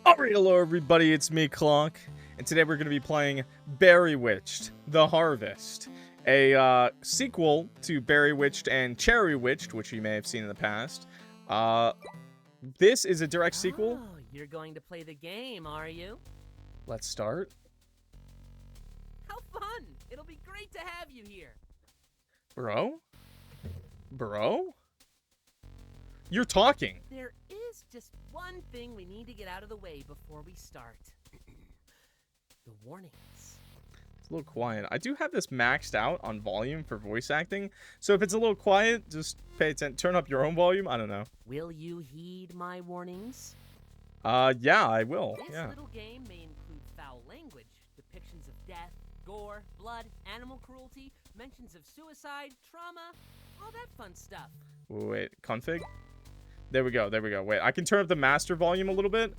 Alright, hello everybody, it's me, Clock, and today we're going to be playing Berrywitched, The Harvest, a sequel to Berrywitched and Cherrywitched, which you may have seen in the past. This is a direct sequel. Oh, you're going to play the game, are you? Let's start. How fun! It'll be great to have you here. Bro? Bro? You're talking. There is just one thing we need to get out of the way before we start. The warnings. It's a little quiet. I do have this maxed out on volume for voice acting, so if it's a little quiet, just pay attention. Turn up your own volume. I don't know. Will you heed my warnings? Yeah, I will. This Yeah. little game may include foul language, depictions of death, gore, blood, animal cruelty, mentions of suicide, trauma, all that fun stuff. Wait, config? There we go, there we go. Wait, I can turn up the master volume a little bit.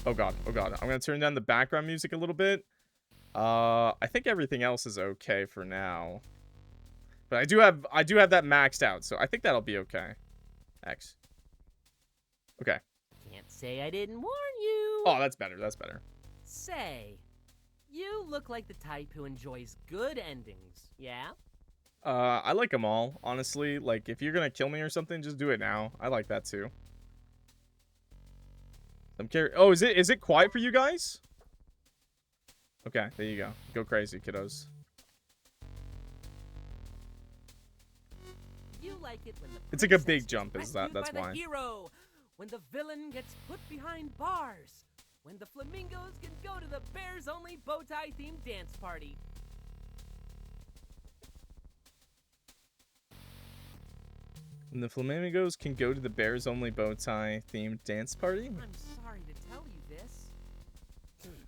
Oh god, oh god. I'm gonna turn down the background music a little bit. I think everything else is okay for now. But I do have that maxed out, so I think that'll be okay. X. Okay. Can't say I didn't warn you. Oh, that's better, that's better. Say, you look like the type who enjoys good endings, yeah? I like them all, honestly. Like, if you're gonna kill me or something, just do it now. I like that too. Oh, is it quiet for you guys? Okay, there you go. Go crazy, kiddos. You like it when the It's like a princess big gets jump, is that? rescued That's by why. the hero, when the villain gets put behind bars, when the flamingos can go to the bears only bow tie themed dance party. And the flamingos can go to the bears only bow tie themed dance party? I'm sorry to tell you this.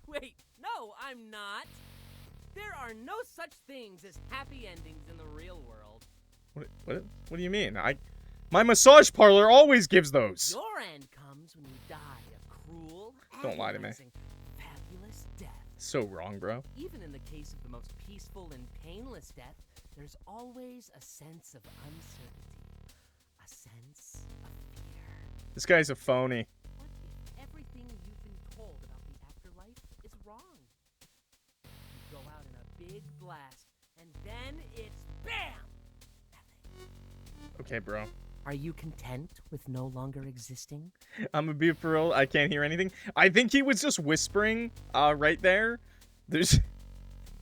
Wait, no, I'm not. There are no such things as happy endings in the real world. What do you mean? My massage parlor always gives those. Your end comes when you die a cruel, Don't lie to me. agonizing, fabulous death. So wrong, bro. Even in the case of the most peaceful and painless death, there's always a sense of uncertainty, a sense of fear. This guy's a phony. What if everything you've been told about the afterlife is wrong? You go out in a big blast, and then it's BAM! Nothing. Okay, bro. Are you content with no longer existing? I'm gonna be for real. I can't hear anything. I think he was just whispering right there. Which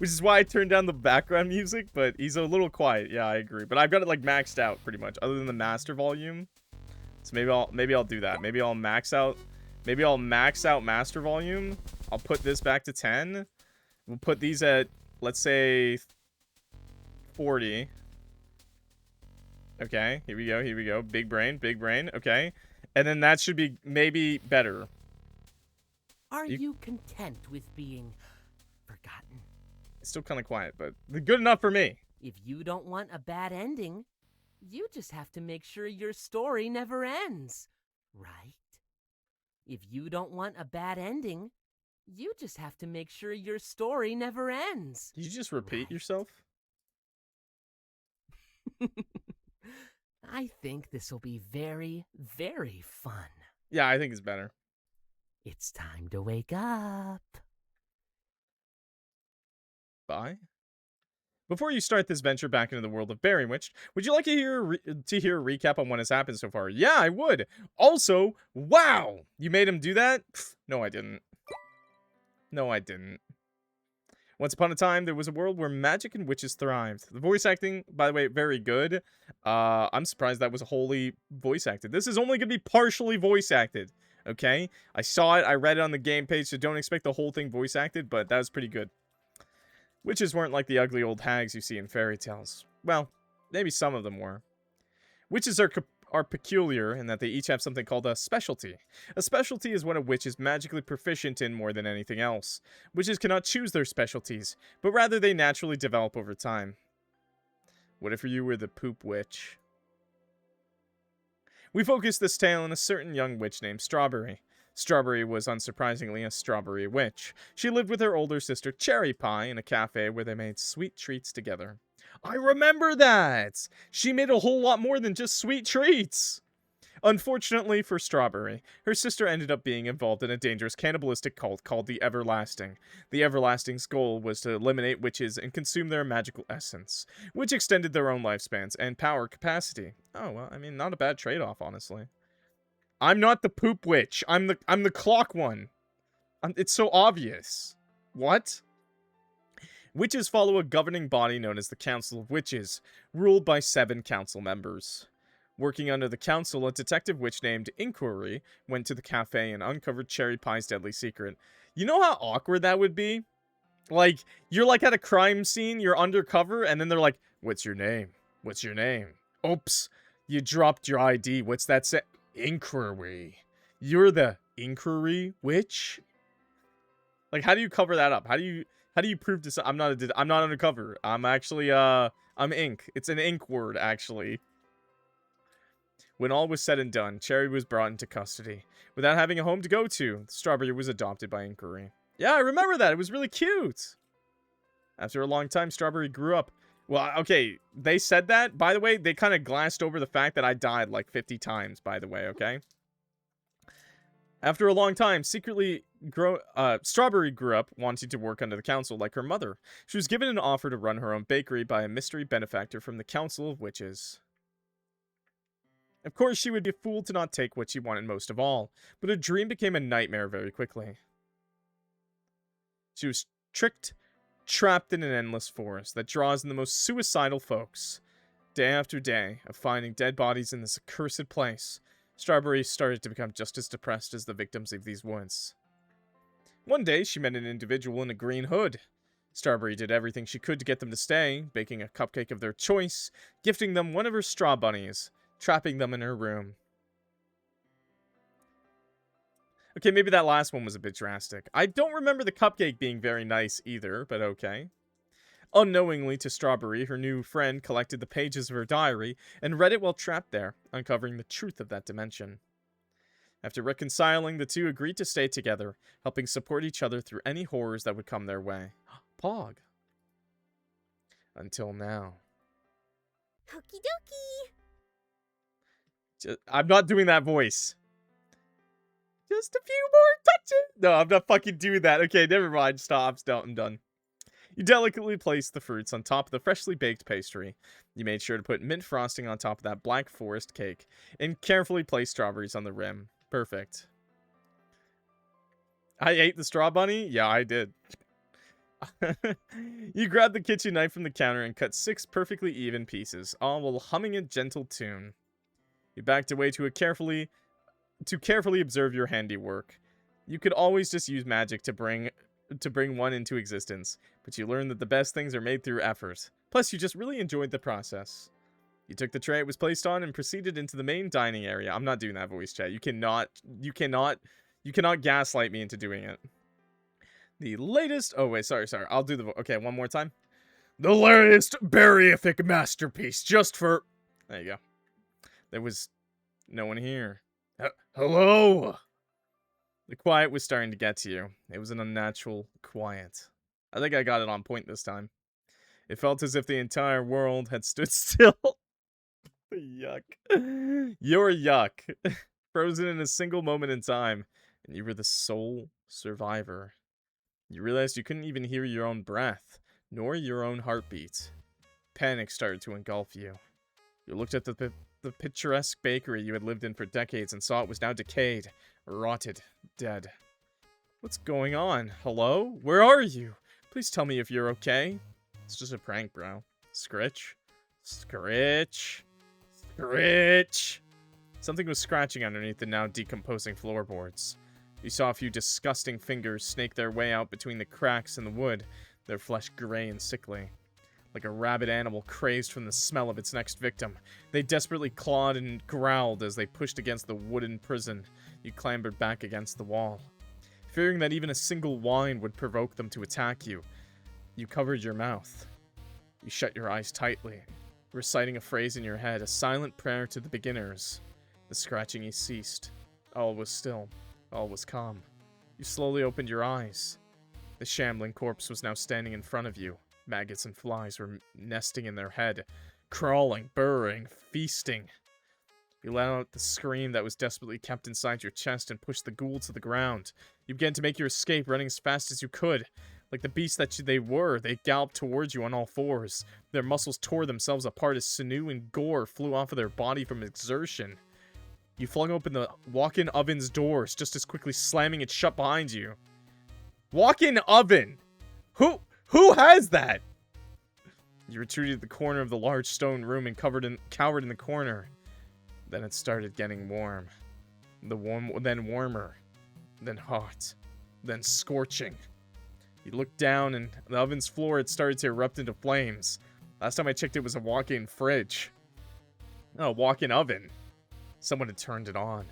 is why I turned down the background music, but he's a little quiet. Yeah, I agree. But I've got it like maxed out pretty much, other than the master volume. So maybe I'll do that. Maybe I'll max out master volume. I'll put this back to 10. We'll put these at, let's say, 40. Okay, here we go, here we go. Big brain, okay. And then that should be maybe better. Are you content with being forgotten? It's still kind of quiet, but good enough for me. If you don't want a bad ending, you just have to make sure your story never ends, right? If you don't want a bad ending, you just have to make sure your story never ends. Did you just repeat Right. yourself? I think this will be very, very fun. Yeah, I think it's better. It's time to wake up. Bye. Before you start this venture back into the world of Berrywitched, would you like to hear a recap on what has happened so far? Yeah, I would. Also, wow! You made him do that? No, I didn't. No, I didn't. Once upon a time, there was a world where magic and witches thrived. The voice acting, by the way, very good. I'm surprised that was wholly voice acted. This is only going to be partially voice acted, okay? I saw it, I read it on the game page, so don't expect the whole thing voice acted, but that was pretty good. Witches weren't like the ugly old hags you see in fairy tales. Well, maybe some of them were. Witches are peculiar in that they each have something called a specialty. A specialty is what a witch is magically proficient in more than anything else. Witches cannot choose their specialties, but rather they naturally develop over time. What if you were the poop witch? We focus this tale on a certain young witch named Strawberry. Strawberry was unsurprisingly a strawberry witch. She lived with her older sister Cherry Pie in a cafe where they made sweet treats together. I remember that! She made a whole lot more than just sweet treats! Unfortunately for Strawberry, her sister ended up being involved in a dangerous cannibalistic cult called the Everlasting. The Everlasting's goal was to eliminate witches and consume their magical essence, which extended their own lifespans and power capacity. Oh, well, I mean, not a bad trade-off, honestly. I'm not the poop witch. I'm the clock one. It's so obvious. What? Witches follow a governing body known as the Council of Witches, ruled by 7 council members. Working under the council, a detective witch named Inquiry went to the cafe and uncovered Cherry Pie's deadly secret. You know how awkward that would be? Like, you're like at a crime scene, you're undercover, and then they're like, "What's your name? What's your name? Oops, you dropped your ID. What's that say? Inquiry. You're the Inquiry witch?" Like, how do you cover that up? How do you prove this? I'm not undercover. I'm actually, I'm ink. It's an ink word, actually. When all was said and done, Cherry was brought into custody. Without having a home to go to, Strawberry was adopted by Inquiry. Yeah, I remember that. It was really cute. After a long time, Strawberry grew up. Well, okay, they said that. By the way, they kind of glassed over the fact that I died like 50 times, by the way, okay? After a long time, Strawberry grew up wanting to work under the council like her mother. She was given an offer to run her own bakery by a mystery benefactor from the Council of Witches. Of course, she would be a fool to not take what she wanted most of all, but her dream became a nightmare very quickly. She was tricked, trapped in an endless forest that draws in the most suicidal folks. Day after day of finding dead bodies in this accursed place, Strawberry started to become just as depressed as the victims of these woods. One day, she met an individual in a green hood. Strawberry did everything she could to get them to stay, baking a cupcake of their choice, gifting them one of her straw bunnies, trapping them in her room. Okay, maybe that last one was a bit drastic. I don't remember the cupcake being very nice either, but okay. Unknowingly to Strawberry, her new friend collected the pages of her diary and read it while trapped there, uncovering the truth of that dimension. After reconciling, the two agreed to stay together, helping support each other through any horrors that would come their way. Pog. Until now. Okie dokie. I'm not doing that voice. Just a few more touches. No, I'm not fucking doing that. Okay, never mind. Stop. I'm done. You delicately placed the fruits on top of the freshly baked pastry. You made sure to put mint frosting on top of that black forest cake, and carefully placed strawberries on the rim. Perfect. I ate the straw bunny? Yeah, I did. You grabbed the kitchen knife from the counter and cut 6 perfectly even pieces, all while humming a gentle tune. You backed away to carefully observe your handiwork. You could always just use magic to bring one into existence, but you learned that the best things are made through effort. Plus, you just really enjoyed the process. You took the tray it was placed on and proceeded into the main dining area. I'm not doing that voice chat. You cannot gaslight me into doing it. The latest... Oh, wait, sorry. I'll do the... Okay, one more time. The latest berryific masterpiece, just for... There you go. There was no one here. Hello? The quiet was starting to get to you. It was an unnatural quiet. I think I got it on point this time. It felt as if the entire world had stood still. Yuck. You're yuck. Frozen in a single moment in time, and you were the sole survivor. You realized you couldn't even hear your own breath, nor your own heartbeat. Panic started to engulf you. You looked at the picturesque bakery you had lived in for decades and saw it was now decayed, rotted, dead. What's going on? Hello? Where are you? Please tell me if you're okay. It's just a prank, bro. Scritch. Scritch. Scritch. Something was scratching underneath the now decomposing floorboards. You saw a few disgusting fingers snake their way out between the cracks in the wood, their flesh gray and sickly. Like a rabid animal crazed from the smell of its next victim, they desperately clawed and growled as they pushed against the wooden prison. You clambered back against the wall. Fearing that even a single whine would provoke them to attack you, you covered your mouth. You shut your eyes tightly, reciting a phrase in your head, a silent prayer to the beginners. The scratching ceased. All was still. All was calm. You slowly opened your eyes. The shambling corpse was now standing in front of you. Maggots and flies were nesting in their head, crawling, burrowing, feasting. You let out the scream that was desperately kept inside your chest and pushed the ghoul to the ground. You began to make your escape, running as fast as you could. Like the beasts that they were, they galloped towards you on all fours. Their muscles tore themselves apart as sinew and gore flew off of their body from exertion. You flung open the walk-in oven's doors, just as quickly slamming it shut behind you. Walk-in oven! Who has that? You retreated to the corner of the large stone room and cowered in the corner. Then it started getting warm. Then warmer. Then hot. Then scorching. You looked down, and the oven's floor had started to erupt into flames. Last time I checked, it was a walk-in fridge. Oh, walk-in oven. Someone had turned it on.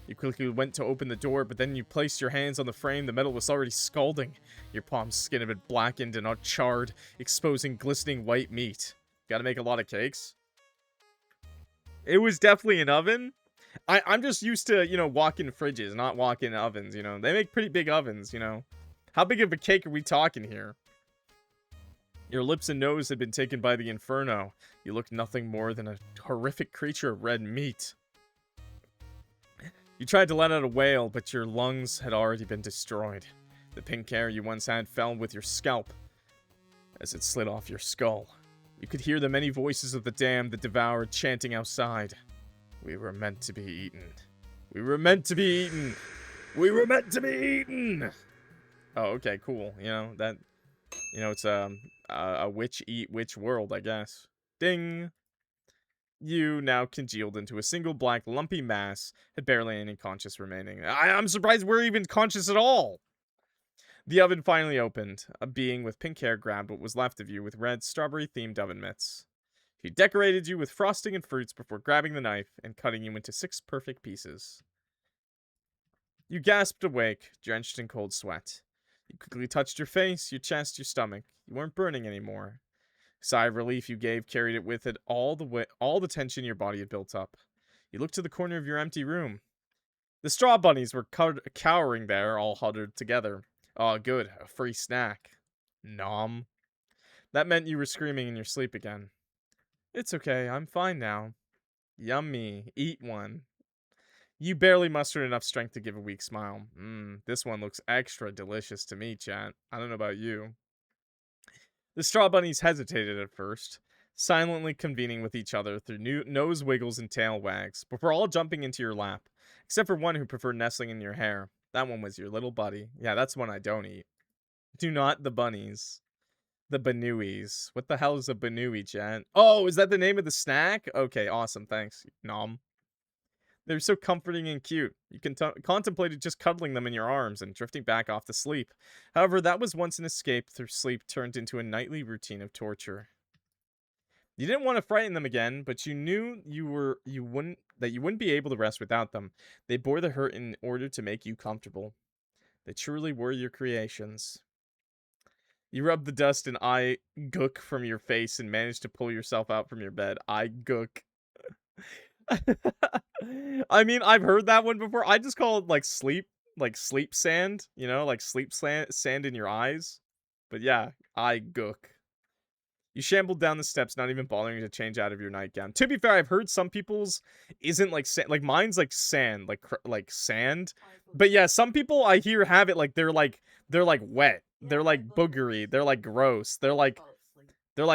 You quickly went to open the door, but then you placed your hands on the frame. The metal was already scalding. Your palm skin had been blackened and charred, exposing glistening white meat. Gotta make a lot of cakes? It was definitely an oven. I'm just used to, you know, walk-in fridges, not walk-in ovens, you know. They make pretty big ovens, you know. How big of a cake are we talking here? Your lips and nose had been taken by the inferno. You looked nothing more than a horrific creature of red meat. You tried to let out a wail, but your lungs had already been destroyed. The pink hair you once had fell with your scalp as it slid off your skull. You could hear the many voices of the damned that devoured chanting outside. We were meant to be eaten. We were meant to be eaten. We were meant to be eaten. Oh, okay, cool. You know, that, you know, it's a witch eat witch world, I guess. Ding. You, now congealed into a single black lumpy mass, had barely any conscious remaining. I'm surprised we're even conscious at all. The oven finally opened. A being with pink hair grabbed what was left of you with red strawberry-themed oven mitts. He decorated you with frosting and fruits before grabbing the knife and cutting you into 6 perfect pieces. You gasped awake, drenched in cold sweat. You quickly touched your face, your chest, your stomach. You weren't burning anymore. Sigh of relief you gave carried it with it all the tension your body had built up. You looked to the corner of your empty room. The straw bunnies were cowering there, all huddled together. Oh, good, a free snack. Nom. That meant you were screaming in your sleep again. It's okay, I'm fine now. Yummy, eat one. You barely mustered enough strength to give a weak smile. This one looks extra delicious to me, chat. I don't know about you. The straw bunnies hesitated at first, silently convening with each other through nose wiggles and tail wags, before all jumping into your lap, except for one who preferred nestling in your hair. That one was your little buddy. Yeah, that's one I don't eat. Do not the bunnies. The Banuis. What the hell is a Banui, chat? Oh, is that the name of the snack? Okay, awesome, thanks. Nom. They're so comforting and cute. You contemplated just cuddling them in your arms and drifting back off to sleep. However, that was once an escape through sleep turned into a nightly routine of torture. You didn't want to frighten them again, but you knew you wouldn't be able to rest without them. They bore the hurt in order to make you comfortable. They truly were your creations. You rubbed the dust and eye gook from your face and managed to pull yourself out from your bed. Eye gook. I mean, I've heard that one before. I just call it like sleep sand, you know, like sand in your eyes. But yeah, eye gook. You shambled down the steps, not even bothering to change out of your nightgown. To be fair, I've heard some people's isn't like sand, like mine's like sand, like sand. But yeah, some people I hear have it like they're like wet, they're like boogery, they're like gross, they're like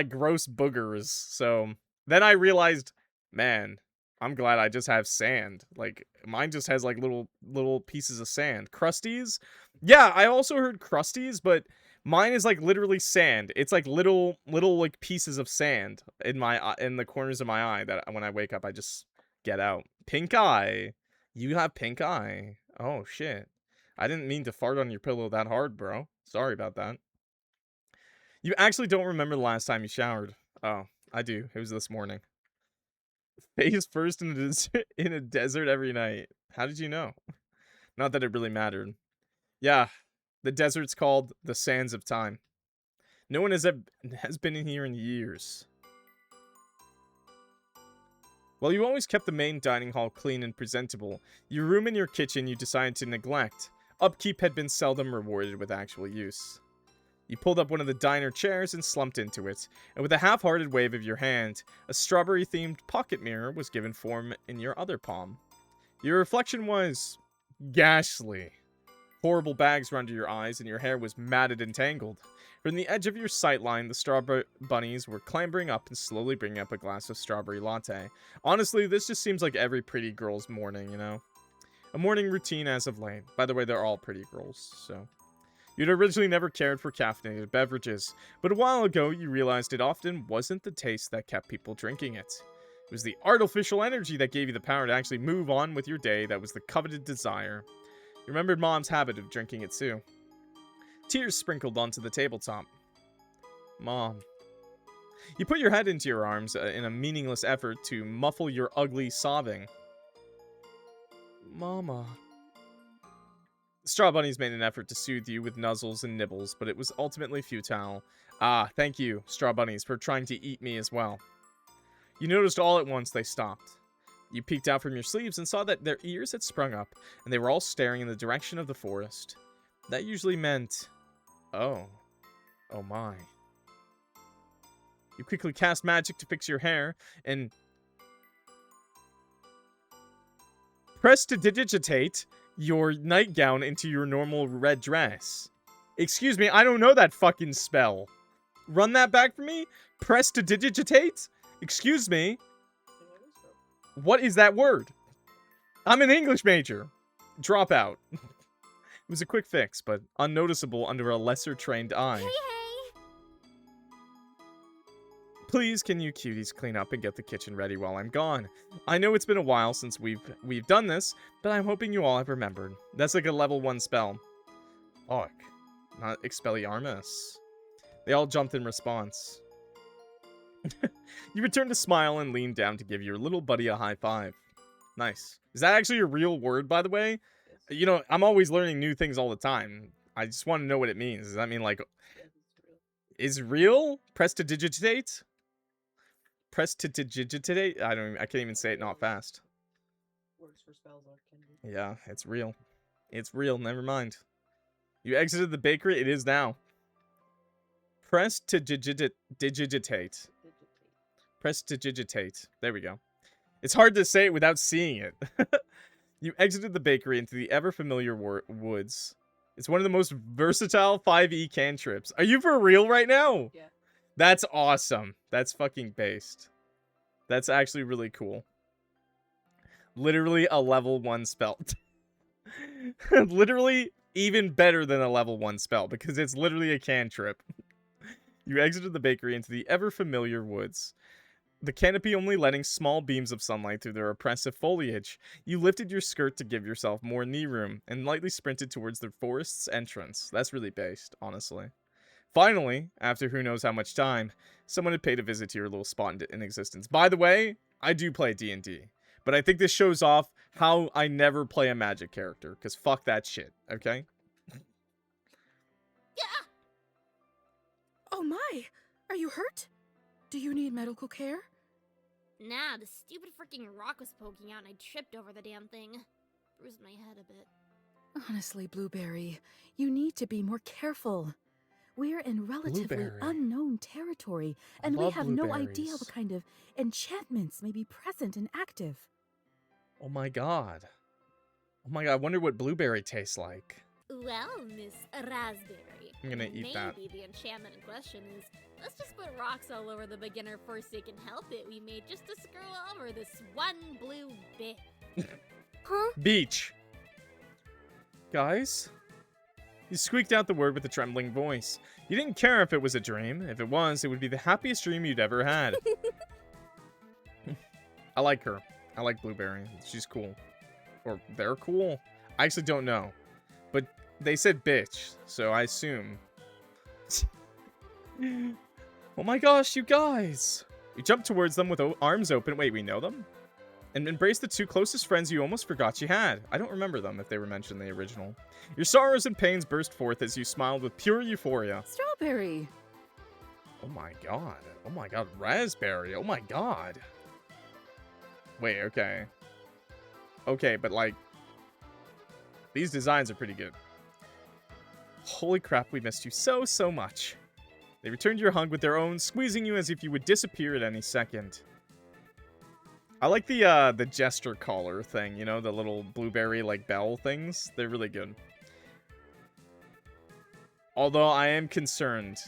gross boogers. So then I realized, man, I'm glad I just have sand. Like mine just has like little pieces of sand. Crusties, yeah, I also heard crusties, but mine is like literally sand. It's like little like pieces of sand in the corners of my eye that when I wake up I just get out. Pink eye. You have pink eye. Oh shit. I didn't mean to fart on your pillow that hard, bro. Sorry about that. You actually don't remember the last time you showered. Oh, I do. It was this morning. Face first in a desert every night. How did you know? Not that it really mattered. Yeah. The desert's called the Sands of Time. No one has been in here in years. While you always kept the main dining hall clean and presentable, your room and your kitchen you decided to neglect. Upkeep had been seldom rewarded with actual use. You pulled up one of the diner chairs and slumped into it, and with a half-hearted wave of your hand, a strawberry-themed pocket mirror was given form in your other palm. Your reflection was ghastly. Horrible bags were under your eyes, and your hair was matted and tangled. From the edge of your sightline, the strawberry bunnies were clambering up and slowly bringing up a glass of strawberry latte. Honestly, this just seems like every pretty girl's morning, you know? A morning routine as of late. By the way, they're all pretty girls, so... You'd originally never cared for caffeinated beverages, but a while ago you realized it often wasn't the taste that kept people drinking it. It was the artificial energy that gave you the power to actually move on with your day that was the coveted desire. You remembered Mom's habit of drinking it too. Tears sprinkled onto the tabletop. Mom. You put your head into your arms in a meaningless effort to muffle your ugly sobbing. Mama. Straw Bunnies made an effort to soothe you with nuzzles and nibbles, but it was ultimately futile. Ah, thank you, Straw Bunnies, for trying to eat me as well. You noticed all at once they stopped. You peeked out from your sleeves and saw that their ears had sprung up, and they were all staring in the direction of the forest. That usually meant... Oh. Oh my. You quickly cast magic to fix your hair, and... prestidigitate your nightgown into your normal red dress. Excuse me, I don't know that fucking spell. Run that back for me? Prestidigitate? Excuse me? What is that word? I'm an English major. Drop out. It was a quick fix, but unnoticeable under a lesser trained eye. Hey! Please, can you cuties clean up and get the kitchen ready while I'm gone? I know it's been a while since we've done this, but I'm hoping you all have remembered. That's like a level 1 spell. Fuck. Not Expelliarmus. They all jumped in response. You returned to smile and leaned down to give your little buddy a high five. Nice. Is that actually a real word, by the way? Yes. You know, I'm always learning new things all the time. I just want to know what it means. Does that mean, like... Yes, it's real. Is real? Prestidigitate? Prestidigitate? I can't even say it not fast. Works for spells are can be. Yeah, it's real. It's real, never mind. You exited the bakery, it is now. Prestidigitate. Digitate. Prestidigitate. There we go. It's hard to say it without seeing it. You exited the bakery into the ever-familiar woods. It's one of the most versatile 5e cantrips. Are you for real right now? Yeah. That's awesome. That's fucking based. That's actually really cool. Literally a level 1 spell. Literally even better than a level 1 spell because it's literally a cantrip. You exited the bakery into the ever-familiar woods. The canopy only letting small beams of sunlight through their oppressive foliage. You lifted your skirt to give yourself more knee room and lightly sprinted towards the forest's entrance. That's really based, honestly. Finally, after who knows how much time, someone had paid a visit to your little spot in existence. By the way, I do play D&D, but I think this shows off how I never play a magic character, because fuck that shit, okay? Oh my! Are you hurt? Do you need medical care? Nah, the stupid freaking rock was poking out and I tripped over the damn thing. Bruised my head a bit. Honestly, Blueberry, you need to be more careful. We're in relatively Blueberry. unknown territory, and we love have no idea blueberries. what kind of enchantments may be present and active. Oh my god. Oh my god, I wonder what blueberry tastes like. Well, Miss Raspberry. I'm gonna eat that. Maybe the enchantment in question is, let's just put rocks all over the beginner first so you can help it we made just to screw over this one blue bit. Huh? Beach. Guys? You squeaked out the word with a trembling voice. You didn't care if it was a dream. If it was, it would be the happiest dream you'd ever had. I like her. I like Blueberry. She's cool. Or they're cool. I actually don't know. But they said bitch, so I assume. Oh my gosh, you guys! You jumped towards them with arms open. Wait, we know them? And embraced the two closest friends you almost forgot you had. I don't remember them if they were mentioned in the original. Your sorrows and pains burst forth as you smiled with pure euphoria. Strawberry! Oh my god. Oh my god. Raspberry. Oh my god. Wait, okay. Okay, but like... these designs are pretty good. Holy crap, we missed you so much. They returned your hug with their own, squeezing you as if you would disappear at any second. I like the gesture collar thing, you know, the little blueberry, like, bell things. They're really good. Although I am concerned.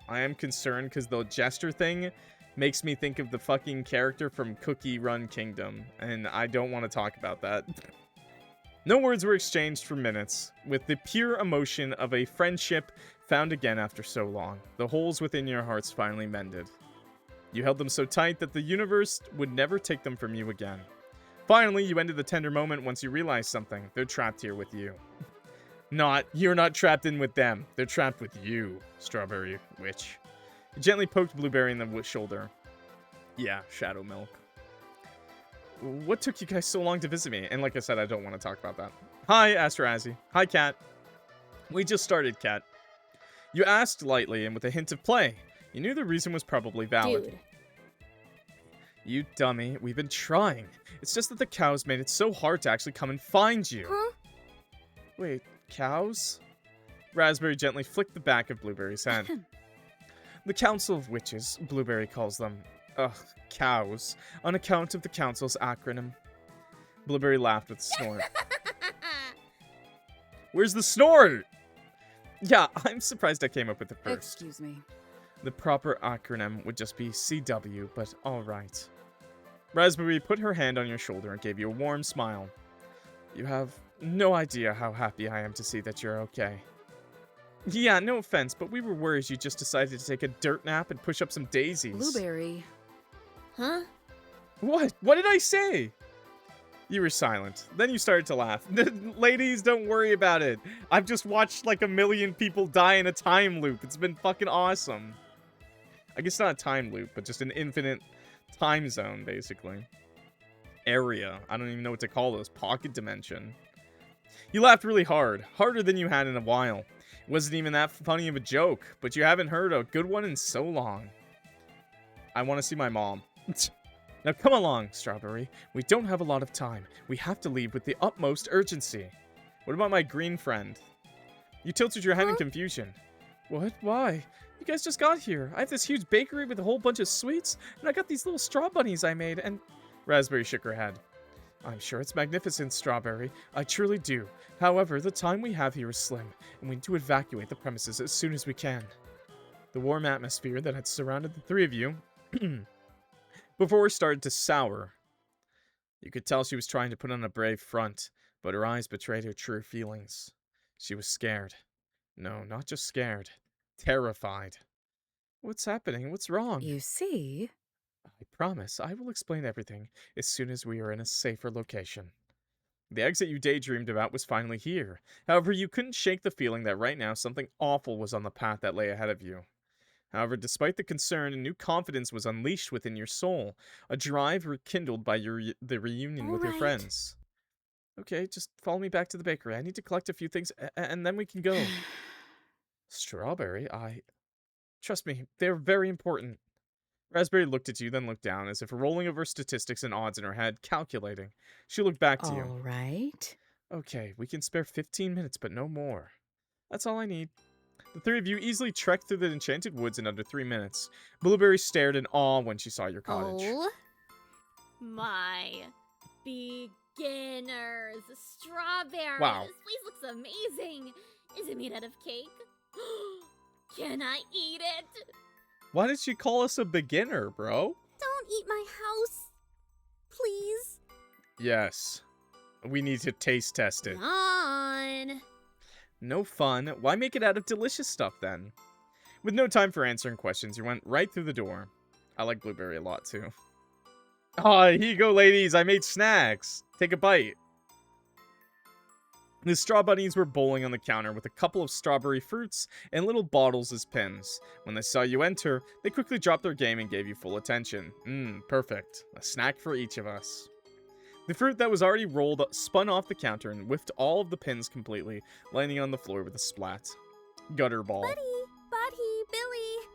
I am concerned because the gesture thing makes me think of the fucking character from Cookie Run Kingdom, and I don't want to talk about that. No words were exchanged for minutes, with the pure emotion of a friendship found again after so long. The holes within your hearts finally mended. You held them so tight that the universe would never take them from you again. Finally, you ended the tender moment once you realized something. They're trapped here with you. You're not trapped in with them. They're trapped with you, Strawberry Witch. You gently poked Blueberry in the shoulder. Yeah, Shadow Milk. What took you guys so long to visit me? And like I said, I don't want to talk about that. Hi, Asterazzi. Hi, Cat. We just started, Cat. You asked lightly and with a hint of play. You knew the reason was probably valid. Dude. You dummy. We've been trying. It's just that the cows made it so hard to actually come and find you. Huh? Wait, cows? Raspberry gently flicked the back of Blueberry's head. The Council of Witches, Blueberry calls them. Ugh, cows. On account of the Council's acronym. Blueberry laughed with a snort. Where's the snort? Yeah, I'm surprised I came up with it first. Excuse me. The proper acronym would just be CW, but alright. Raspberry put her hand on your shoulder and gave you a warm smile. You have no idea how happy I am to see that you're okay. Yeah, no offense, but we were worried you just decided to take a dirt nap and push up some daisies. Blueberry. Huh? What? What did I say? You were silent. Then you started to laugh. Ladies, don't worry about it. I've just watched like 1 million people die in a time loop. It's been fucking awesome. I guess not a time loop, but just an infinite time zone, basically. Area. I don't even know what to call those. Pocket dimension. You laughed really hard. Harder than you had in a while. It wasn't even that funny of a joke, but you haven't heard a good one in so long. I want to see my mom. Now come along, Strawberry. We don't have a lot of time. We have to leave with the utmost urgency. What about my green friend? You tilted your head in confusion. What? Why? You guys just got here. I have this huge bakery with a whole bunch of sweets, and I got these little straw bunnies I made, and... Raspberry shook her head. I'm sure it's magnificent, Strawberry. I truly do. However, the time we have here is slim, and we need to evacuate the premises as soon as we can. The warm atmosphere that had surrounded the three of you before started to sour. You could tell she was trying to put on a brave front, but her eyes betrayed her true feelings. She was scared. No, not just scared. Terrified. What's happening? What's wrong? You see? I promise I will explain everything as soon as we are in a safer location. The exit you daydreamed about was finally here. However, you couldn't shake the feeling that right now something awful was on the path that lay ahead of you. However, despite the concern, a new confidence was unleashed within your soul, a drive rekindled by the reunion with your friends. Okay, just follow me back to the bakery. I need to collect a few things, and then we can go. Strawberry, trust me, they're very important. Raspberry looked at you, then looked down, as if rolling over statistics and odds in her head, calculating. She looked back to you. All right. Okay, we can spare 15 minutes, but no more. That's all I need. The three of you easily trekked through the enchanted woods in under 3 minutes. Blueberry stared in awe when she saw your cottage. Oh my beginners. Strawberries. Wow. This place looks amazing. Is it made out of cake? Can I eat it? Why did she call us a beginner, bro? Don't eat my house. Please. Yes. We need to taste test it. Yawn. No fun. Why make it out of delicious stuff, then? With no time for answering questions, you went right through the door. I like Blueberry a lot, too. Ah, here you go, ladies. I made snacks. Take a bite. The straw bunnies were bowling on the counter with a couple of strawberry fruits and little bottles as pins. When they saw you enter, they quickly dropped their game and gave you full attention. Perfect. A snack for each of us. The fruit that was already rolled spun off the counter and whiffed all of the pins completely, landing on the floor with a splat. Gutter ball. Buddy, Billy.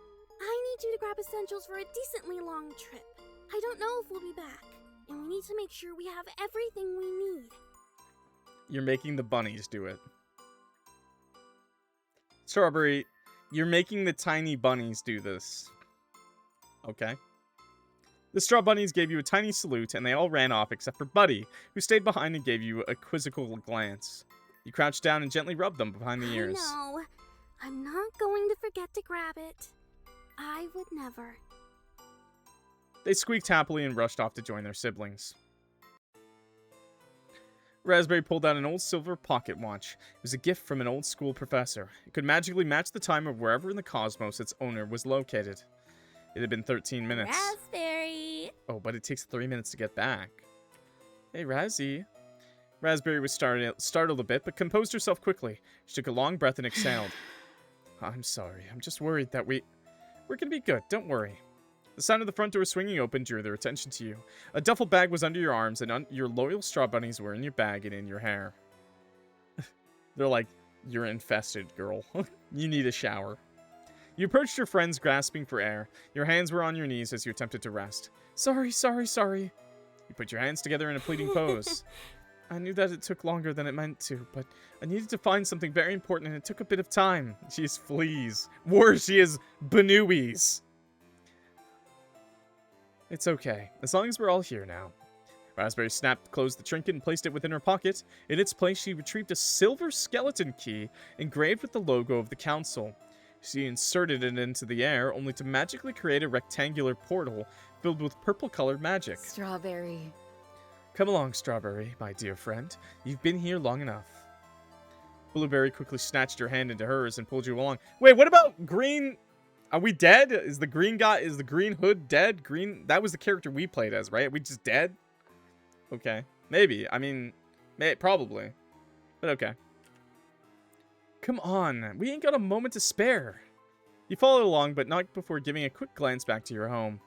I need you to grab essentials for a decently long trip. I don't know if we'll be back, and we need to make sure we have everything we need. You're making the bunnies do it. Strawberry, you're making the tiny bunnies do this. Okay. The straw bunnies gave you a tiny salute, and they all ran off except for Buddy, who stayed behind and gave you a quizzical glance. You crouched down and gently rubbed them behind the ears. I know. I'm not going to forget to grab it. I would never. They squeaked happily and rushed off to join their siblings. Raspberry pulled out an old silver pocket watch. It was a gift from an old school professor. It could magically match the time of wherever in the cosmos its owner was located. It had been 13 minutes. Raspberry! Oh, but it takes 3 minutes to get back. Hey, Razzie. Raspberry was startled a bit, but composed herself quickly. She took a long breath and exhaled. I'm sorry. I'm just worried that we're gonna be good. Don't worry. The sound of the front door swinging open drew their attention to you. A duffel bag was under your arms, and your loyal straw bunnies were in your bag and in your hair. They're like, you're infested, girl. You need a shower. You approached your friends, grasping for air. Your hands were on your knees as you attempted to rest. Sorry, sorry, sorry. You put your hands together in a pleading pose. I knew that it took longer than it meant to, but I needed to find something very important, and it took a bit of time. She is fleas. Worse, she is Benouies. It's okay, as long as we're all here now. Raspberry closed the trinket and placed it within her pocket. In its place, she retrieved a silver skeleton key engraved with the logo of the council. She inserted it into the air, only to magically create a rectangular portal filled with purple-colored magic. Strawberry. Come along, Strawberry, my dear friend. You've been here long enough. Blueberry quickly snatched her hand into hers and pulled you along. Wait, what about Green? Are we dead? Is the green hood dead? That was the character we played as, right? Are we just dead? Okay. Maybe. I mean, probably. But okay. Come on. We ain't got a moment to spare. You followed along, but not before giving a quick glance back to your home.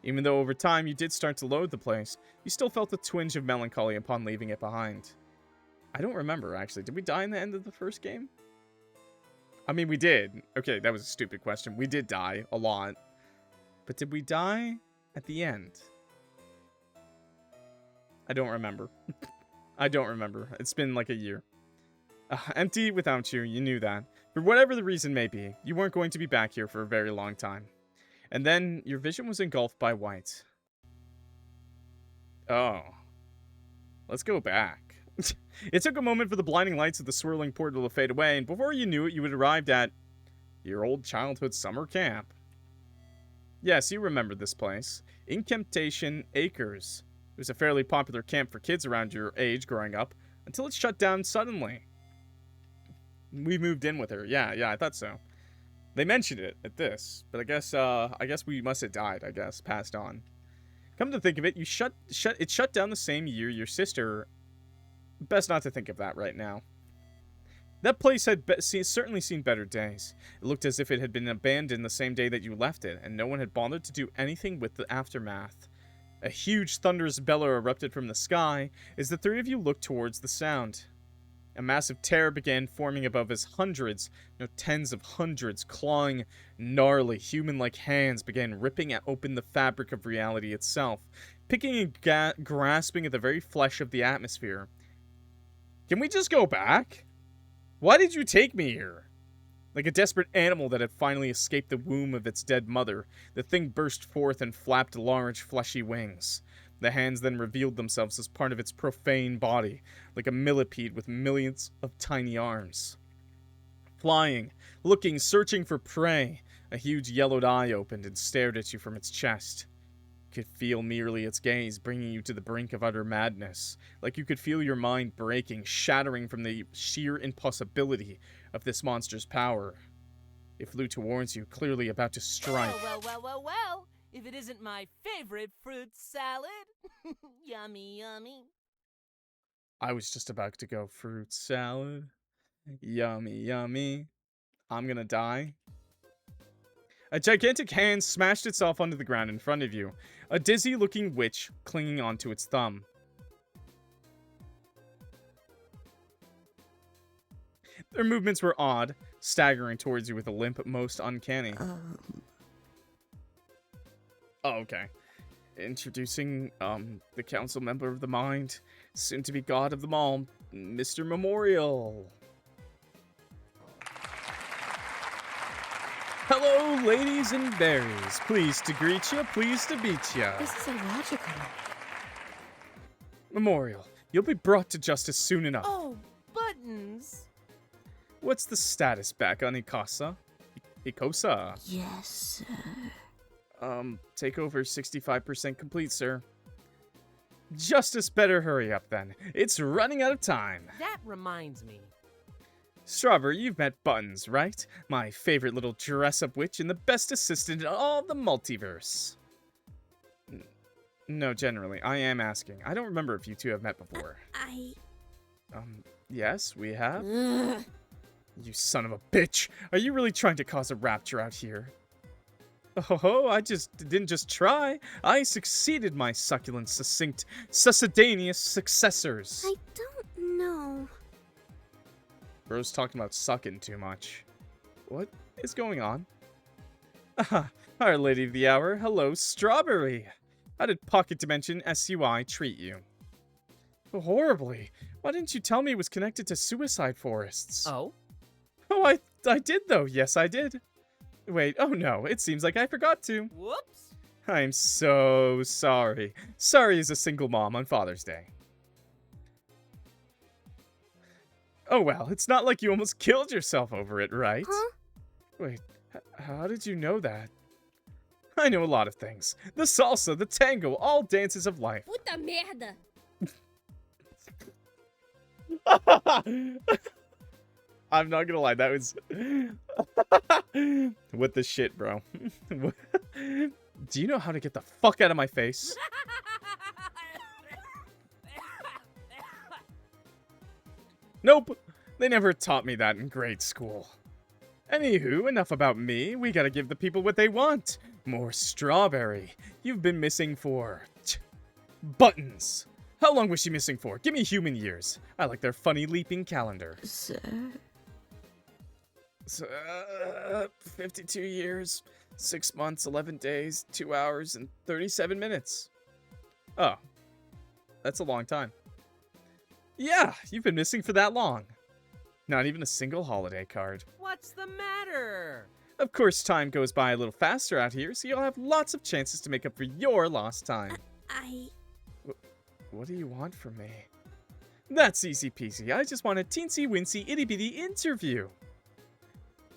Even though over time you did start to loathe the place, you still felt a twinge of melancholy upon leaving it behind. I don't remember, actually. Did we die in the end of the first game? I mean, we did. Okay, that was a stupid question. We did die a lot. But did we die at the end? I don't remember. I don't remember. It's been like a year. Empty without you, you knew that. For whatever the reason may be, you weren't going to be back here for a very long time. And then, your vision was engulfed by white. Oh. Let's go back. It took a moment for the blinding lights of the swirling portal to fade away, and before you knew it, you had arrived at your old childhood summer camp. Yes, you remember this place. Incantation Acres. It was a fairly popular camp for kids around your age growing up, until it shut down suddenly. We moved in with her. Yeah, I thought so. They mentioned it at this, but I guess we must have died, passed on. Come to think of it, it shut down the same year your sister... Best not to think of that right now. That place had certainly seen better days. It looked as if it had been abandoned the same day that you left it, and no one had bothered to do anything with the aftermath. A huge thunderous bellow erupted from the sky as the three of you looked towards the sound. A massive terror began forming above as tens of hundreds, clawing, gnarly, human-like hands began ripping open the fabric of reality itself, picking and grasping at the very flesh of the atmosphere. Can we just go back? Why did you take me here? Like a desperate animal that had finally escaped the womb of its dead mother, the thing burst forth and flapped large, fleshy wings. The hands then revealed themselves as part of its profane body, like a millipede with millions of tiny arms. Flying, looking, searching for prey, a huge yellowed eye opened and stared at you from its chest. You could feel merely its gaze bringing you to the brink of utter madness, like you could feel your mind breaking, shattering from the sheer impossibility of this monster's power. It flew towards you, clearly about to strike. Well. If it isn't my favorite fruit salad. Yummy, yummy. I was just about to go fruit salad. Yummy, yummy. I'm gonna die. A gigantic hand smashed itself onto the ground in front of you, a dizzy-looking witch clinging onto its thumb. Their movements were odd, staggering towards you with a limp most uncanny. Oh, okay. Introducing, the council member of the mind, soon to be god of them all, Mr. Memorial. Hello, ladies and berries. Pleased to greet ya, pleased to beat ya. This is illogical. Memorial, you'll be brought to justice soon enough. Oh, buttons. What's the status back on Ikosa? Ikosa? Yes, sir. Take over 65% complete, sir. Justice better hurry up then. It's running out of time. That reminds me. Strawberry, you've met Buttons, right? My favorite little dress-up witch and the best assistant in all the multiverse. No, generally, I am asking. I don't remember if you two have met before. Yes, we have. Ugh. You son of a bitch! Are you really trying to cause a rapture out here? Oh, I didn't just try. I succeeded, my succulent, succinct, succedaneous successors. I don't know. Bro's talking about sucking too much. What is going on? Aha, our lady of the hour. Hello, Strawberry. How did Pocket Dimension SUI treat you? Horribly. Why didn't you tell me it was connected to suicide forests? Oh? Oh, I did though. Yes, I did. Wait, oh no, it seems like I forgot to. Whoops. I'm so sorry. Sorry as a single mom on Father's Day. Oh well, it's not like you almost killed yourself over it, right? Huh? Wait, how did you know that? I know a lot of things. The salsa, the tango, all dances of life. Puta merda. I'm not gonna lie, that was... What the shit, bro? Do you know how to get the fuck out of my face? Nope, they never taught me that in grade school. Anywho, enough about me. We gotta give the people what they want. More strawberry. You've been missing for... Buttons. How long was she missing for? Give me human years. I like their funny leaping calendar. Sir? 52 years, 6 months, 11 days, 2 hours, and 37 minutes. Oh, that's a long time. Yeah, you've been missing for that long. Not even a single holiday card. What's the matter? Of course, time goes by a little faster out here, so you'll have lots of chances to make up for your lost time. What do you want from me? That's easy peasy. I just want a teensy-wincy, itty-bitty interview.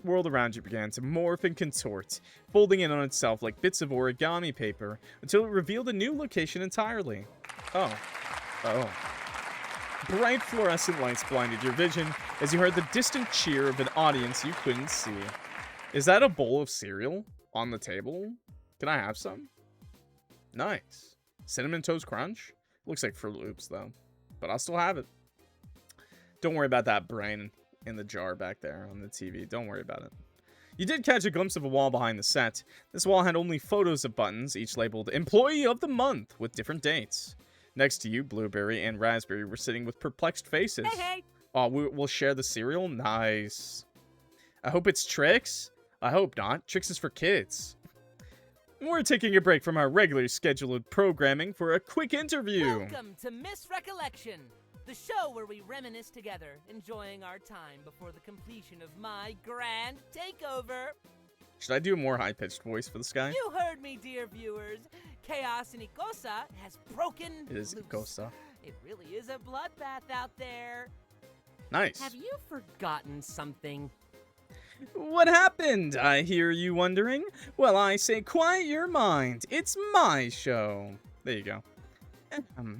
The world around you began to morph and contort, folding in on itself like bits of origami paper, until it revealed a new location entirely. Oh. Bright fluorescent lights blinded your vision as you heard the distant cheer of an audience you couldn't see. Is that a bowl of cereal on the table? Can I have some? Nice. Cinnamon Toast Crunch? Looks like Fruit Loops, though. But I'll still have it. Don't worry about that brain in the jar back there on the TV. Don't worry about it. You did catch a glimpse of a wall behind the set. This wall had only photos of Buttons, each labeled Employee of the Month, with different dates. Next to you, Blueberry and Raspberry were sitting with perplexed faces. Hey! Oh, we'll share the cereal? Nice. I hope it's Trix. I hope not. Trix is for kids. We're taking a break from our regularly scheduled programming for a quick interview. Welcome to Miss Recollection, the show where we reminisce together, enjoying our time before the completion of my grand takeover. Should I do a more high-pitched voice for this guy? You heard me, dear viewers. Chaos in Ikosa has broken It is loose. Ikosa. It really is a bloodbath out there. Nice. Have you forgotten something? What happened? I hear you wondering. Well, I say quiet your mind. It's my show. There you go.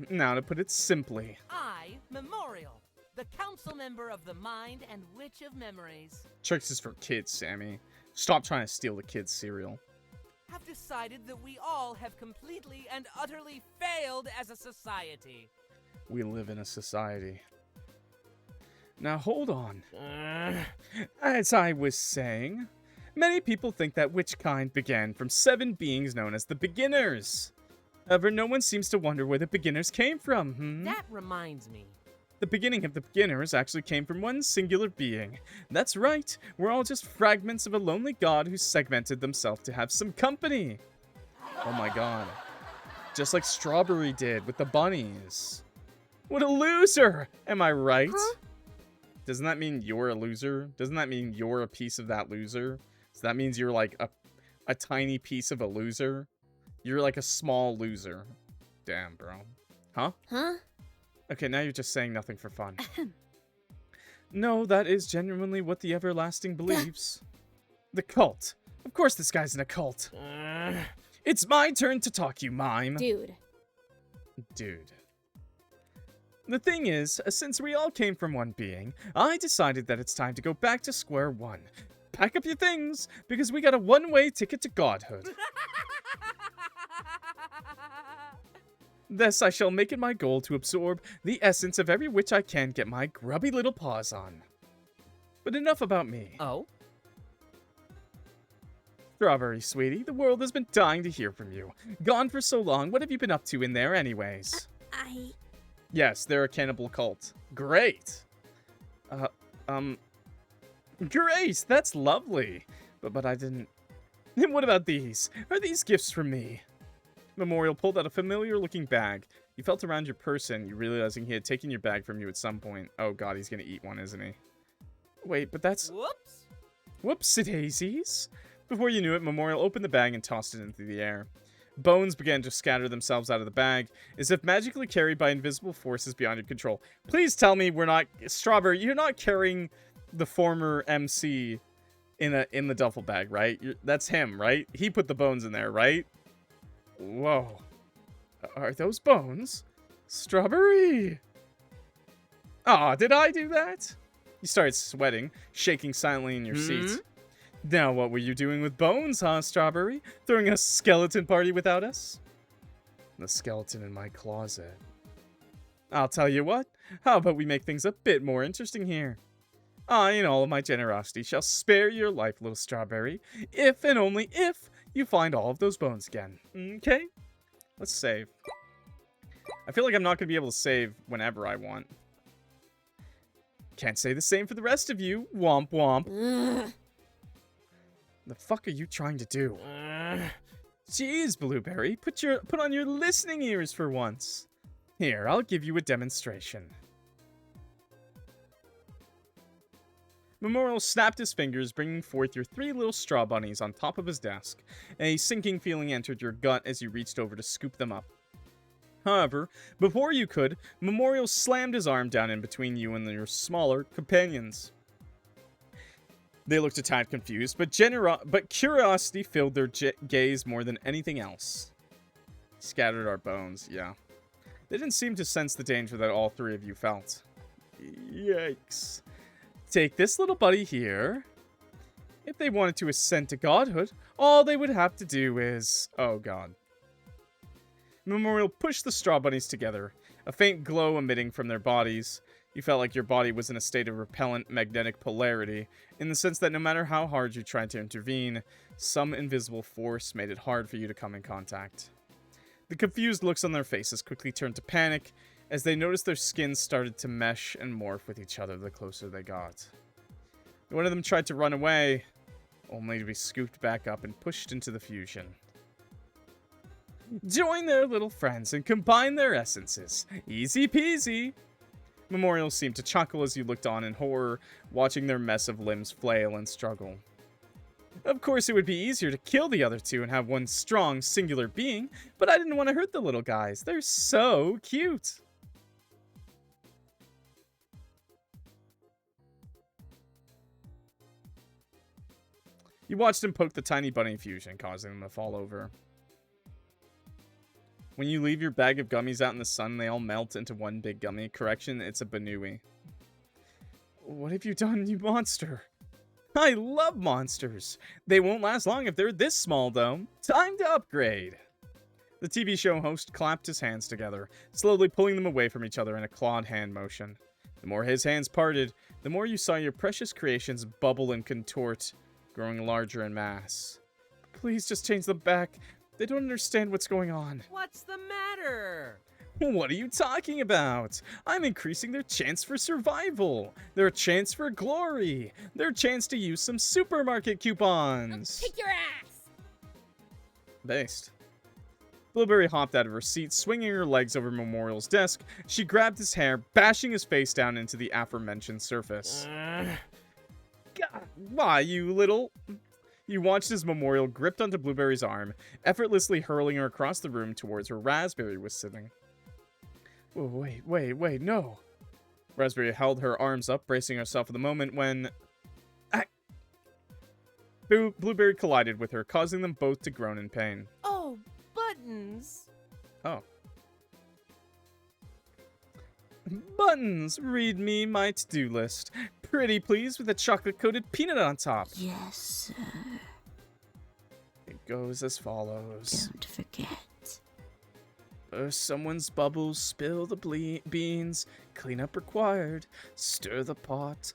Now to put it simply. I, Memorial, the council member of the Mind and Witch of Memories, Tricks is for kids, Sammy. Stop trying to steal the kids' cereal. have decided that we all have completely and utterly failed as a society. We live in a society. Now hold on. As I was saying, many people think that Witchkind began from 7 beings known as the Beginners. However, no one seems to wonder where the Beginners came from, That reminds me. The beginning of the Beginners actually came from one singular being. That's right, we're all just fragments of a lonely god who segmented themselves to have some company. Oh my god. Just like Strawberry did with the bunnies. What a loser! Am I right? Huh? Doesn't that mean you're a loser? Doesn't that mean you're a piece of that loser? So that means you're like a tiny piece of a loser. You're like a small loser. Damn, bro. Huh? Huh? Okay, now you're just saying nothing for fun. No, that is genuinely what the Everlasting believes. The cult. Of course this guy's in a cult. It's my turn to talk, you mime. Dude. Dude. The thing is, since we all came from one being, I decided that it's time to go back to square one. Pack up your things, because we got a one-way ticket to godhood. Thus, I shall make it my goal to absorb the essence of every witch I can get my grubby little paws on. But enough about me. Oh? Strawberry, sweetie, the world has been dying to hear from you. Gone for so long, what have you been up to in there anyways? Yes, they're a cannibal cult. Great! Great, that's lovely. But I didn't... What about these? Are these gifts from me? Memorial pulled out a familiar-looking bag. You felt around your person, you realizing he had taken your bag from you at some point. Oh god, he's gonna eat one, isn't he? Wait, but that's... Whoops! Whoopsie-daisies! Before you knew it, Memorial opened the bag and tossed it into the air. Bones began to scatter themselves out of the bag, as if magically carried by invisible forces beyond your control. Please tell me we're not... Strawberry, you're not carrying the former MC in the duffel bag, right? That's him, right? He put the bones in there, right? Whoa. Are those bones? Strawberry! Aw, did I do that? You started sweating, shaking silently in your seat. Now what were you doing with Bones, huh, Strawberry? Throwing a skeleton party without us? The skeleton in my closet. I'll tell you what, how about we make things a bit more interesting here? I, in all of my generosity, shall spare your life, little Strawberry, if and only if you find all of those bones again. Okay? Let's save. I feel like I'm not going to be able to save whenever I want. Can't say the same for the rest of you. Womp womp. The fuck are you trying to do? Jeez, Blueberry, put on your listening ears for once. Here, I'll give you a demonstration. Memorial snapped his fingers, bringing forth your 3 little straw bunnies on top of his desk. A sinking feeling entered your gut as you reached over to scoop them up. However, before you could, Memorial slammed his arm down in between you and your smaller companions. They looked a tad confused, but curiosity filled their gaze more than anything else. Scattered our bones, yeah. They didn't seem to sense the danger that all 3 of you felt. Yikes. Take this little buddy here. If they wanted to ascend to godhood, all they would have to do is... Oh god. Memorial pushed the straw bunnies together, a faint glow emitting from their bodies. You felt like your body was in a state of repellent magnetic polarity, in the sense that no matter how hard you tried to intervene, some invisible force made it hard for you to come in contact. The confused looks on their faces quickly turned to panic, as they noticed their skins started to mesh and morph with each other the closer they got. One of them tried to run away, only to be scooped back up and pushed into the fusion. Join their little friends and combine their essences. Easy peasy. Memorial seemed to chuckle as you looked on in horror, watching their mess of limbs flail and struggle. Of course, it would be easier to kill the other 2 and have one strong, singular being, but I didn't want to hurt the little guys. They're so cute. You watched him poke the tiny bunny fusion, causing them to fall over. When you leave your bag of gummies out in the sun, they all melt into one big gummy. Correction, it's a banooey. What have you done, you monster? I love monsters. They won't last long if they're this small, though. Time to upgrade. The TV show host clapped his hands together, slowly pulling them away from each other in a clawed hand motion. The more his hands parted, the more you saw your precious creations bubble and contort, growing larger in mass. Please just change them back. They don't understand what's going on. What's the matter? What are you talking about? I'm increasing their chance for survival, their chance for glory, their chance to use some supermarket coupons. Kick your ass! Based. Blueberry hopped out of her seat, swinging her legs over Memorial's desk. She grabbed his hair, bashing his face down into the aforementioned surface. God, why, you little... You watched as Memorial gripped onto Blueberry's arm, effortlessly hurling her across the room towards where Raspberry was sitting. Oh, wait, no. Raspberry held her arms up, bracing herself for the moment when... Blueberry collided with her, causing them both to groan in pain. Oh, buttons. Oh. Buttons, read me my to-do list. Pretty please with a chocolate-coated peanut on top. Yes, sir. It goes as follows. Don't forget. Burst someone's bubbles, spill the beans, clean up required, stir the pot,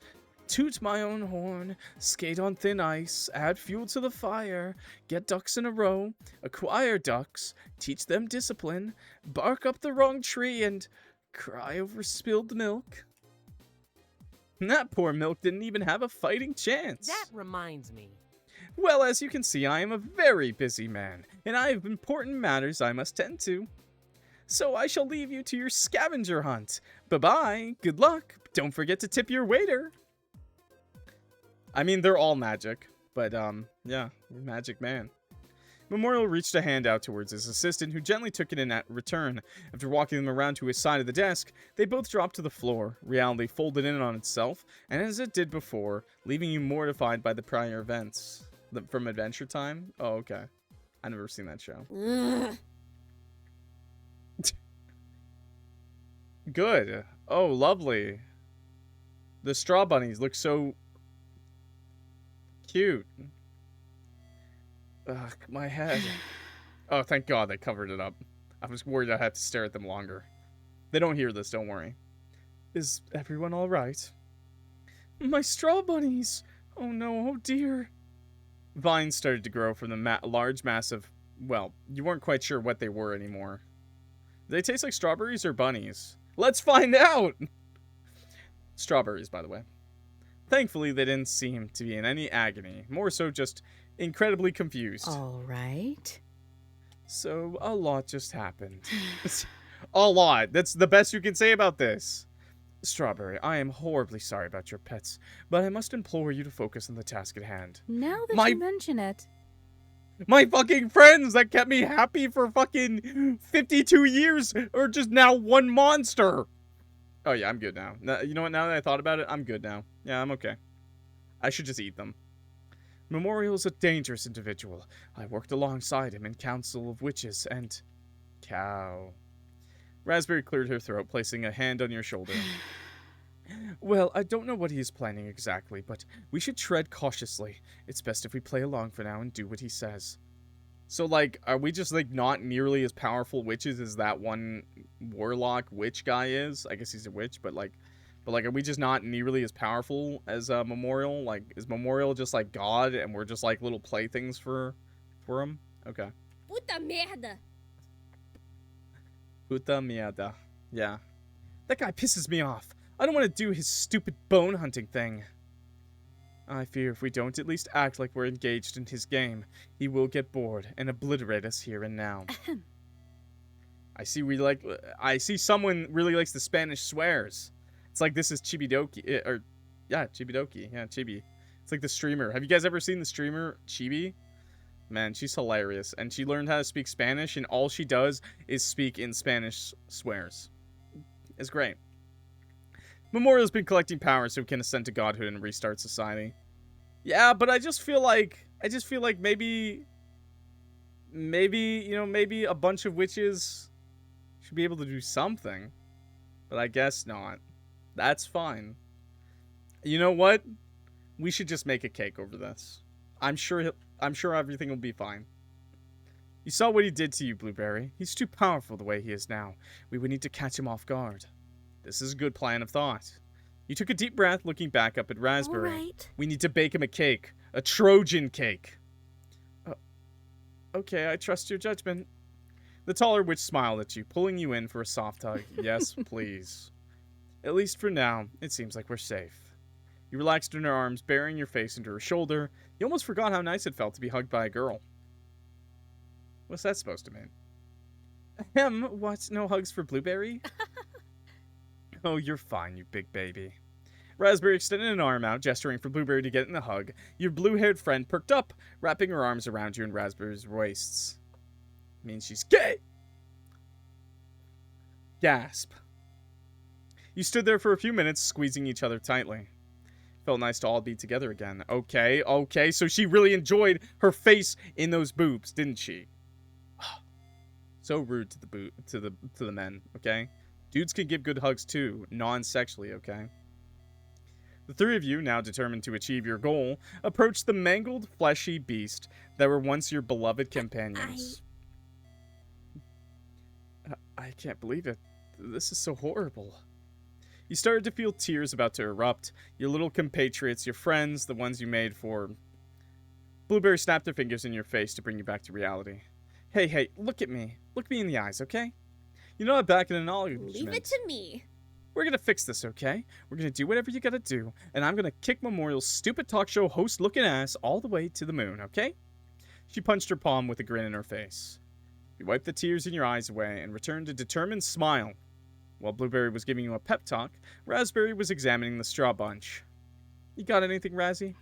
toot my own horn, skate on thin ice, add fuel to the fire, get ducks in a row, acquire ducks, teach them discipline, bark up the wrong tree, and cry over spilled milk. That poor milk didn't even have a fighting chance. That reminds me. Well, as you can see, I am a very busy man, and I have important matters I must tend to. So I shall leave you to your scavenger hunt. Bye-bye, good luck, don't forget to tip your waiter. I mean, they're all magic, but, yeah, magic man. Memorial reached a hand out towards his assistant, who gently took it in at return. After walking them around to his side of the desk, they both dropped to the floor. Reality folded in on itself, and as it did before, leaving you mortified by the prior events. From Adventure Time? Oh, okay. I've never seen that show. Good. Oh, lovely. The straw bunnies look so cute. Ugh, my head. Oh, thank God they covered it up. I was worried I had to stare at them longer. They don't hear this, don't worry. Is everyone all right? My straw bunnies! Oh no, oh dear. Vines started to grow from the large mass of... Well, you weren't quite sure what they were anymore. Do they taste like strawberries or bunnies? Let's find out! Strawberries, by the way. Thankfully, they didn't seem to be in any agony. More so just incredibly confused. All right. So, a lot just happened. A lot. That's the best you can say about this. Strawberry, I am horribly sorry about your pets, but I must implore you to focus on the task at hand. Now that My- you mention it. My fucking friends that kept me happy for fucking 52 years are just now one monster. Oh yeah, I'm good now. You know what, now that I thought about it, I'm good now. Yeah, I'm okay. I should just eat them. Memorial is a dangerous individual. I worked alongside him in Council of Witches and... Cow. Raspberry cleared her throat, placing a hand on your shoulder. Well, I don't know what he is planning exactly, but we should tread cautiously. It's best if we play along for now and do what he says. So, like, are we just, like, not nearly as powerful witches as that one warlock witch guy is? I guess he's a witch, but, like, are we just not nearly as powerful as Memorial? Like, is Memorial just, like, God, and we're just, like, little playthings for him? Okay. Puta merda! Puta mierda. Yeah. That guy pisses me off. I don't want to do his stupid bone hunting thing. I fear if we don't at least act like we're engaged in his game, he will get bored and obliterate us here and now. I see someone really likes the Spanish swears. It's like this is Chibidoki, Chibidoki. Yeah, Chibi. It's like the streamer. Have you guys ever seen the streamer Chibi? Man, she's hilarious. And she learned how to speak Spanish, and all she does is speak in Spanish swears. It's great. Memorial's been collecting power so he can ascend to godhood and restart society. Yeah, but I just feel like maybe a bunch of witches should be able to do something. But I guess not. That's fine. You know what? We should just make a cake over this. I'm sure everything will be fine. You saw what he did to you, Blueberry. He's too powerful the way he is now. We would need to catch him off guard. This is a good plan of thought. You took a deep breath, looking back up at Raspberry. All right. We need to bake him a cake. A Trojan cake. Okay, I trust your judgment. The taller witch smiled at you, pulling you in for a soft hug. Yes, please. At least for now, it seems like we're safe. You relaxed in her arms, burying your face into her shoulder. You almost forgot how nice it felt to be hugged by a girl. What's that supposed to mean? What? No hugs for Blueberry? Oh, you're fine, you big baby. Raspberry extended an arm out, gesturing for Blueberry to get in the hug. Your blue-haired friend perked up, wrapping her arms around you and Raspberry's waists. Means she's gay! Gasp. You stood there for a few minutes, squeezing each other tightly. Felt nice to all be together again. Okay, so she really enjoyed her face in those boobs, didn't she? So rude to the men, okay? Dudes can give good hugs too, non-sexually, okay? The three of you, now determined to achieve your goal, approached the mangled, fleshy beast that were once your beloved companions. I can't believe it. This is so horrible. You started to feel tears about to erupt. Your little compatriots, your friends, the ones you made for... Blueberry snapped her fingers in your face to bring you back to reality. Hey, look at me. Look me in the eyes, okay? You're not back in acknowledgement. Leave it to me. We're gonna fix this, okay? We're gonna do whatever you gotta do, and I'm gonna kick Memorial's stupid talk show host-looking ass all the way to the moon, okay? She punched her palm with a grin in her face. You wiped the tears in your eyes away and returned a determined smile. While Blueberry was giving you a pep talk, Raspberry was examining the straw bunch. You got anything, Razzie?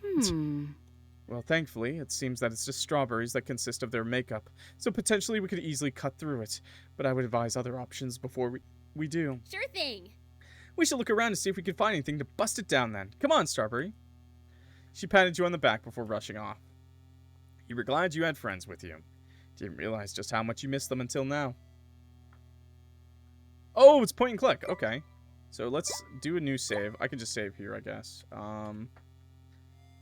Well, thankfully, it seems that it's just strawberries that consist of their makeup, so potentially we could easily cut through it, but I would advise other options before we do. Sure thing. We should look around to see if we can find anything to bust it down then. Come on, Strawberry. She patted you on the back before rushing off. You were glad you had friends with you. Didn't realize just how much you missed them until now. Oh, it's point and click. Okay. So let's do a new save. I can just save here, I guess.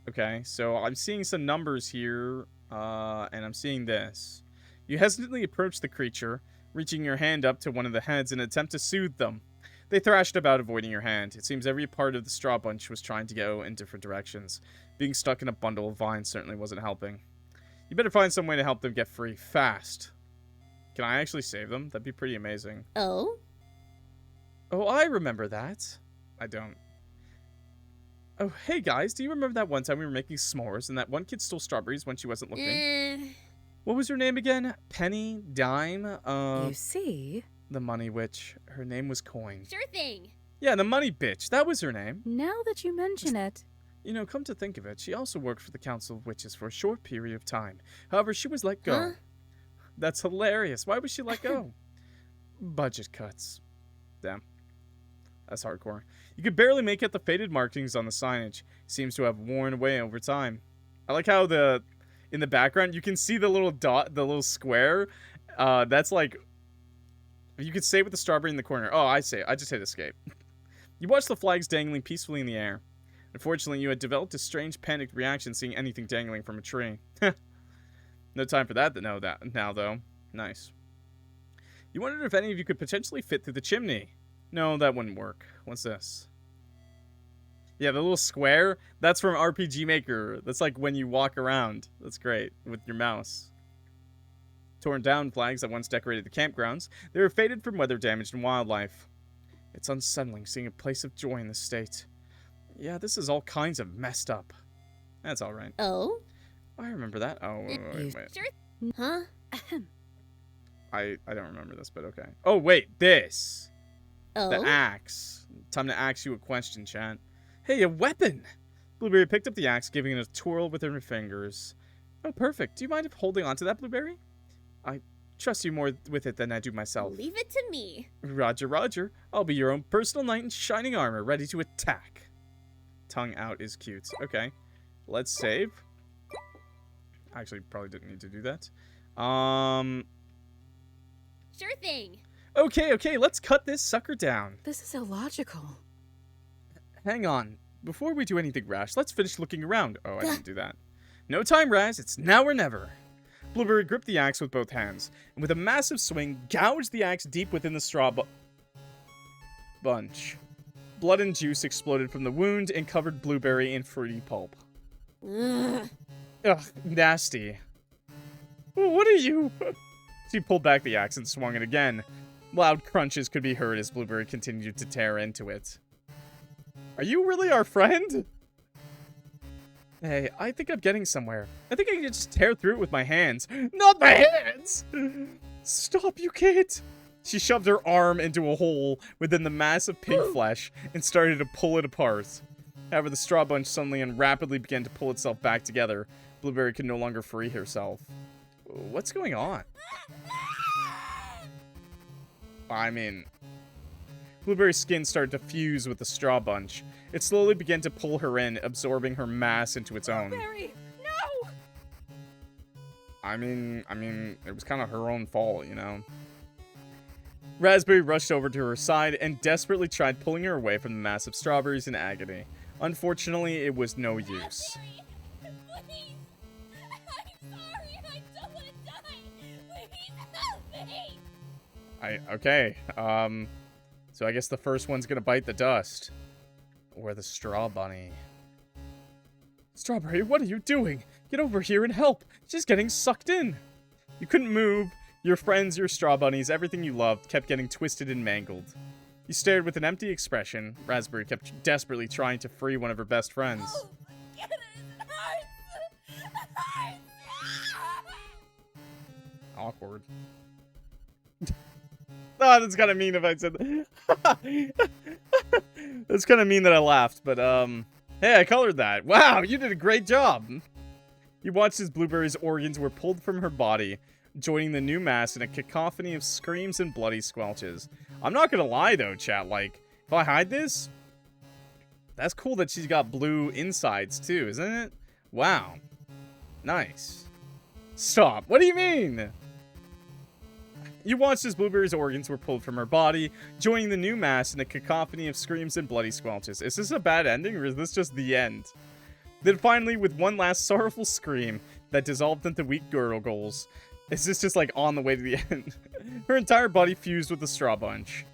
Okay, so I'm seeing some numbers here, and I'm seeing this. You hesitantly approach the creature, reaching your hand up to one of the heads in an attempt to soothe them. They thrashed about, avoiding your hand. It seems every part of the straw bunch was trying to go in different directions. Being stuck in a bundle of vines certainly wasn't helping. You better find some way to help them get free, fast. Can I actually save them? That'd be pretty amazing. Oh? Oh, I remember that. I don't. Oh, hey guys, do you remember that one time we were making s'mores and that one kid stole strawberries when she wasn't looking? What was her name again? Penny? Dime? You see? The money witch. Her name was Coin. Sure thing. Yeah, the money bitch. That was her name. Now that you mention it. You know, come to think of it, she also worked for the Council of Witches for a short period of time. However, she was let go. Huh? That's hilarious. Why was she let go? Budget cuts. Damn. That's hardcore. You could barely make out the faded markings on the signage. Seems to have worn away over time. I like how in the background, you can see the little dot, the little square. That's like, you could say with the strawberry in the corner. Oh, I just hit escape. You watch the flags dangling peacefully in the air. Unfortunately, you had developed a strange panicked reaction seeing anything dangling from a tree. No time for that now, though. Nice. You wondered if any of you could potentially fit through the chimney. No, that wouldn't work. What's this? Yeah, the little square, that's from RPG Maker. That's like when you walk around. That's great, with your mouse. Torn down flags that once decorated the campgrounds, they were faded from weather damage and wildlife. It's unsettling seeing a place of joy in this state. Yeah, this is all kinds of messed up. That's alright. Oh? I remember that. Oh, wait. Sure. Huh? I don't remember this, but okay. Oh, wait, this. Oh? The axe. Time to ask you a question, chat. Hey, a weapon! Blueberry picked up the axe, giving it a twirl with her fingers. Oh, perfect. Do you mind holding on to that, Blueberry? I trust you more with it than I do myself. Leave it to me. Roger, Roger. I'll be your own personal knight in shining armor, ready to attack. Tongue out is cute. Okay. Let's save. Actually, probably didn't need to do that. Sure thing. Okay, let's cut this sucker down. This is illogical. Hang on. Before we do anything rash, let's finish looking around. Oh, I didn't do that. No time, Raz. It's now or never. Blueberry gripped the axe with both hands, and with a massive swing, gouged the axe deep within the straw bunch. Blood and juice exploded from the wound and covered Blueberry in fruity pulp. Ugh. Ugh, nasty. What are you? She pulled back the axe and swung it again. Loud crunches could be heard as Blueberry continued to tear into it. Are you really our friend? Hey, I think I'm getting somewhere. I think I can just tear through it with my hands. Not my hands! Stop, you can't! She shoved her arm into a hole within the mass of pink flesh and started to pull it apart. However, the straw bunch suddenly and rapidly began to pull itself back together. Blueberry could no longer free herself. What's going on? I mean... Blueberry's skin started to fuse with the straw bunch. It slowly began to pull her in, absorbing her mass into its own. Blueberry, no! I mean, it was kind of her own fault, you know? Raspberry rushed over to her side and desperately tried pulling her away from the mass of strawberries in agony. Unfortunately, it was no use. Please! I'm sorry, I don't want to die! Please help me! Okay, so I guess the first one's gonna bite the dust. Or the straw bunny. Strawberry, what are you doing? Get over here and help! She's getting sucked in! You couldn't move. Your friends, your straw bunnies, everything you loved kept getting twisted and mangled. You stared with an empty expression. Raspberry kept desperately trying to free one of her best friends. Oh, get it! It hurts! It hurts! Awkward. Oh, that's kind of mean if I said that. That's kind of mean that I laughed, but, hey, I colored that. Wow, you did a great job. You watched as Blueberry's organs were pulled from her body, joining the new mass in a cacophony of screams and bloody squelches. I'm not gonna lie, though, chat, like, if I hide this, that's cool that she's got blue insides, too, isn't it? Wow. Nice. Stop. What do you mean? You watched as Blueberry's organs were pulled from her body, joining the new mass in a cacophony of screams and bloody squelches. Is this a bad ending, or is this just the end? Then finally, with one last sorrowful scream that dissolved into weak gurgles, is this just like on the way to the end? Her entire body fused with the straw bunch.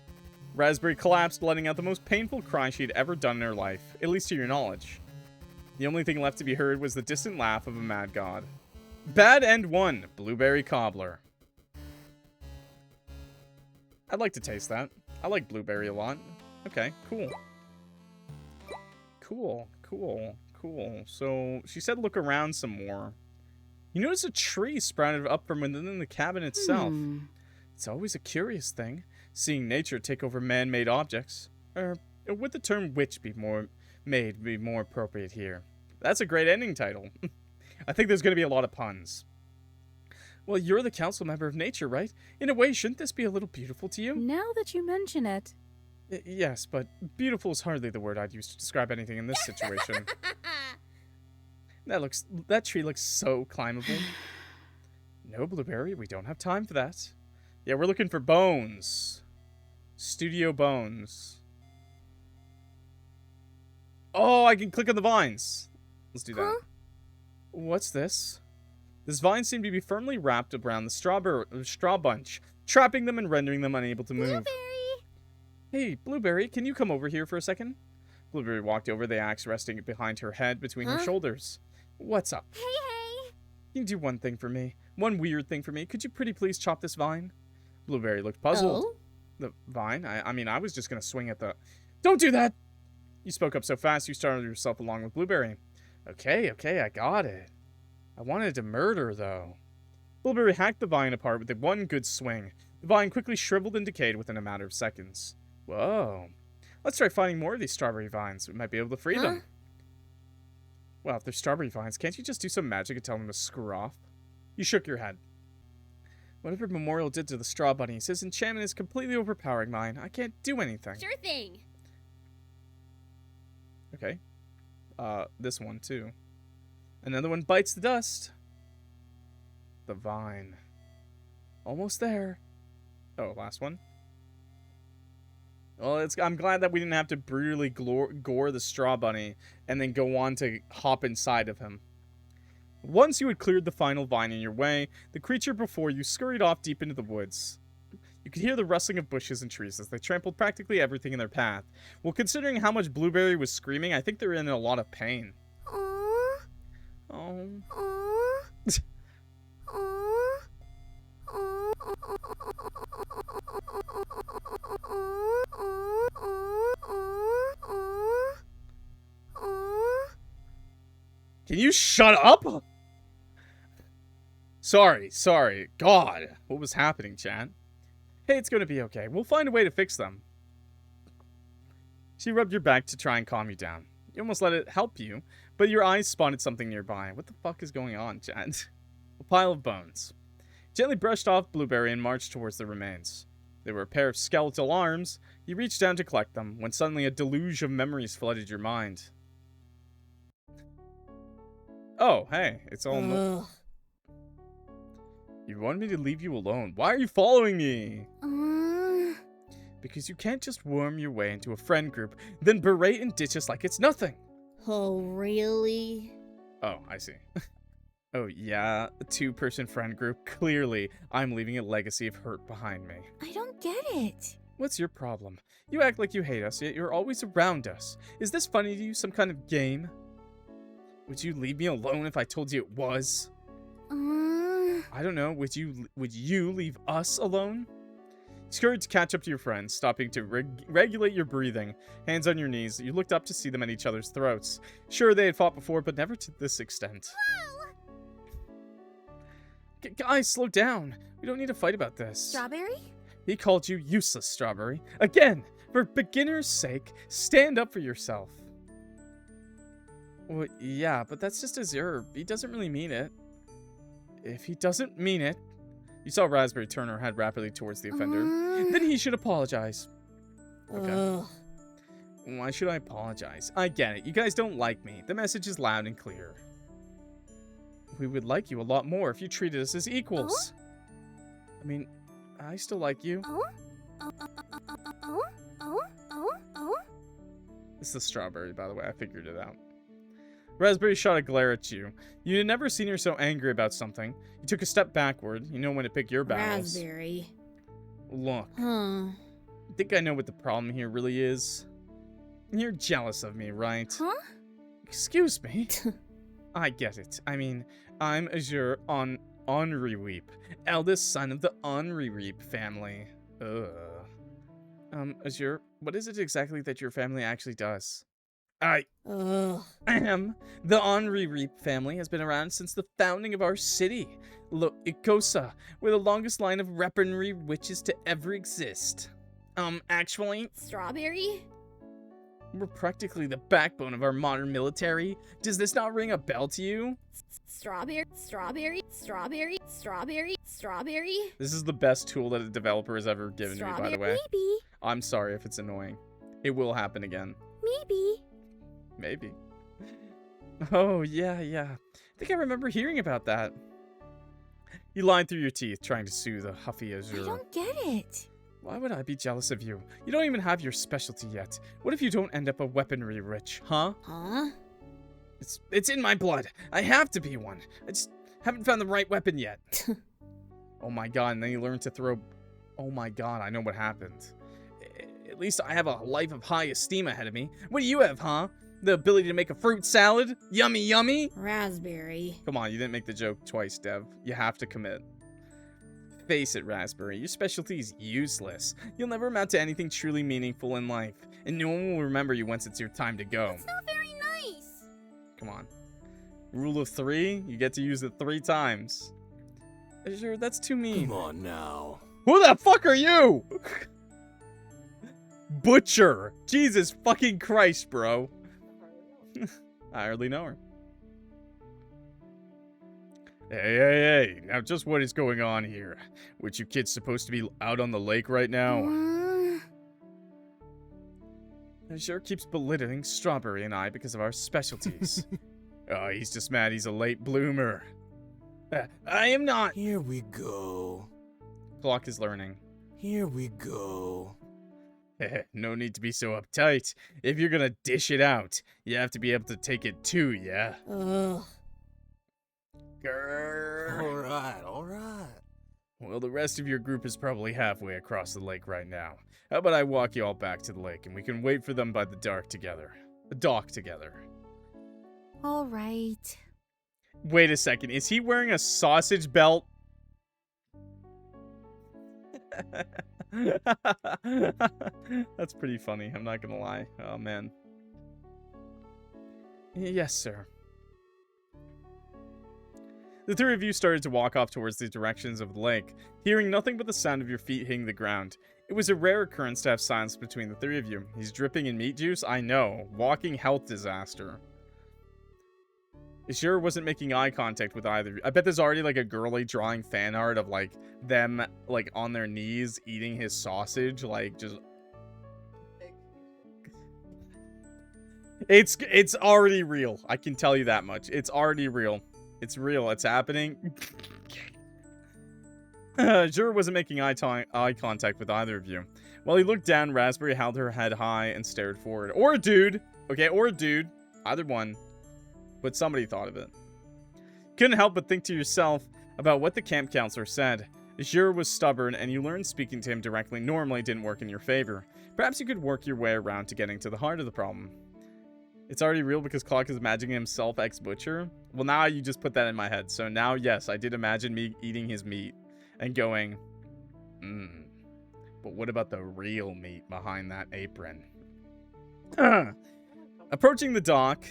Raspberry collapsed, letting out the most painful cry she'd ever done in her life, at least to your knowledge. The only thing left to be heard was the distant laugh of a mad god. Bad End 1, Blueberry Cobbler. I'd like to taste that. I like blueberry a lot. Okay, cool. Cool. So, she said look around some more. You notice a tree sprouted up from within the cabin itself. It's always a curious thing, seeing nature take over man-made objects. Or would the term witch be more appropriate here? That's a great ending title. I think there's going to be a lot of puns. Well, you're the council member of nature, right? In a way, shouldn't this be a little beautiful to you? Now that you mention it. Yes, but beautiful is hardly the word I'd use to describe anything in this situation. That tree looks so climbable. No, Blueberry, we don't have time for that. Yeah, we're looking for bones. Studio bones. Oh, I can click on the vines. Let's do that. Huh? What's this? This vine seemed to be firmly wrapped around the straw bunch, trapping them and rendering them unable to move. Blueberry! Hey, Blueberry, can you come over here for a second? Blueberry walked over, the axe resting behind her head between her shoulders. What's up? Hey, hey! Can you do one thing for me? One weird thing for me? Could you pretty please chop this vine? Blueberry looked puzzled. Oh? The vine? I mean, I was just gonna swing at the... Don't do that! You spoke up so fast, you startled yourself along with Blueberry. Okay, I got it. I wanted to murder, though. Blueberry hacked the vine apart with one good swing. The vine quickly shriveled and decayed within a matter of seconds. Whoa. Let's try finding more of these strawberry vines. We might be able to free them. Well, if they're strawberry vines, can't you just do some magic and tell them to screw off? You shook your head. Whatever Memorial did to the straw bunnies, his enchantment is completely overpowering mine. I can't do anything. Sure thing. Okay. This one, too. Another one bites the dust. The vine. Almost there. Oh, last one. Well, I'm glad that we didn't have to brutally gore the straw bunny and then go on to hop inside of him. Once you had cleared the final vine in your way, the creature before you scurried off deep into the woods. You could hear the rustling of bushes and trees as they trampled practically everything in their path. Well, considering how much Blueberry was screaming, I think they're in a lot of pain. Aww. Oh. Aww. Can you shut up? Sorry. God, what was happening, chat? Hey, it's gonna be okay. We'll find a way to fix them. She rubbed your back to try and calm you down. You almost let it help you, but your eyes spotted something nearby. What the fuck is going on, Chad? A pile of bones. Gently brushed off Blueberry and marched towards the remains. They were a pair of skeletal arms. You reached down to collect them, when suddenly a deluge of memories flooded your mind. Oh, hey, it's all... You wanted me to leave you alone. Why are you following me? Because you can't just worm your way into a friend group, then berate and ditch us like it's nothing. Oh, really? Oh, I see. Oh, yeah, a two-person friend group. Clearly, I'm leaving a legacy of hurt behind me. I don't get it. What's your problem? You act like you hate us, yet you're always around us. Is this funny to you, some kind of game? Would you leave me alone if I told you it was? I don't know, would you leave us alone? You scurried to catch up to your friends, stopping to regulate your breathing. Hands on your knees, you looked up to see them at each other's throats. Sure, they had fought before, but never to this extent. Guys, slow down. We don't need to fight about this. Strawberry? He called you useless, Strawberry. Again, for beginner's sake, stand up for yourself. Well, yeah, but that's just his herb. He doesn't really mean it. If he doesn't mean it, you saw Raspberry turn her head rapidly towards the offender. Then he should apologize. Okay. Why should I apologize? I get it. You guys don't like me. The message is loud and clear. We would like you a lot more if you treated us as equals. I mean, I still like you. It's the Strawberry, by the way. I figured it out. Raspberry shot a glare at you. You had never seen her so angry about something. You took a step backward. You know when to pick your battles. Raspberry. Look. Huh. I think I know what the problem here really is. You're jealous of me, right? Huh? Excuse me? I get it. I mean, I'm Azure Enriweep, eldest son of the Enriweep family. Azure, what is it exactly that your family actually does? I am. The Enriweep family has been around since the founding of our city, Ikosa. We're the longest line of weaponry witches to ever exist. Actually... Strawberry? We're practically the backbone of our modern military. Does this not ring a bell to you? Strawberry? This is the best tool that a developer has ever given me, by the way. Maybe. I'm sorry if it's annoying. It will happen again. Maybe. Maybe. Oh, yeah. I think I remember hearing about that. You lied through your teeth, trying to soothe a huffy Azure. I don't get it. Why would I be jealous of you? You don't even have your specialty yet. What if you don't end up a weaponry rich, huh? Huh? It's in my blood. I have to be one. I just haven't found the right weapon yet. Oh my god, and then you learn to throw... Oh my god, I know what happened. At least I have a life of high esteem ahead of me. What do you have, huh? The ability to make a fruit salad? Yummy, yummy? Raspberry. Come on, you didn't make the joke twice, Dev. You have to commit. Face it, Raspberry, your specialty is useless. You'll never amount to anything truly meaningful in life, and no one will remember you once it's your time to go. It's not very nice. Come on. Rule of 3, you get to use it 3 times. Sure, that's too mean. Come on now. Who the fuck are you? Butcher. Jesus fucking Christ, bro. I hardly know her. Hey. Now, just what is going on here? Which you kids supposed to be out on the lake right now? It sure keeps belittling Strawberry and I because of our specialties. Oh, he's just mad he's a late bloomer. I am not. Here we go. Clock is learning. Here we go. No need to be so uptight. If you're gonna dish it out, you have to be able to take it too, yeah? Ugh. Grrr. All right. Well, the rest of your group is probably halfway across the lake right now. How about I walk you all back to the lake and we can wait for them by the dock together. All right. Wait a second, is he wearing a sausage belt? That's pretty funny, I'm not gonna lie. Oh, man. Yes, sir. The three of you started to walk off towards the directions of the lake, hearing nothing but the sound of your feet hitting the ground. It was a rare occurrence to have silence between the three of you. He's dripping in meat juice? I know. Walking health disaster. It sure wasn't making eye contact with either. I bet there's already like a girly drawing fan art of like them like on their knees eating his sausage, like just. It's already real. I can tell you that much. It's already real. It's real. It's happening. Sure wasn't making eye contact with either of you. While he looked down, Raspberry held her head high and stared forward. Or a dude. Okay, or a dude. Either one. But somebody thought of it. Couldn't help but think to yourself about what the camp counselor said. Jure was stubborn, and you learned speaking to him directly normally didn't work in your favor. Perhaps you could work your way around to getting to the heart of the problem. It's already real because Clock is imagining himself ex-butcher? Well, now you just put that in my head. So now, yes, I did imagine me eating his meat and going, but what about the real meat behind that apron? Approaching the dock,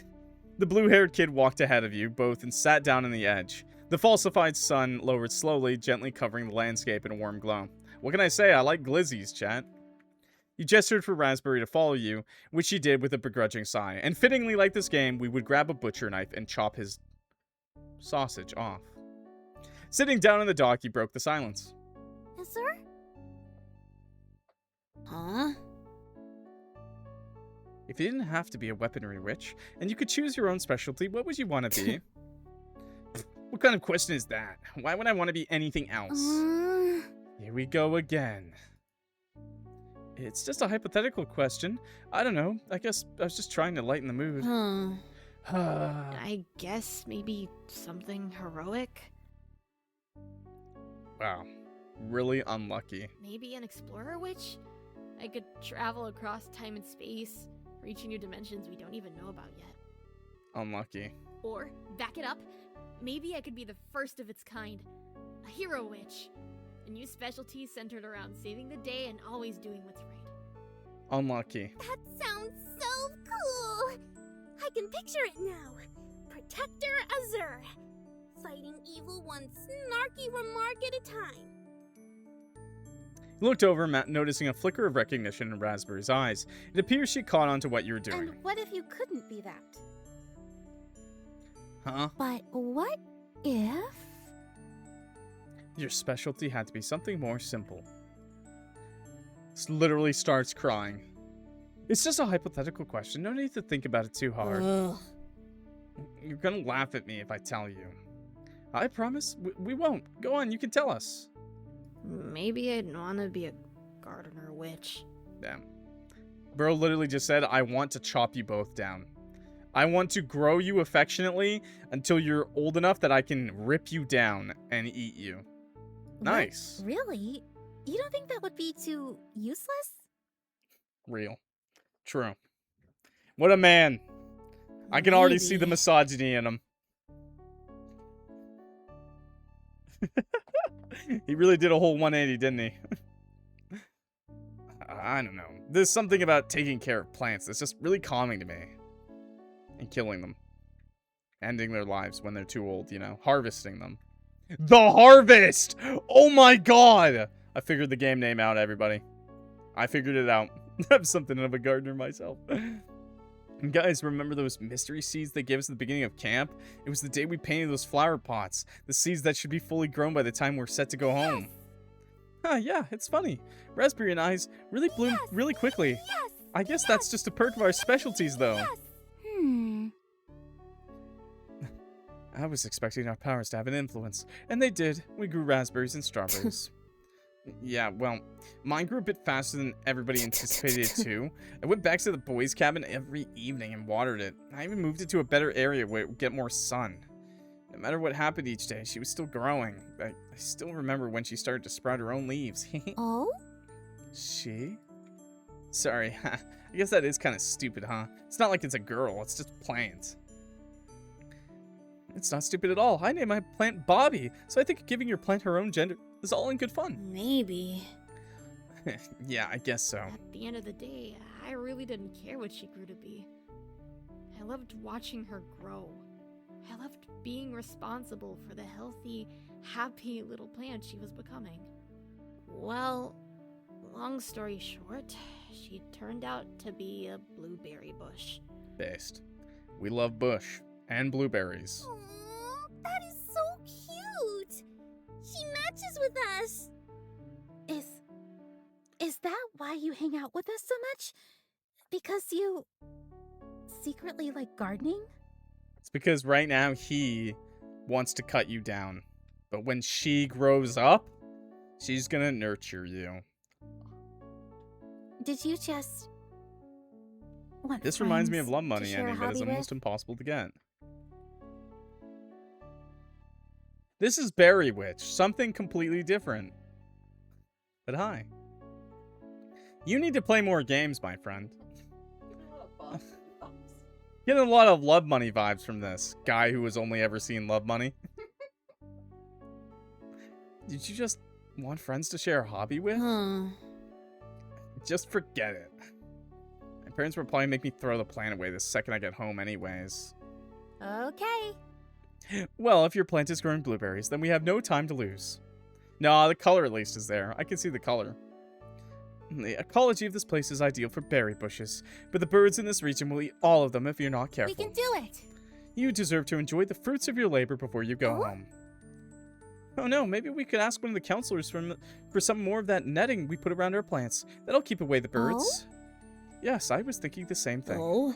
the blue-haired kid walked ahead of you both and sat down on the edge. The falsified sun lowered slowly, gently covering the landscape in a warm glow. What can I say? I like glizzies, chat. You gestured for Raspberry to follow you, which she did with a begrudging sigh. And fittingly like this game, we would grab a butcher knife and chop his sausage off. Sitting down on the dock, he broke the silence. Yes, sir? Huh? If you didn't have to be a weaponry witch, and you could choose your own specialty, what would you want to be? What kind of question is that? Why would I want to be anything else? Here we go again. It's just a hypothetical question. I don't know. I guess I was just trying to lighten the mood. I guess maybe something heroic? Wow. Really unlucky. Maybe an explorer witch? I could travel across time and space, reaching new dimensions we don't even know about yet. Unlucky. Or, back it up, maybe I could be the first of its kind. A hero witch. A new specialty centered around saving the day and always doing what's right. Unlucky. That sounds so cool! I can picture it now. Protector Azure. Fighting evil one snarky remark at a time. He looked over, noticing a flicker of recognition in Raspberry's eyes. It appears she caught on to what you were doing. And what if you couldn't be that? Huh? But what if... Your specialty had to be something more simple. Literally starts crying. It's just a hypothetical question. No need to think about it too hard. Ugh. You're gonna laugh at me if I tell you. I promise we won't. Go on, you can tell us. Maybe I'd want to be a gardener witch. Damn. Bro literally just said, I want to chop you both down. I want to grow you affectionately until you're old enough that I can rip you down and eat you. Nice. Really? You don't think that would be too useless? Real. True. What a man. I can already see the Maybe. misogyny in him. He really did a whole 180, didn't he? I don't know. There's something about taking care of plants that's just really calming to me. And killing them. Ending their lives when they're too old, you know. Harvesting them. The Harvest! Oh my god! I figured the game name out, everybody. I figured it out. I'm something of a gardener myself. And guys, remember those mystery seeds they gave us at the beginning of camp? It was the day we painted those flower pots. The seeds that should be fully grown by the time we're set to go home. Huh, yeah, it's funny. Raspberry and Eyes really bloom really quickly. Yes! I guess that's just a perk of our specialties, though. Yes! I was expecting our powers to have an influence, and they did. We grew raspberries and strawberries. Yeah, well, mine grew a bit faster than everybody anticipated it to. I went back to the boys' cabin every evening and watered it. I even moved it to a better area where it would get more sun. No matter what happened each day, she was still growing. I still remember when she started to sprout her own leaves. Oh? She? Sorry, I guess that is kind of stupid, huh? It's not like it's a girl, it's just plants. It's not stupid at all. I named my plant Bobby, so I think giving your plant her own gender is all in good fun. Maybe. Yeah, I guess so. At the end of the day, I really didn't care what she grew to be. I loved watching her grow. I loved being responsible for the healthy, happy little plant she was becoming. Well, long story short, she turned out to be a blueberry bush. Based. We love bush and blueberries. Aw, that is so cute. She matches with us. Is that why you hang out with us so much? Because you secretly like gardening? It's because right now he wants to cut you down. But when she grows up, she's gonna nurture you. Did you just want This reminds me friends of Love to Money share a ending that is hobby almost with? impossible to get. This is Berrywitched, something completely different. But hi. You need to play more games, my friend. Getting a lot of Love Money vibes from this guy who has only ever seen Love Money. Did you just want friends to share a hobby with? Just forget it. My parents will probably make me throw the plant away the second I get home anyways. Okay. Well, if your plant is growing blueberries, then we have no time to lose. Nah, the color at least is there. I can see the color. The ecology of this place is ideal for berry bushes, but the birds in this region will eat all of them if you're not careful. We can do it. You deserve to enjoy the fruits of your labor before you go Oh? home. Oh no, maybe we could ask one of the counselors for some more of that netting we put around our plants. That'll keep away the birds. Yes, I was thinking the same thing. Oh.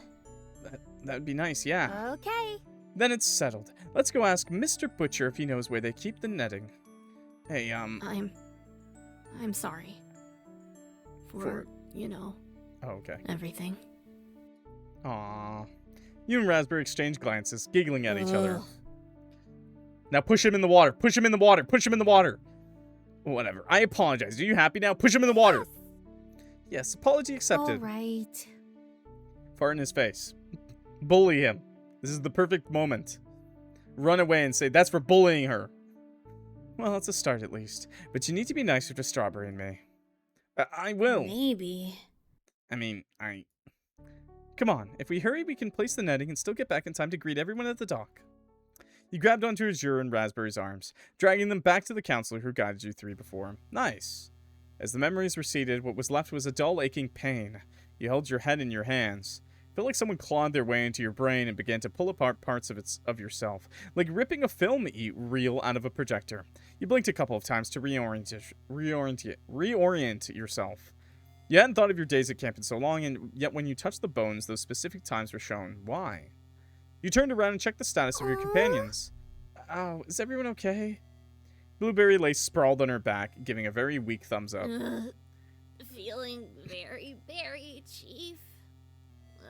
That'd be nice, yeah. Okay. Then it's settled. Let's go ask Mr. Butcher if he knows where they keep the netting. Hey, I'm sorry. For, you know, Oh, okay. everything. Aww. You and Raspberry exchange glances, giggling at each other. Ugh. Now push him in the water. Push him in the water. Push him in the water. Whatever. I apologize. Are you happy now? Push him in the water. Yes, apology accepted. All right. Fart in his face. Bully him. This is the perfect moment. Run away and say, that's for bullying her. Well, that's a start at least. But you need to be nicer to Strawberry and me. I will. Maybe. I mean, Come on. If we hurry, we can place the netting and still get back in time to greet everyone at the dock. You grabbed onto Azure and Raspberry's arms, dragging them back to the counselor who guided you three before. Nice. As the memories receded, what was left was a dull, aching pain. You held your head in your hands. Felt like someone clawed their way into your brain and began to pull apart parts of yourself, like ripping a film reel out of a projector. You blinked a couple of times to reorient yourself. You hadn't thought of your days at camp in so long, and yet when you touched the bones, those specific times were shown. Why? You turned around and checked the status of your companions. Oh, is everyone okay? Blueberry lay sprawled on her back, giving a very weak thumbs up. Feeling very, very, Chief.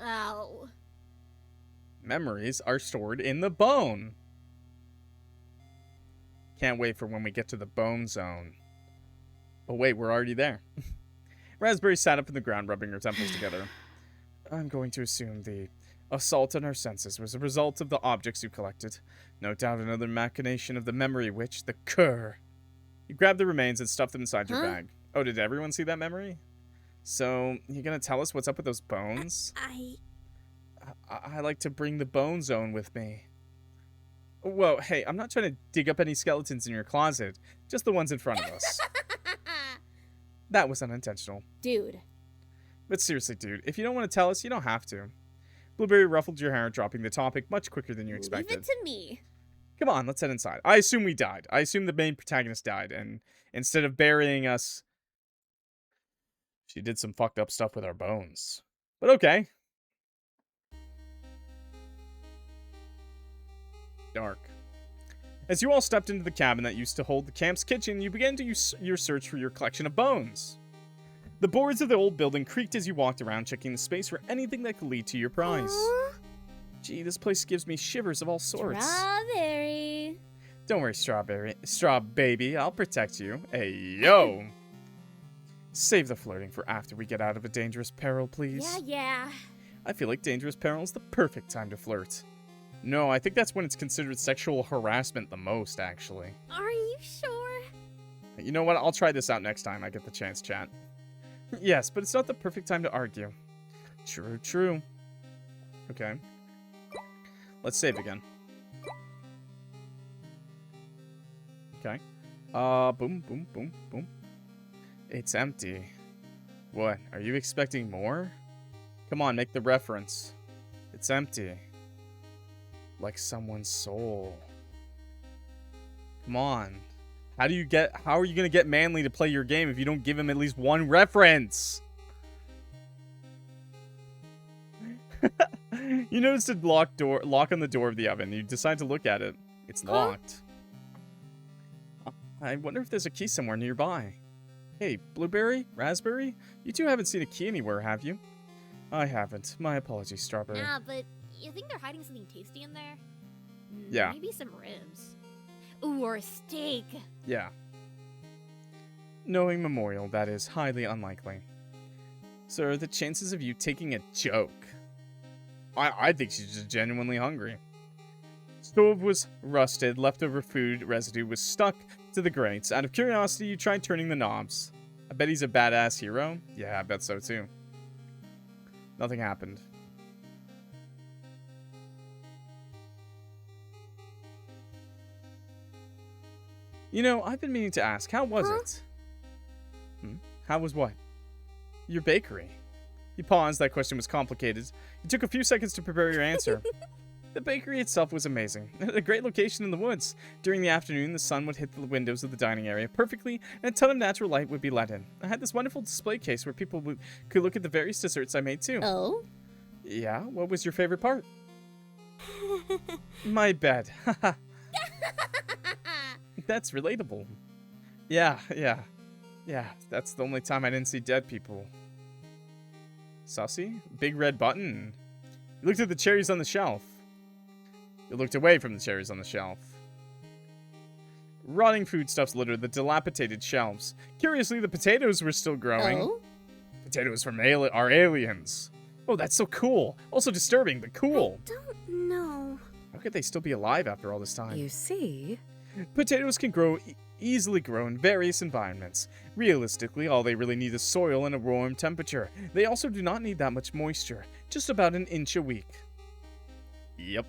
Ow. Memories are stored in the bone. Can't wait for when we get to the bone zone. Oh wait, we're already there. Raspberry sat up in the ground, rubbing her temples together. I'm going to assume the assault on our senses was a result of the objects you collected. No doubt another machination of the memory witch, the cur. You grabbed the remains and stuffed them inside your bag. Oh, did everyone see that memory? So, you gonna tell us what's up with those bones? I like to bring the bone zone with me. Whoa, hey, I'm not trying to dig up any skeletons in your closet. Just the ones in front of us. That was unintentional. Dude. But seriously, dude, if you don't want to tell us, you don't have to. Blueberry ruffled your hair, dropping the topic much quicker than you expected. Leave it to me. Come on, let's head inside. I assume we died. I assume the main protagonist died, and instead of burying us, she did some fucked up stuff with our bones. But okay. Dark. As you all stepped into the cabin that used to hold the camp's kitchen, you began to use your search for your collection of bones. The boards of the old building creaked as you walked around, checking the space for anything that could lead to your prize. Gee, this place gives me shivers of all sorts. Strawberry. Don't worry, Straw baby, I'll protect you. Hey, yo! Save the flirting for after we get out of a dangerous peril, please. Yeah. I feel like dangerous peril is the perfect time to flirt. No, I think that's when it's considered sexual harassment the most, actually. Are you sure? You know what? I'll try this out next time I get the chance, chat. Yes, but it's not the perfect time to argue. True, true. Okay. Let's save again. Okay. Boom, boom, boom, boom. It's empty. What? Are you expecting more? Come on, make the reference. It's empty. Like someone's soul. Come on. How are you gonna get Manly to play your game if you don't give him at least one reference? You noticed a lock on the door of the oven. You decide to look at it. It's locked. I wonder if there's a key somewhere nearby. Hey, Blueberry? Raspberry? You two haven't seen a key anywhere, have you? I haven't. My apologies, Strawberry. Nah, but you think they're hiding something tasty in there? Yeah. Maybe some ribs. Ooh, or a steak. Yeah. Knowing Memorial, that is highly unlikely. Sir, the chances of you taking a joke. I think she's just genuinely hungry. Stove was rusted, leftover food residue was stuck to the grates. Out of curiosity, you tried turning the knobs. I bet he's a badass hero. Yeah, I bet so too. Nothing happened. You know, I've been meaning to ask, how was it? How was what? Your bakery. You paused, that question was complicated. It took a few seconds to prepare your answer. The bakery itself was amazing. It had a great location in the woods. During the afternoon, the sun would hit the windows of the dining area perfectly, and a ton of natural light would be let in. I had this wonderful display case where people could look at the various desserts I made too. Oh? Yeah? What was your favorite part? My bed. That's relatable. Yeah. That's the only time I didn't see dead people. Sussy? Big red button. You looked at the cherries on the shelf. You looked away from the cherries on the shelf. Rotting foodstuffs littered the dilapidated shelves. Curiously, the potatoes were still growing. Oh? Potatoes from our aliens. Oh, that's so cool. Also disturbing, but cool. Don't know. How could they still be alive after all this time? You see? Potatoes can easily grow in various environments. Realistically, all they really need is soil and a warm temperature. They also do not need that much moisture, just about an inch a week. Yep.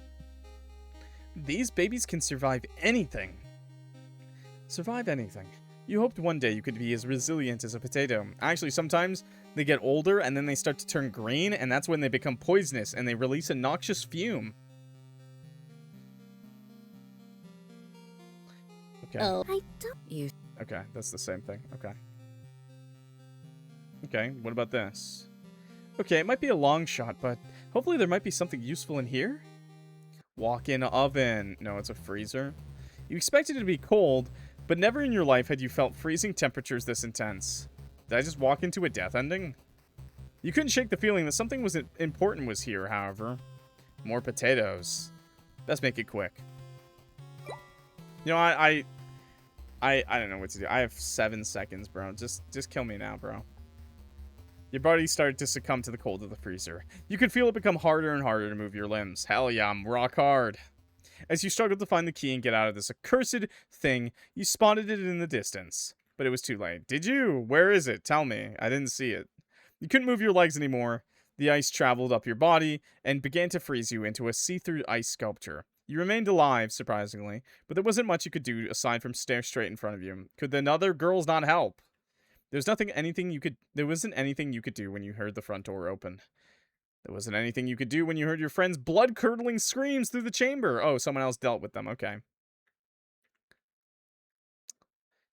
These babies can survive anything. Survive anything. You hoped one day you could be as resilient as a potato. Actually, sometimes they get older and then they start to turn green, and that's when they become poisonous and they release a noxious fume. Okay. Oh. I don't. You. Okay, that's the same thing. Okay. Okay, what about this? Okay, it might be a long shot, but hopefully there might be something useful in here. Walk-in oven. No, it's a freezer. You expected it to be cold, but never in your life had you felt freezing temperatures this intense. Did I just walk into a death ending? You couldn't shake the feeling that something important was here, however. More potatoes. Best make it quick. You know, I don't know what to do. I have 7 seconds, bro. Just kill me now, bro. Your body started to succumb to the cold of the freezer. You could feel it become harder and harder to move your limbs. Hell yeah, I'm rock hard. As you struggled to find the key and get out of this accursed thing, you spotted it in the distance. But it was too late. Did you? Where is it? Tell me. I didn't see it. You couldn't move your legs anymore. The ice traveled up your body and began to freeze you into a see-through ice sculpture. You remained alive, surprisingly, but there wasn't much you could do aside from stare straight in front of you. Could the other girls not help? There wasn't anything you could do when you heard the front door open. There wasn't anything you could do when you heard your friend's blood-curdling screams through the chamber. Oh, someone else dealt with them. Okay.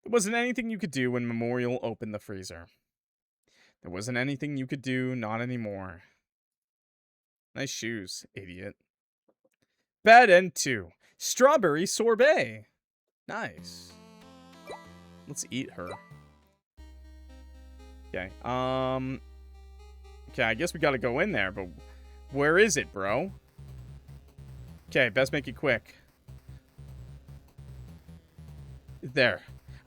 There wasn't anything you could do when Memorial opened the freezer. There wasn't anything you could do, not anymore. Nice shoes, idiot. Bad end 2. Strawberry sorbet. Nice. Let's eat her. Okay, okay, I guess we gotta go in there, but where is it, bro? Okay, best make it quick. There.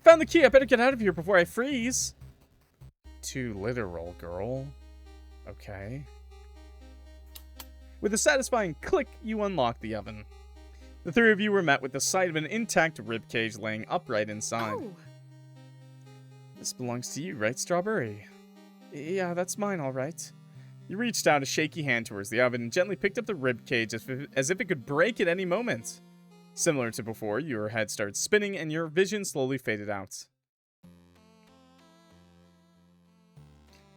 Found the key. I better get out of here before I freeze. Too literal, girl. Okay. With a satisfying click, you unlock the oven. The three of you were met with the sight of an intact ribcage laying upright inside. Oh. This belongs to you, right, Strawberry? Yeah, that's mine, all right. You reached out a shaky hand towards the oven and gently picked up the ribcage as if it could break at any moment. Similar to before, your head started spinning and your vision slowly faded out.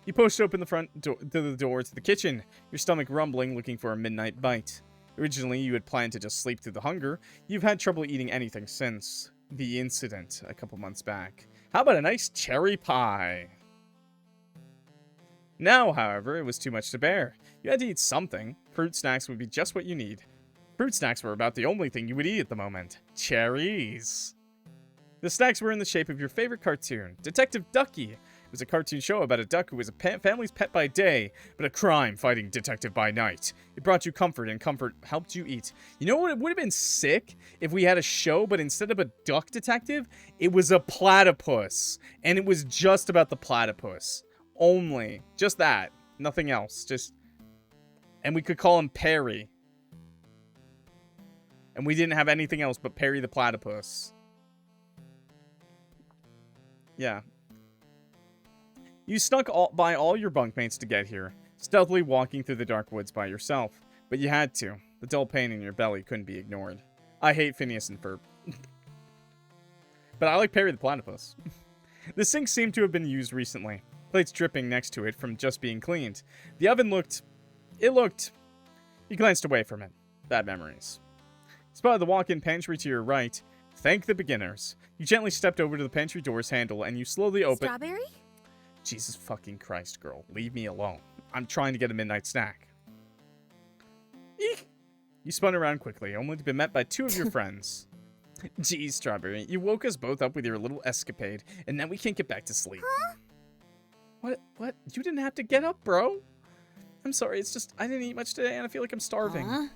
You pushed open the front door to the kitchen, your stomach rumbling, looking for a midnight bite. Originally, you had planned to just sleep through the hunger. You've had trouble eating anything since the incident a couple months back. How about a nice cherry pie? Now, however, it was too much to bear. You had to eat something. Fruit snacks would be just what you need. Fruit snacks were about the only thing you would eat at the moment. Cherries. The snacks were in the shape of your favorite cartoon, Detective Ducky. It was a cartoon show about a duck who was a family's pet by day, but a crime-fighting detective by night. It brought you comfort, and comfort helped you eat. You know what? It would have been sick if we had a show, but instead of a duck detective, it was a platypus. And it was just about the platypus. Only. Just that. Nothing else. And we could call him Perry. And we didn't have anything else but Perry the platypus. Yeah. You snuck by all your bunkmates to get here, stealthily walking through the dark woods by yourself. But you had to. The dull pain in your belly couldn't be ignored. I hate Phineas and Ferb. But I like Perry the platypus. The sink seemed to have been used recently. Plates dripping next to it from just being cleaned. The oven looked... You glanced away from it. Bad memories. Spotted the walk-in pantry to your right. Thank the beginners. You gently stepped over to the pantry door's handle and you slowly opened... Strawberry? Jesus fucking Christ, girl. Leave me alone. I'm trying to get a midnight snack. Eek! You spun around quickly, only to be met by two of your friends. Geez, Strawberry, you woke us both up with your little escapade, and now we can't get back to sleep. Huh? What? You didn't have to get up, bro. I'm sorry, it's just, I didn't eat much today, and I feel like I'm starving. Huh?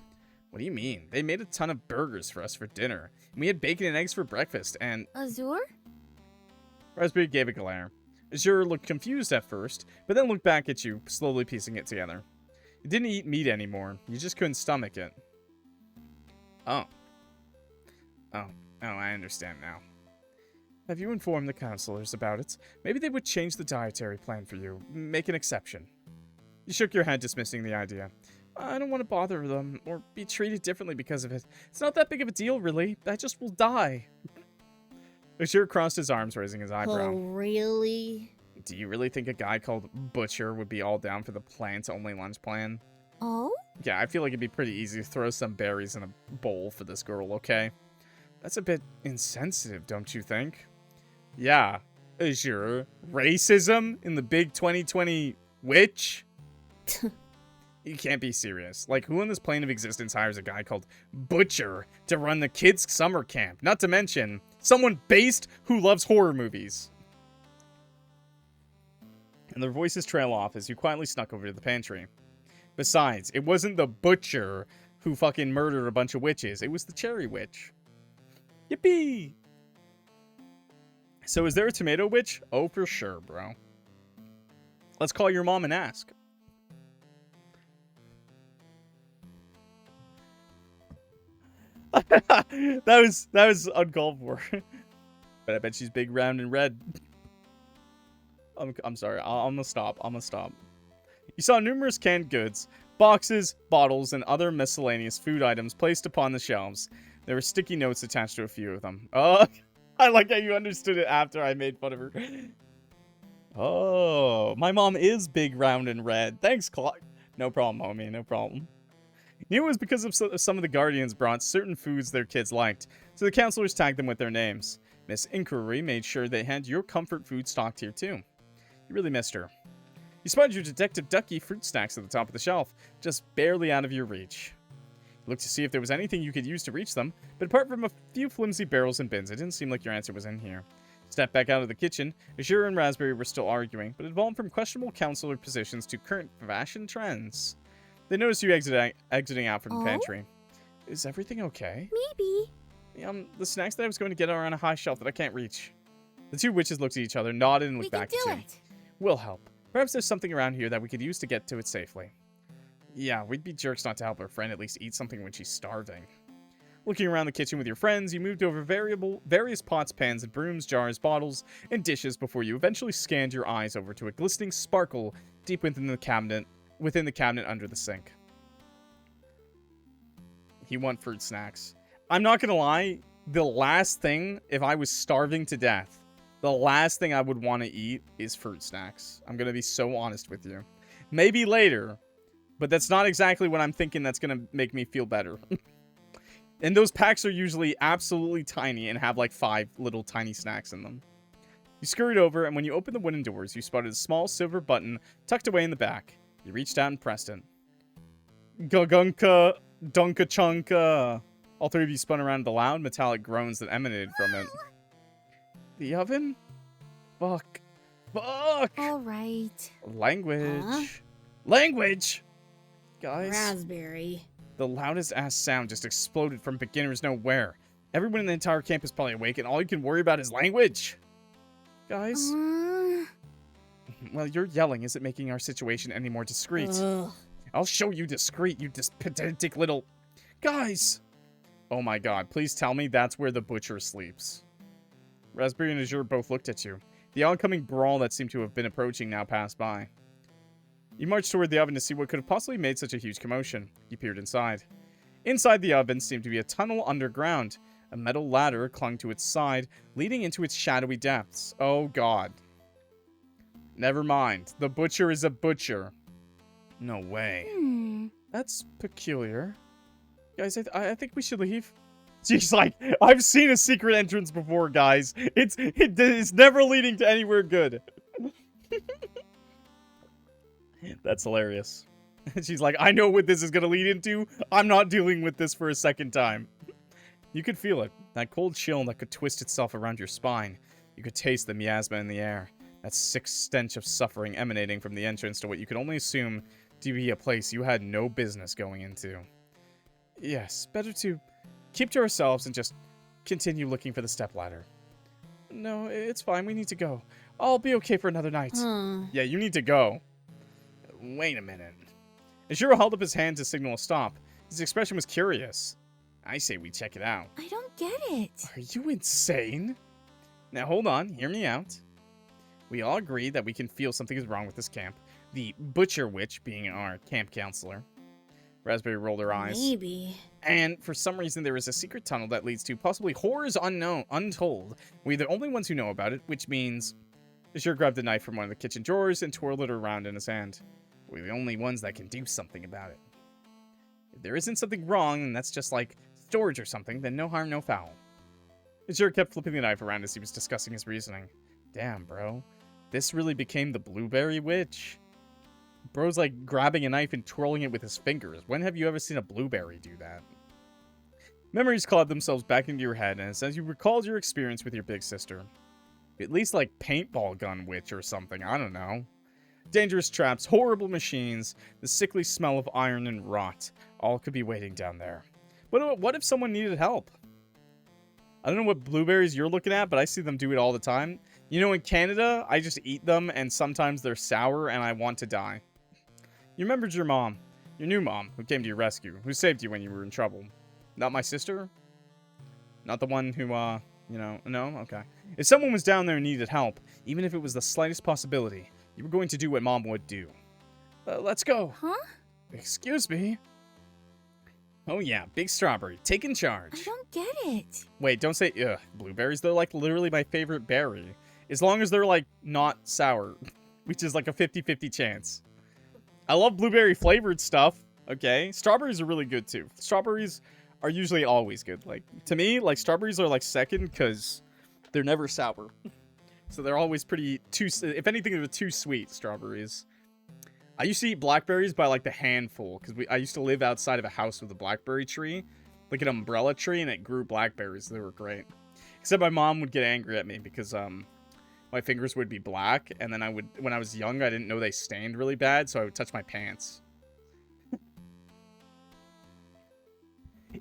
What do you mean? They made a ton of burgers for us for dinner, and we had bacon and eggs for breakfast, and... Azure? Raspberry gave a glare. Azure looked confused at first, but then looked back at you, slowly piecing it together. You didn't eat meat anymore. You just couldn't stomach it. Oh, I understand now. Have you informed the counselors about it? Maybe they would change the dietary plan for you. Make an exception. You shook your head, dismissing the idea. I don't want to bother them, or be treated differently because of it. It's not that big of a deal, really. I just will die. Azure crossed his arms, raising his eyebrow. Oh, really? Do you really think a guy called Butcher would be all down for the plants-only lunch plan? Oh? Yeah, I feel like it'd be pretty easy to throw some berries in a bowl for this girl, okay? That's a bit insensitive, don't you think? Yeah, Azure. Racism in the big 2020 witch? You can't be serious. Like, who on this plane of existence hires a guy called Butcher to run the kids' summer camp? Not to mention, someone based who loves horror movies. And their voices trail off as you quietly snuck over to the pantry. Besides, it wasn't the Butcher who fucking murdered a bunch of witches. It was the Cherry Witch. Yippee! So is there a tomato witch? Oh, for sure, bro. Let's call your mom and ask. that was uncalled for. But I bet she's big, round, and red. I'm sorry. I'm gonna stop. You saw numerous canned goods, boxes, bottles, and other miscellaneous food items placed upon the shelves. There were sticky notes attached to a few of them. Oh, I like how you understood it after I made fun of her. Oh, my mom is big, round, and red. Thanks, Clock. No problem, homie. No problem. Knew it was because of some of the Guardians brought certain foods their kids liked, so the counselors tagged them with their names. Miss Inquiry made sure they had your comfort food stocked here too. You really missed her. You spotted your Detective Ducky fruit snacks at the top of the shelf, just barely out of your reach. You looked to see if there was anything you could use to reach them, but apart from a few flimsy barrels and bins, it didn't seem like your answer was in here. Stepped back out of the kitchen, Azure and Raspberry were still arguing, but evolved from questionable counselor positions to current fashion trends. They noticed you exiting out from the pantry. Is everything okay? Maybe. The snacks that I was going to get are on a high shelf that I can't reach. The two witches looked at each other, nodded, and looked back at you. We can do it. We'll help. Perhaps there's something around here that we could use to get to it safely. Yeah, we'd be jerks not to help our friend at least eat something when she's starving. Looking around the kitchen with your friends, you moved over various pots, pans, and brooms, jars, bottles, and dishes before you eventually scanned your eyes over to a glistening sparkle deep within the cabinet under the sink. You want fruit snacks. I'm not gonna lie, the last thing, if I was starving to death, the last thing I would want to eat is fruit snacks. I'm going to be so honest with you. Maybe later, but that's not exactly what I'm thinking that's going to make me feel better. And those packs are usually absolutely tiny and have like 5 little tiny snacks in them. You scurried over, and when you opened the wooden doors, you spotted a small silver button tucked away in the back. You reached out and pressed it. Gagunka, dunka chunka. All 3 of you spun around the loud metallic groans that emanated from it. The oven? Fuck. Fuck! All right. Language. Huh? Language! Guys. Raspberry. The loudest ass sound just exploded from beginners nowhere. Everyone in the entire camp is probably awake, and all you can worry about is language. Guys? Well, your yelling isn't making our situation any more discreet. Ugh. I'll show you discreet, you pedantic little... Guys! Oh my god, please tell me that's where the butcher sleeps. Raspberry and Azure both looked at you. The oncoming brawl that seemed to have been approaching now passed by. You marched toward the oven to see what could have possibly made such a huge commotion. You peered inside. Inside the oven seemed to be a tunnel underground. A metal ladder clung to its side, leading into its shadowy depths. Oh god. Never mind. The butcher is a butcher. No way. That's peculiar. Guys, I think we should leave. She's like, I've seen a secret entrance before, guys. It's never leading to anywhere good. That's hilarious. She's like, I know what this is going to lead into. I'm not dealing with this for a second time. You could feel it. That cold chill that could twist itself around your spine. You could taste the miasma in the air. That sick stench of suffering emanating from the entrance to what you could only assume to be a place you had no business going into. Yes, better to keep to ourselves and just continue looking for the stepladder. No, it's fine. We need to go. I'll be okay for another night. Yeah, you need to go. Wait a minute. Ishiro held up his hand to signal a stop. His expression was curious. I say we check it out. I don't get it. Are you insane? Now hold on, hear me out. We all agree that we can feel something is wrong with this camp. The Butcher Witch being our camp counselor. Raspberry rolled her eyes. Maybe. And for some reason there is a secret tunnel that leads to possibly horrors untold. We're the only ones who know about it, which means... Ashir grabbed a knife from one of the kitchen drawers and twirled it around in his hand. We're the only ones that can do something about it. If there isn't something wrong, and that's just like storage or something, then no harm, no foul. Ashir kept flipping the knife around as he was discussing his reasoning. Damn, bro. This really became the Blueberry Witch. Bro's like grabbing a knife and twirling it with his fingers. When have you ever seen a blueberry do that? Memories clawed themselves back into your head, and as you recalled your experience with your big sister. At least like paintball gun witch or something, I don't know. Dangerous traps, horrible machines, the sickly smell of iron and rot. All could be waiting down there. But what if someone needed help? I don't know what blueberries you're looking at, but I see them do it all the time. You know, in Canada, I just eat them, and sometimes they're sour, and I want to die. You remembered your mom. Your new mom, who came to your rescue, who saved you when you were in trouble. Not my sister? Not the one who, you know, no? Okay. If someone was down there and needed help, even if it was the slightest possibility, you were going to do what Mom would do. Let's go. Huh? Excuse me. Oh yeah, Big Strawberry, taking charge. I don't get it. Wait, don't say, ugh. Blueberries, they're like literally my favorite berry. As long as they're like not sour, which is like a 50-50 chance. I love blueberry flavored stuff, okay? Strawberries are really good too. Strawberries are usually always good. Like, to me, like strawberries are like second because they're never sour. So they're always pretty if anything, they're too sweet, strawberries. I used to eat blackberries by like the handful because I used to live outside of a house with a blackberry tree, like an umbrella tree, and it grew blackberries. They were great. Except my mom would get angry at me because my fingers would be black, and then when I was young, I didn't know they stained really bad, so I would touch my pants.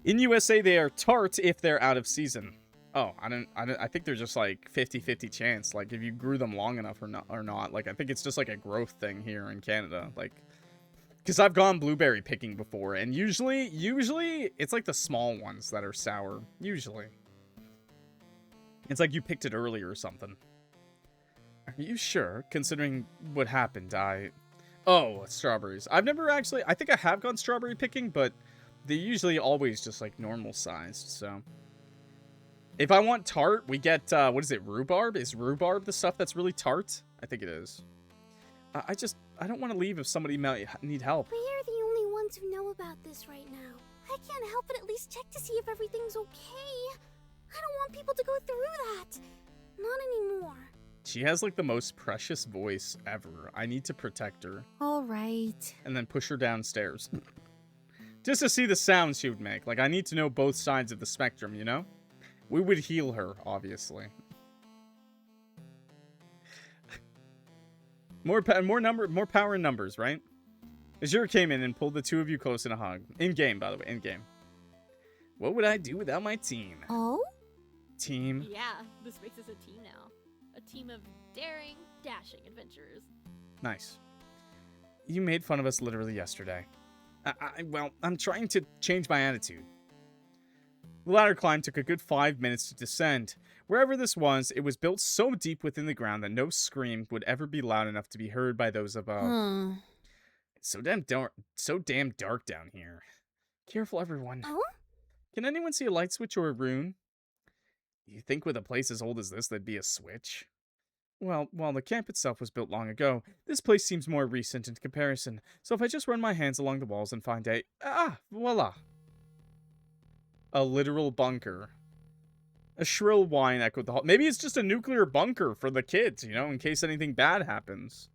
In USA, they are tart if they're out of season. Oh, I think they're just like 50-50 chance. Like if you grew them long enough or not. Like I think it's just like a growth thing here in Canada. Like, because I've gone blueberry picking before, and usually it's like the small ones that are sour. Usually, it's like you picked it early or something. Are you sure? Considering what happened, oh, strawberries. I've never actually. I think I have gone strawberry picking, but they're usually always just like normal sized. So. If I want tart, we get, what is it, rhubarb? Is rhubarb the stuff that's really tart? I think it is. I don't want to leave if somebody might need help. We're the only ones who know about this right now. I can't help but at least check to see if everything's okay. I don't want people to go through that. Not anymore. She has, like, the most precious voice ever. I need to protect her. All right. And then push her downstairs. Just to see the sounds she would make. Like, I need to know both sides of the spectrum, you know? We would heal her, obviously. More power in numbers, right? Azure came in and pulled the two of you close in a hug. In-game, by the way, in-game. What would I do without my team? Oh? Team. Yeah, this makes us a team now. A team of daring, dashing adventurers. Nice. You made fun of us literally yesterday. Well, I'm trying to change my attitude. The ladder climb took a good 5 minutes to descend. Wherever this was, it was built so deep within the ground that no scream would ever be loud enough to be heard by those above. It's so damn dark down here. Careful, everyone. Oh? Can anyone see a light switch or a rune? You think with a place as old as this, there'd be a switch? Well, while the camp itself was built long ago, this place seems more recent in comparison. So if I just run my hands along the walls and find a... voila. A literal bunker. A shrill whine echoed the hall. Maybe it's just a nuclear bunker for the kids, you know, in case anything bad happens.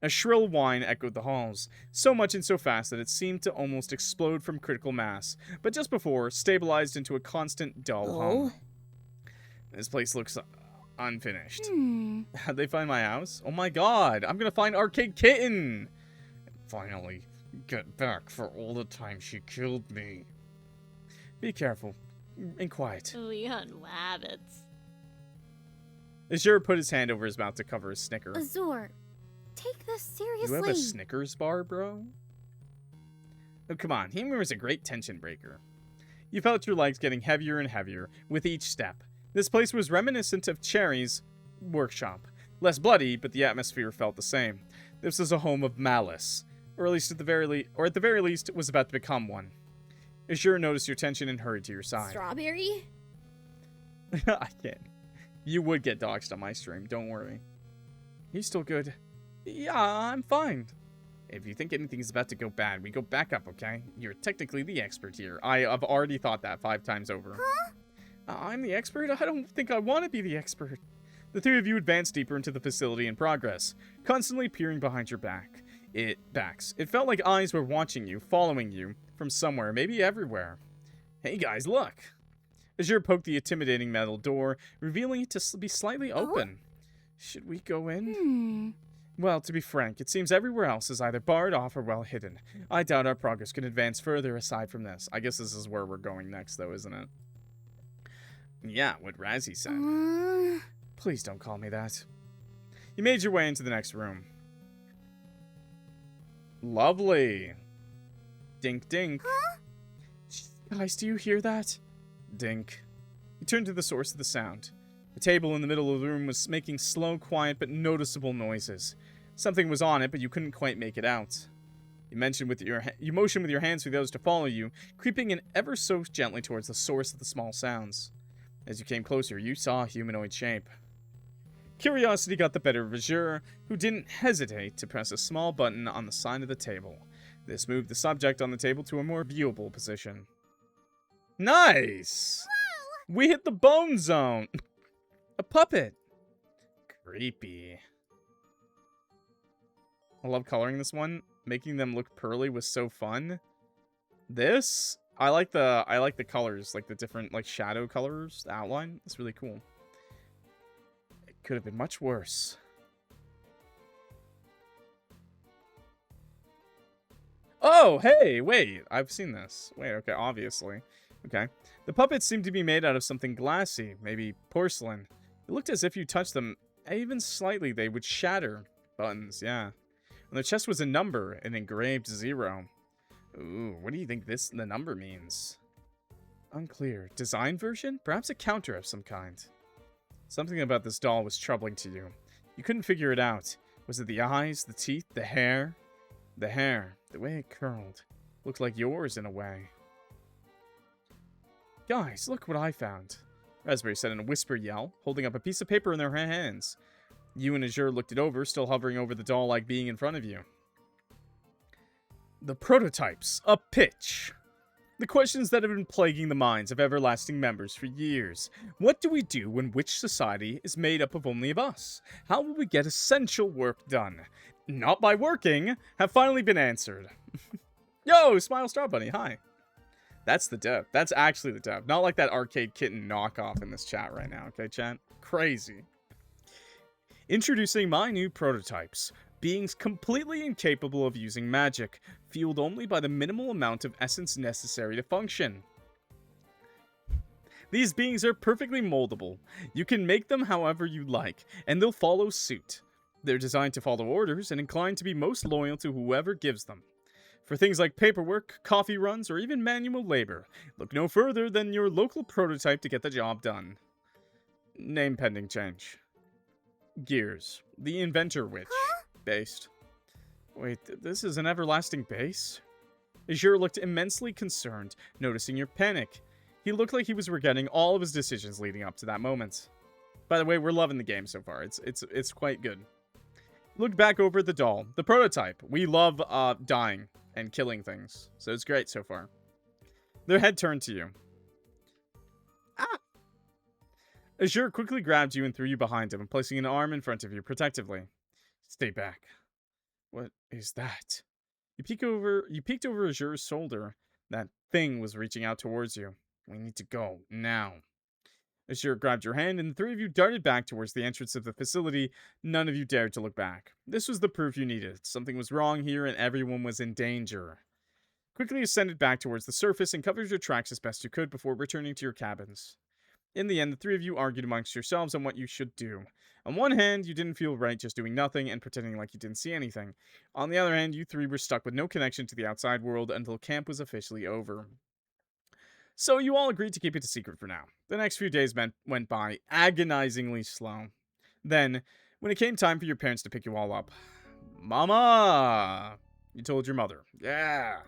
A shrill whine echoed the halls, so much and so fast that it seemed to almost explode from critical mass, but just before, stabilized into a constant dull hum. This place looks unfinished. How'd they find my house? Oh my god, I'm gonna find Arcade Kitten! Finally, get back for all the time she killed me. Be careful and quiet. Leon Wabbits. Azure put his hand over his mouth to cover his snicker. Azure, take this seriously. You have a Snickers bar, bro? Oh, come on. Humor is a great tension breaker. You felt your legs getting heavier and heavier with each step. This place was reminiscent of Cherry's workshop. Less bloody, but the atmosphere felt the same. This was a home of malice, or at the very least, it was about to become one. Azure noticed your tension and hurried to your side. Strawberry? I can't. You would get doxxed on my stream, don't worry. He's still good. Yeah, I'm fine. If you think anything is about to go bad, we go back up, okay? You're technically the expert here. I've already thought that 5 times over. Huh? I'm the expert? I don't think I want to be the expert. The three of you advanced deeper into the facility in progress, constantly peering behind your backs. It felt like eyes were watching you, following you, from somewhere, maybe everywhere. Hey guys, look! Azure poked the intimidating metal door, revealing it to be slightly open. Should we go in? Well, to be frank, it seems everywhere else is either barred off or well hidden. I doubt our progress can advance further aside from this. I guess this is where we're going next, though, isn't it? Yeah, what Razzie said. Please don't call me that. You made your way into the next room. Lovely. Dink, dink. Huh? Guys, do you hear that? Dink. You turned to the source of the sound. The table in the middle of the room was making slow, quiet, but noticeable noises. Something was on it, but you couldn't quite make it out. You motioned with your hands for those to follow you, creeping in ever so gently towards the source of the small sounds. As you came closer, you saw a humanoid shape. Curiosity got the better of Azure, who didn't hesitate to press a small button on the side of the table. This moved the subject on the table to a more viewable position. Nice! Wow! We hit the bone zone! A puppet! Creepy. I love coloring this one. Making them look pearly was so fun. This? I like the colors, like the different like shadow colors, the outline. It's really cool. It could have been much worse. Oh, hey, wait. I've seen this. Wait, okay, obviously. Okay. The puppets seemed to be made out of something glassy, maybe porcelain. It looked as if you touched them even slightly, they would shatter. Buttons, yeah. On the chest was a number, an engraved 0. Ooh, what do you think the number means? Unclear. Design version? Perhaps a counter of some kind. Something about this doll was troubling to you. You couldn't figure it out. Was it the eyes, the teeth, the hair? The hair, the way it curled, looked like yours in a way. Guys, look what I found. Raspberry said in a whisper yell, holding up a piece of paper in their hands. You and Azure looked it over, still hovering over the doll-like being in front of you. The prototypes, a pitch. The questions that have been plaguing the minds of everlasting members for years. What do we do when witch society is made up of only of us? How will we get essential work done? Not by working, have finally been answered. Yo, Smile Star Bunny, hi. That's the dev. That's actually the dev. Not like that Arcade Kitten knockoff in this chat right now, okay, chat? Crazy. Introducing my new prototypes. Beings completely incapable of using magic, fueled only by the minimal amount of essence necessary to function. These beings are perfectly moldable. You can make them however you like, and they'll follow suit. They're designed to follow orders and inclined to be most loyal to whoever gives them. For things like paperwork, coffee runs, or even manual labor, look no further than your local prototype to get the job done. Name pending change. Gears. The Inventor Witch. Based. Wait, this is an everlasting base? Azure looked immensely concerned, noticing your panic. He looked like he was regretting all of his decisions leading up to that moment. By the way, we're loving the game so far. It's quite good. Look back over at the doll. The prototype. We love dying and killing things, so it's great so far. Their head turned to you. Ah! Azure quickly grabbed you and threw you behind him, placing an arm in front of you protectively. Stay back. What is that? You peeked over Azure's shoulder. That thing was reaching out towards you. We need to go, now. Azure grabbed your hand, and the three of you darted back towards the entrance of the facility. None of you dared to look back. This was the proof you needed. Something was wrong here, and everyone was in danger. Quickly ascended back towards the surface and covered your tracks as best you could before returning to your cabins. In the end, the three of you argued amongst yourselves on what you should do. On one hand, you didn't feel right just doing nothing and pretending like you didn't see anything. On the other hand, you three were stuck with no connection to the outside world until camp was officially over. So you all agreed to keep it a secret for now. The next few days went by, agonizingly slow. Then, when it came time for your parents to pick you all up, Mama! You told your mother. Yeah.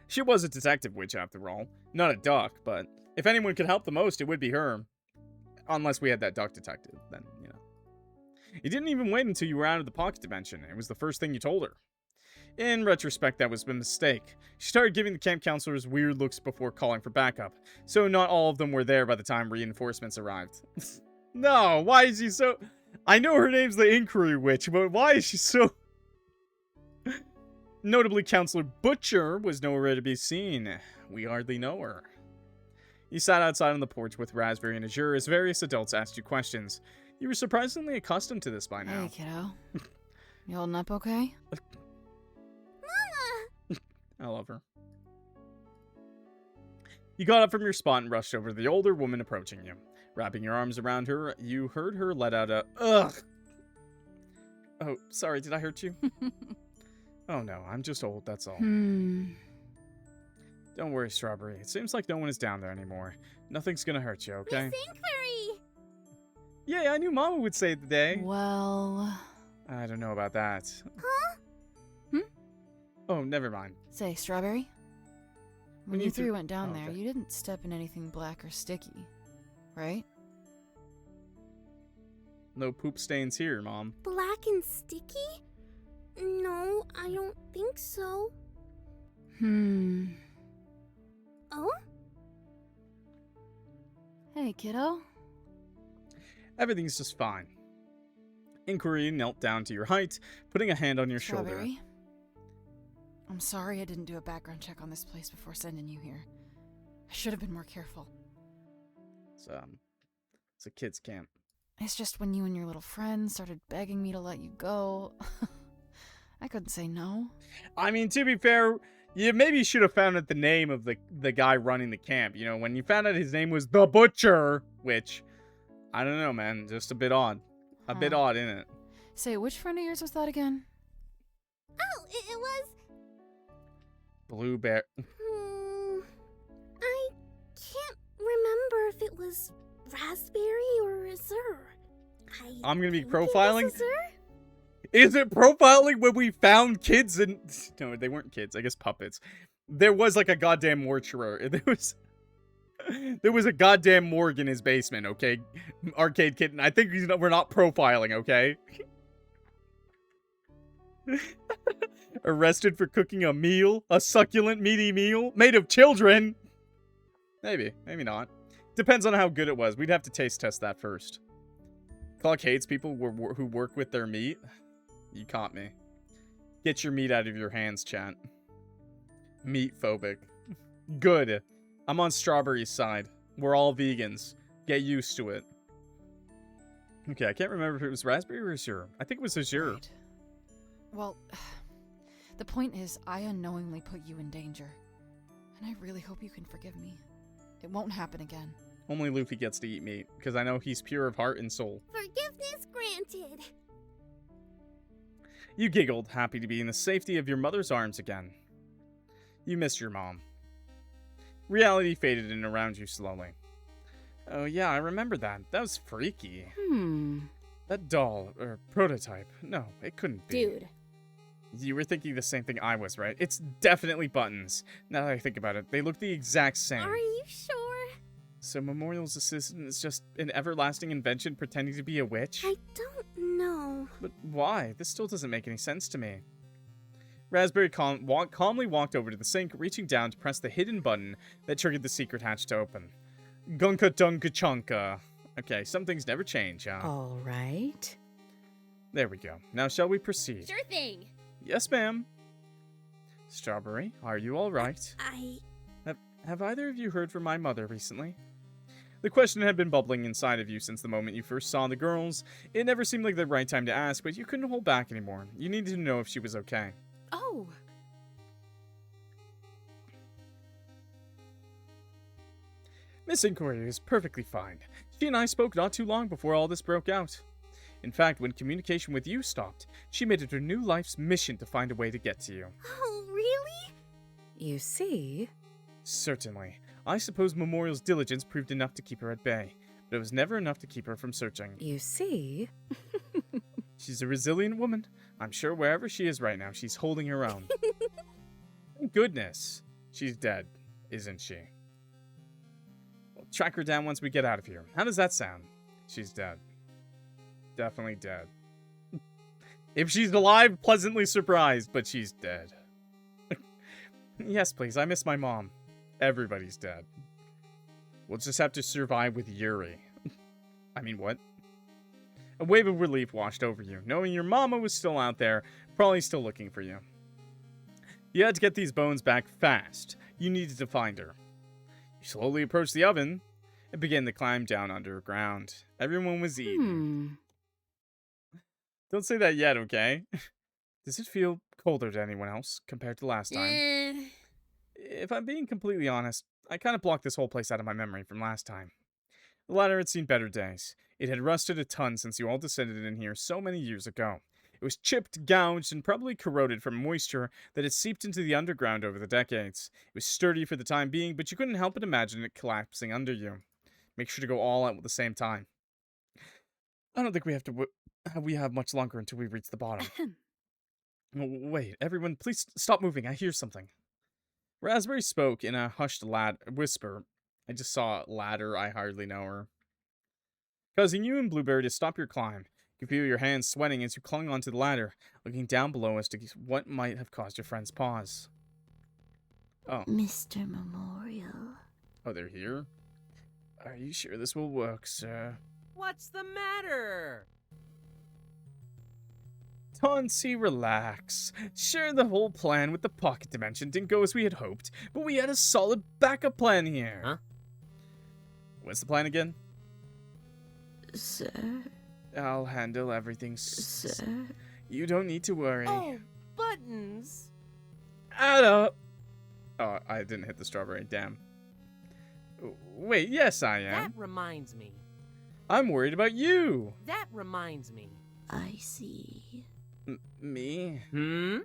She was a detective witch after all. Not a duck, but if anyone could help the most, it would be her. Unless we had that duck detective, then, you know. You didn't even wait until you were out of the pocket dimension. It was the first thing you told her. In retrospect, that was a mistake. She started giving the camp counselors weird looks before calling for backup, so not all of them were there by the time reinforcements arrived. No, why is she so... I know her name's the Inquiry Witch, but why is she so... Notably, Counselor Butcher was nowhere to be seen. We hardly know her. You sat outside on the porch with Raspberry and Azure as various adults asked you questions. You were surprisingly accustomed to this by now. Hey, kiddo. You holding up okay? Mama! I love her. You got up from your spot and rushed over to the older woman approaching you. Wrapping your arms around her, you heard her let out a, ugh! Oh, sorry, did I hurt you? Oh no, I'm just old, that's all. Don't worry, Strawberry. It seems like no one is down there anymore. Nothing's gonna hurt you, okay? Miss Inquiry! Yeah, I knew Mama would save the day. Well... I don't know about that. Huh? Oh, never mind. Say, Strawberry? When you three went down oh, there, okay. you didn't step in anything black or sticky, right? No poop stains here, Mom. Black and sticky? No, I don't think so. Oh? Hey, kiddo. Everything's just fine. Inquiry knelt down to your height, putting a hand on your shoulder. Strawberry? I'm sorry I didn't do a background check on this place before sending you here. I should have been more careful. It's a kids' camp. It's just when you and your little friend started begging me to let you go, I couldn't say no. I mean, to be fair, you maybe should have found out the name of the guy running the camp. You know, when you found out his name was the Butcher, which, I don't know, man, just a bit odd. A bit odd, isn't it? Say, which friend of yours was that again? Oh, it was... Blueberry. I can't remember if it was Raspberry or Azure. I'm gonna be think it was profiling. Azure? Is it profiling when we found kids and... No, they weren't kids. I guess puppets. There was like a goddamn mortuary. There was... There was a goddamn morgue in his basement, okay? Arcade Kitten. I think we're not profiling, okay? Arrested for cooking a meal? A succulent, meaty meal? Made of children? Maybe. Maybe not. Depends on how good it was. We'd have to taste test that first. Clock hates people who work with their meat. You caught me. Get your meat out of your hands, chat. Meat phobic. Good. I'm on Strawberry's side. We're all vegans. Get used to it. Okay, I can't remember if it was raspberry or azure. I think it was azure. Right. Well, the point is, I unknowingly put you in danger. And I really hope you can forgive me. It won't happen again. Only Luffy gets to eat meat, because I know he's pure of heart and soul. Forgiveness granted. You giggled, happy to be in the safety of your mother's arms again. You missed your mom. Reality faded in around you slowly. Oh yeah, I remember that. That was freaky. That doll, or prototype. No, it couldn't be. Dude. You were thinking the same thing I was, right? It's definitely buttons. Now that I think about it, they look the exact same. Are you sure? So Memorial's assistant is just an everlasting invention pretending to be a witch? I don't know. But why? This still doesn't make any sense to me. Raspberry calmly walked over to the sink, reaching down to press the hidden button that triggered the secret hatch to open. Gunka dunka chunka. Okay, some things never change, huh? All right. There we go. Now shall we proceed? Sure thing. Yes, ma'am. Strawberry, are you all right? Have either of you heard from my mother recently? The question had been bubbling inside of you since the moment you first saw the girls. It never seemed like the right time to ask, but you couldn't hold back anymore. You needed to know if she was okay. Oh. Miss Inquiry is perfectly fine. She and I spoke not too long before all this broke out. In fact, when communication with you stopped, she made it her new life's mission to find a way to get to you. Oh, really? You see? Certainly. I suppose Memorial's diligence proved enough to keep her at bay, but it was never enough to keep her from searching. You see? She's a resilient woman. I'm sure wherever she is right now, she's holding her own. Thank goodness. She's dead, isn't she? We'll track her down once we get out of here. How does that sound? She's dead. Definitely dead. If she's alive, pleasantly surprised, but she's dead. Yes, please. I miss my mom. Everybody's dead. We'll just have to survive with Yuri. I mean, what? A wave of relief washed over you, knowing your mama was still out there, probably still looking for you. You had to get these bones back fast. You needed to find her. You slowly approached the oven and began to climb down underground. Everyone was eating. Don't say that yet, okay? Does it feel colder to anyone else compared to last time? If I'm being completely honest, I kind of blocked this whole place out of my memory from last time. The ladder had seen better days. It had rusted a ton since you all descended in here so many years ago. It was chipped, gouged, and probably corroded from moisture that had seeped into the underground over the decades. It was sturdy for the time being, but you couldn't help but imagine it collapsing under you. Make sure to go all out at the same time. I don't think we have much longer until we reach the bottom. Wait, everyone, please stop moving. I hear something. Raspberry spoke in a hushed whisper. I just saw a ladder. I hardly know her. Causing you and Blueberry to stop your climb. You could feel your hands sweating as you clung onto the ladder, looking down below as to what might have caused your friend's pause. Oh. Mr. Memorial. Oh, they're here? Are you sure this will work, sir? What's the matter? Tansy, relax. Sure, the whole plan with the pocket dimension didn't go as we had hoped, but we had a solid backup plan here. Huh? What's the plan again? Sir? I'll handle everything, Sir? You don't need to worry. Oh, buttons. Add up. Oh, I didn't hit the strawberry. Damn. Wait, yes, I am. That reminds me. I'm worried about you. That reminds me. I see. Me? Hmm?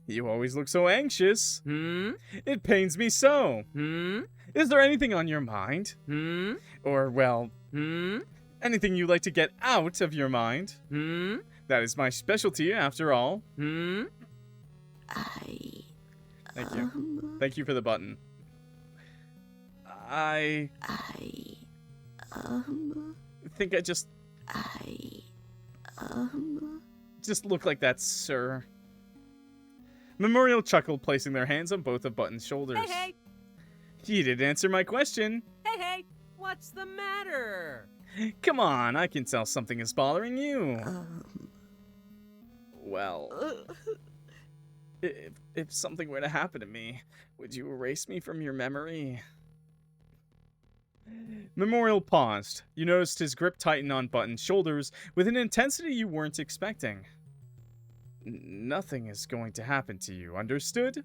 You always look so anxious. Hmm? It pains me so. Hmm? Is there anything on your mind? Hmm? Or, well, Hmm? anything you like to get out of your mind? Hmm? That is my specialty, after all. Hmm? Thank you. Thank you for the button. I think I just look like that, sir. Memorial chuckled, placing their hands on both of Button's shoulders. Hey! You didn't answer my question. Hey! What's the matter? Come on, I can tell something is bothering you. Well, if something were to happen to me, would you erase me from your memory? Memorial paused. You noticed his grip tighten on Button's shoulders with an intensity you weren't expecting. Nothing is going to happen to you, understood?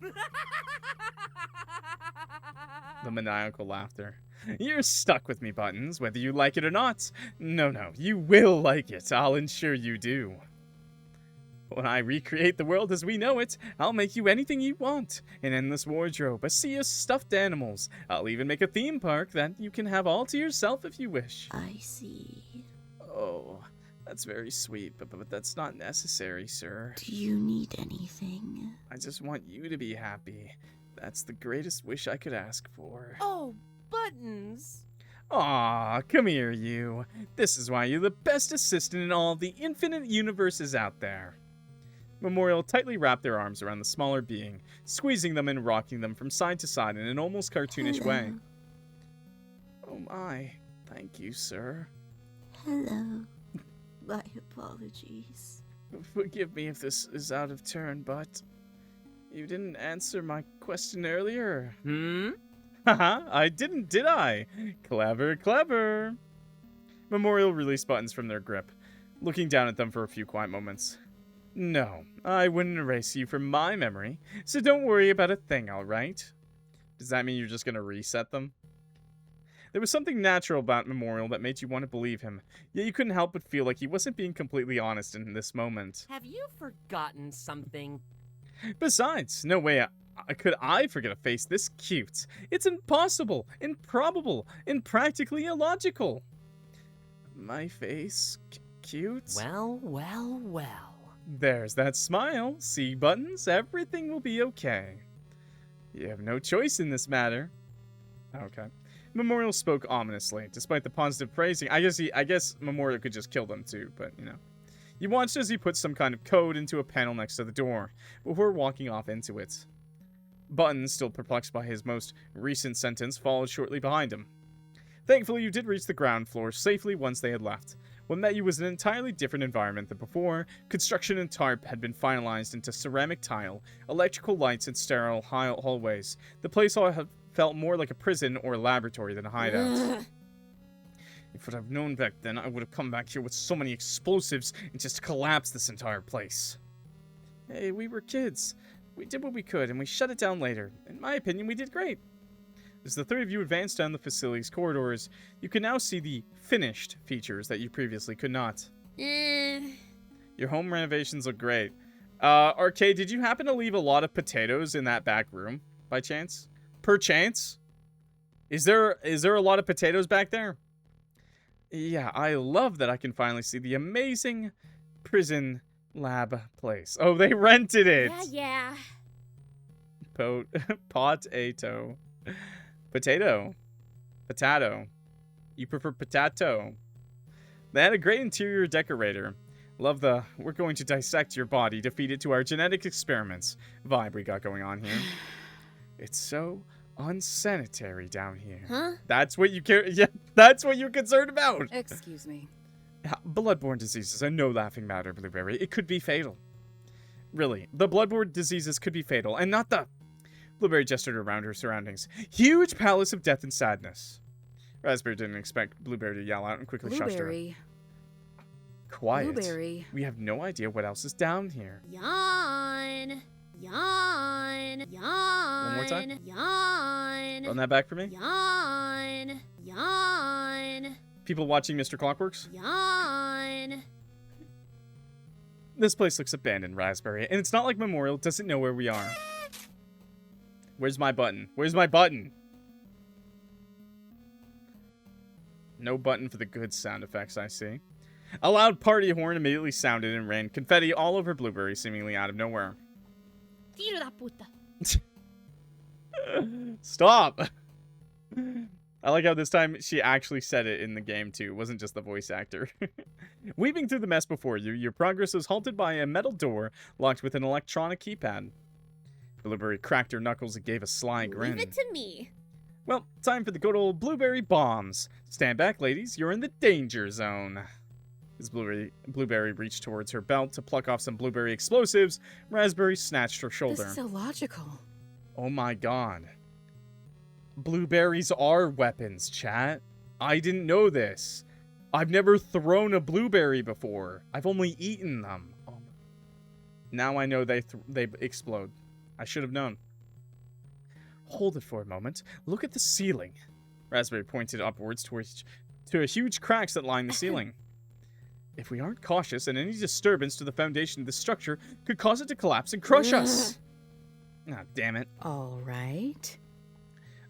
The maniacal laughter. You're stuck with me, Buttons, whether you like it or not. No, you will like it. I'll ensure you do. When I recreate the world as we know it, I'll make you anything you want. An endless wardrobe, a sea of stuffed animals. I'll even make a theme park that you can have all to yourself if you wish. I see. Oh, that's very sweet, but that's not necessary, sir. Do you need anything? I just want you to be happy. That's the greatest wish I could ask for. Oh, Buttons. Aw, come here, you. This is why you're the best assistant in all the infinite universes out there. Memorial tightly wrapped their arms around the smaller being, squeezing them and rocking them from side to side in an almost cartoonish way. Oh my, thank you, sir. Hello. My apologies. Forgive me if this is out of turn, but you didn't answer my question earlier. Haha, I didn't, did I? Clever. Memorial released Buttons from their grip, looking down at them for a few quiet moments. No, I wouldn't erase you from my memory, so don't worry about a thing, alright? Does that mean you're just gonna reset them? There was something natural about Memorial that made you want to believe him, yet you couldn't help but feel like he wasn't being completely honest in this moment. Have you forgotten something? Besides, no way could I forget a face this cute. It's impossible, improbable, and practically illogical. My face? Cute? Well. There's that smile. See, Buttons? Everything will be okay. You have no choice in this matter. Okay. Memorial spoke ominously, despite the positive phrasing. I guess Memorial could just kill them too, but you know. You watched as he put some kind of code into a panel next to the door, before walking off into it. Buttons, still perplexed by his most recent sentence, followed shortly behind him. Thankfully, you did reach the ground floor safely once they had left. What met you was an entirely different environment than before. Construction and tarp had been finalized into ceramic tile, electrical lights, and sterile hallways. The place all felt more like a prison or a laboratory than a hideout. If I'd have known back then, I would have come back here with so many explosives and just collapsed this entire place. Hey, we were kids. We did what we could, and we shut it down later. In my opinion, we did great. As the three of you advanced down the facility's corridors, you can now see the finished features that you previously could not. Your home renovations look great. Arcade, did you happen to leave a lot of potatoes in that back room, by chance? Perchance? Is there a lot of potatoes back there? Yeah, I love that I can finally see the amazing prison lab place. Oh, they rented it! Yeah. Potato. Potato. You prefer potato. They had a great interior decorator. Love the "we're going to dissect your body to feed it to our genetic experiments" vibe we got going on here. It's so unsanitary down here. Huh? That's what you care. Yeah, that's what you're concerned about. Excuse me. Bloodborne diseases are no laughing matter, Blueberry. It could be fatal. Really, the bloodborne diseases could be fatal, and not the... Blueberry gestured around her surroundings. Huge palace of death and sadness. Raspberry didn't expect Blueberry to yell out and quickly shushed her. Blueberry. Quiet. Blueberry. We have no idea what else is down here. Yawn. Yawn. Yawn. One more time? Yawn. Run that back for me. Yawn. Yawn. People watching MrClockWorks? Yawn. This place looks abandoned, Raspberry, and it's not like Memorial doesn't know where we are. Where's my button? Where's my button? No button for the good sound effects, I see. A loud party horn immediately sounded and ran confetti all over Blueberry, seemingly out of nowhere. Tiro da puta. Stop! I like how this time she actually said it in the game too. It wasn't just the voice actor. Weaving through the mess before you, your progress was halted by a metal door locked with an electronic keypad. Blueberry cracked her knuckles and gave a sly grin. Leave it to me. Well, time for the good old blueberry bombs. Stand back, ladies. You're in the danger zone. As Blueberry reached towards her belt to pluck off some blueberry explosives, Raspberry snatched her shoulder. This is illogical. Oh my god. Blueberries are weapons, chat. I didn't know this. I've never thrown a blueberry before. I've only eaten them. Now I know they explode. I should have known. Hold it for a moment. Look at the ceiling. Raspberry pointed upwards to a huge cracks that line the ceiling. If we aren't cautious, and any disturbance to the foundation of the structure could cause it to collapse and crush us. Ah, damn it. All right.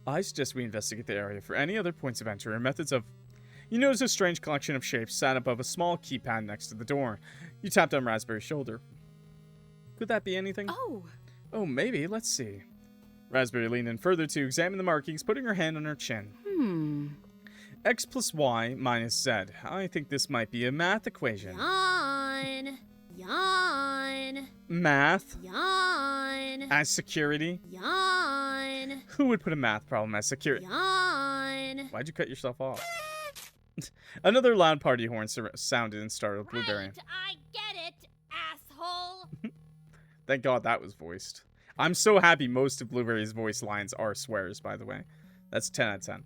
I suggest we investigate the area for any other points of entry or methods of... You notice a strange collection of shapes sat above a small keypad next to the door. You tapped on Raspberry's shoulder. Could that be anything? Oh, maybe. Let's see. Raspberry leaned in further to examine the markings, putting her hand on her chin. X plus Y minus Z. I think this might be a math equation. Yawn. Yawn. Math? Yawn. As security? Yawn. Who would put a math problem as security? Yawn. Why'd you cut yourself off? Another loud party horn sounded and startled Blueberry. Right, I get it, asshole. Thank God that was voiced. I'm so happy most of Blueberry's voice lines are swears, by the way. That's 10 out of 10.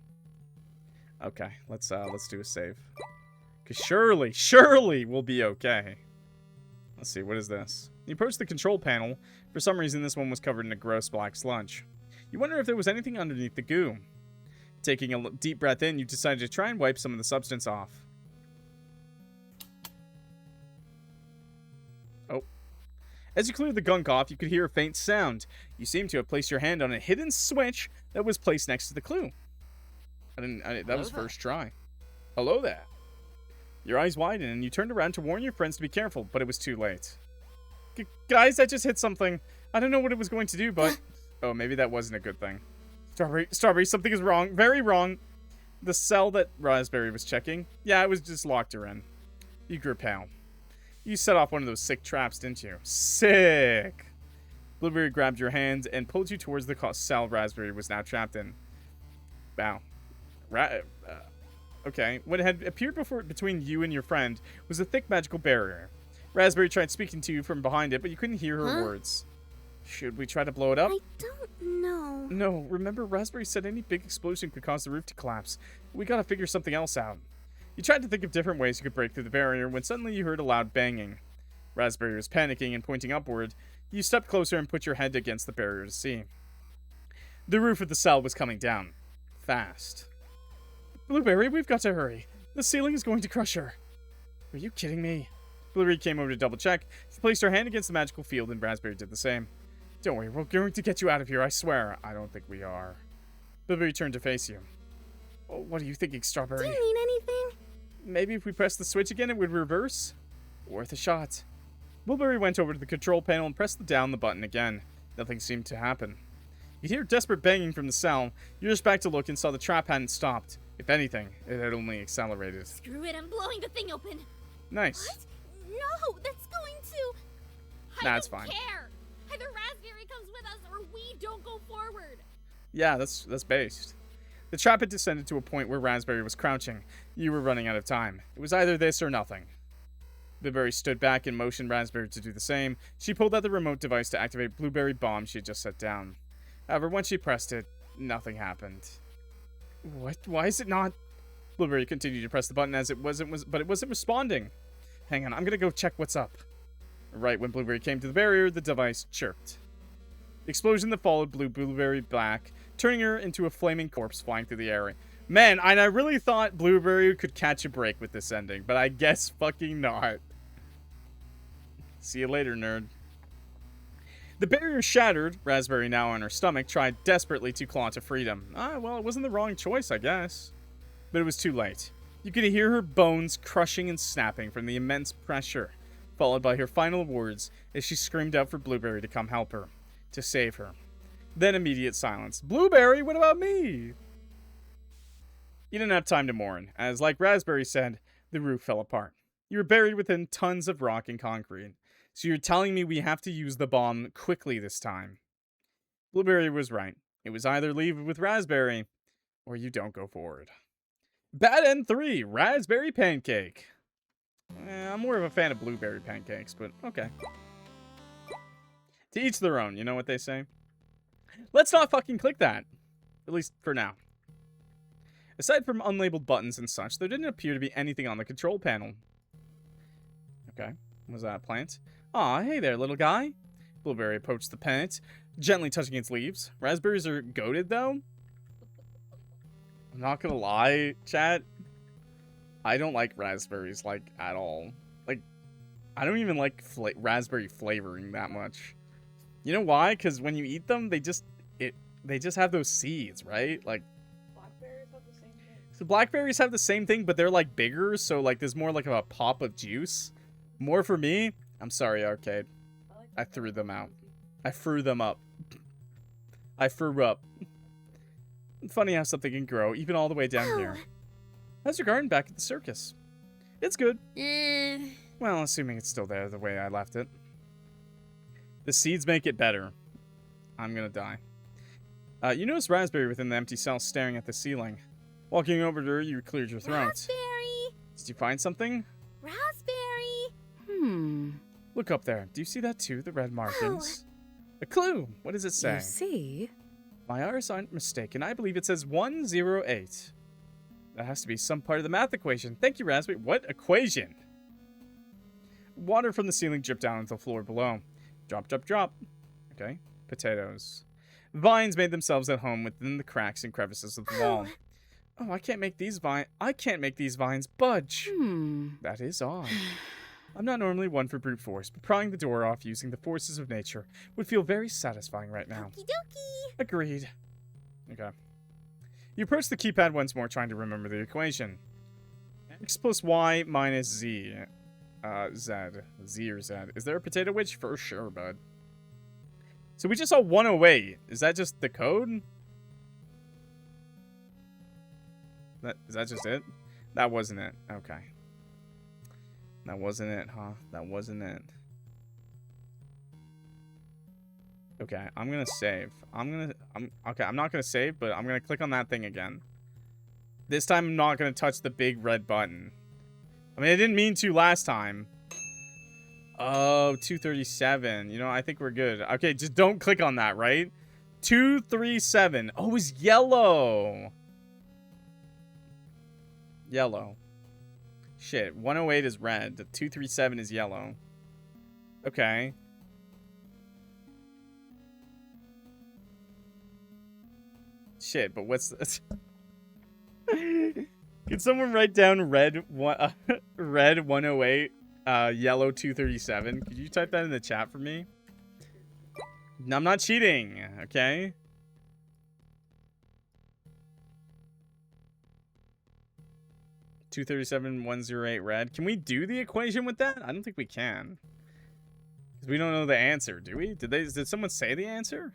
Okay, let's do a save. Cause surely we'll be okay. Let's see, what is this? You approach the control panel. For some reason, this one was covered in a gross black sludge. You wonder if there was anything underneath the goo. Taking a deep breath in, you decided to try and wipe some of the substance off. Oh. As you cleared the gunk off, you could hear a faint sound. You seem to have placed your hand on a hidden switch that was placed next to the clue. That was first try. Hello there. Your eyes widened and you turned around to warn your friends to be careful, but it was too late. Guys, I just hit something. I don't know what it was going to do, but... Oh, maybe that wasn't a good thing. Strawberry, something is wrong. Very wrong. The cell that Raspberry was checking. Yeah, it was just locked her in. You grew pale. You set off one of those sick traps, didn't you? Sick! Blueberry grabbed your hand and pulled you towards the cell Raspberry was now trapped in. Wow. Okay. What had appeared between you and your friend was a thick magical barrier. Raspberry tried speaking to you from behind it, but you couldn't hear her words. Should we try to blow it up? I don't know. No, remember Raspberry said any big explosion could cause the roof to collapse. We gotta figure something else out. You tried to think of different ways you could break through the barrier when suddenly you heard a loud banging. Raspberry was panicking and pointing upward. You stepped closer and put your head against the barrier to see. The roof of the cell was coming down. Fast. Blueberry, we've got to hurry. The ceiling is going to crush her. Are you kidding me? Blueberry came over to double check. She placed her hand against the magical field and Raspberry did the same. Don't worry, we're going to get you out of here, I swear. I don't think we are. Blueberry turned to face you. Oh, what are you thinking, Strawberry? Do you need anything? Maybe if we press the switch again, it would reverse? Worth a shot. Blueberry went over to the control panel and pressed down the button again. Nothing seemed to happen. You hear desperate banging from the cell. You rushed back to look and saw the trap hadn't stopped. If anything, it had only accelerated. Screw it, I'm blowing the thing open. Nice. What? No, that's going to... Nah, it's fine. I don't care. Either Raspberry comes with us or we don't go forward. Yeah, that's based. The trap had descended to a point where Raspberry was crouching. You were running out of time. It was either this or nothing. Blueberry stood back and motioned Raspberry to do the same. She pulled out the remote device to activate Blueberry bomb she had just set down. However, once she pressed it, nothing happened. What? Why is it not? Blueberry continued to press the button but it wasn't responding. Hang on, I'm gonna go check what's up. Right when Blueberry came to the barrier, the device chirped. The explosion that followed blew Blueberry black, turning her into a flaming corpse flying through the air. Man, and I really thought Blueberry could catch a break with this ending, but I guess fucking not. See you later, nerd. The barrier shattered. Raspberry, now on her stomach, tried desperately to claw to freedom. Well, it wasn't the wrong choice, I guess. But it was too late. You could hear her bones crushing and snapping from the immense pressure, followed by her final words as she screamed out for Blueberry to come help her, to save her. Then immediate silence. Blueberry, what about me? You didn't have time to mourn, as like Raspberry said, the roof fell apart. You were buried within tons of rock and concrete. So you're telling me we have to use the bomb quickly this time. Blueberry was right. It was either leave with Raspberry, or you don't go forward. Bad End 3, Raspberry Pancake. I'm more of a fan of blueberry pancakes, but okay. To each their own, you know what they say? Let's not fucking click that. At least for now. Aside from unlabeled buttons and such, there didn't appear to be anything on the control panel. Okay. Was that a plant? Aw, hey there, little guy. Blueberry approached the plant, gently touching its leaves. Raspberries are goated, though. I'm not gonna lie, chat. I don't like raspberries, like, at all. Like, I don't even like raspberry flavoring that much. You know why? Because when you eat them, they just have those seeds, right? Like, Blackberries have the same thing. so blackberries have the same thing, but they're, like, bigger, so, like, there's more like a pop of juice. More for me. I'm sorry, Arcade. I threw them out. I threw them up. I threw up. Funny how something can grow, even all the way down here. How's your garden back at the circus? It's good. Well, assuming it's still there the way I left it. The seeds make it better. I'm gonna die. You notice Raspberry within the empty cell staring at the ceiling. Walking over to her, you cleared your throat. Raspberry! Did you find something? Raspberry! Look up there. Do you see that too? The red markings? A clue! What does it say? You see? My eyes aren't mistaken. I believe it says 108. That has to be some part of the math equation. Thank you, Raspberry. What equation? Water from the ceiling dripped down onto the floor below. Drop, drop, drop. Okay. Potatoes. Vines made themselves at home within the cracks and crevices of the wall. Oh, I can't make these vines budge. That is odd. I'm not normally one for brute force, but prying the door off using the forces of nature would feel very satisfying right now. Okie dokie! Agreed. Okay. You approach the keypad once more, trying to remember the equation. X plus Y minus Z. Z. Z or Z. Is there a potato witch? For sure, bud. So we just saw 108. Is that just the code? Is that just it? That wasn't it. Okay. That wasn't it, huh? That wasn't it. Okay, I'm gonna save. Okay, I'm not gonna save, but I'm gonna click on that thing again. This time I'm not gonna touch the big red button. I mean, I didn't mean to last time. Oh, 237. You know, I think we're good. Okay, just don't click on that, right? 237. Oh, it's yellow. Yellow. Shit, 108 is red. 237 is yellow. Okay. Shit, but what's this? Can someone write down red 108, yellow 237? Could you type that in the chat for me? No, I'm not cheating, okay? $237,108 red. Can we do the equation with that? I don't think we can. Because we don't know the answer, do we? Did someone say the answer?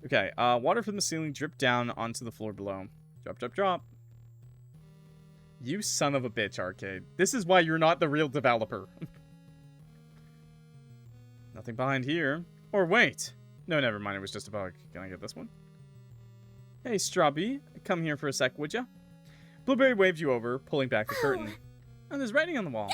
Okay, water from the ceiling dripped down onto the floor below. Drop, drop, drop. You son of a bitch, Arcade. This is why you're not the real developer. Nothing behind here. Or wait. No, never mind. It was just a bug. Can I get this one? Hey, Strawbee. Come here for a sec, would ya? Blueberry waved you over, pulling back the curtain. Oh, there's writing on the wall.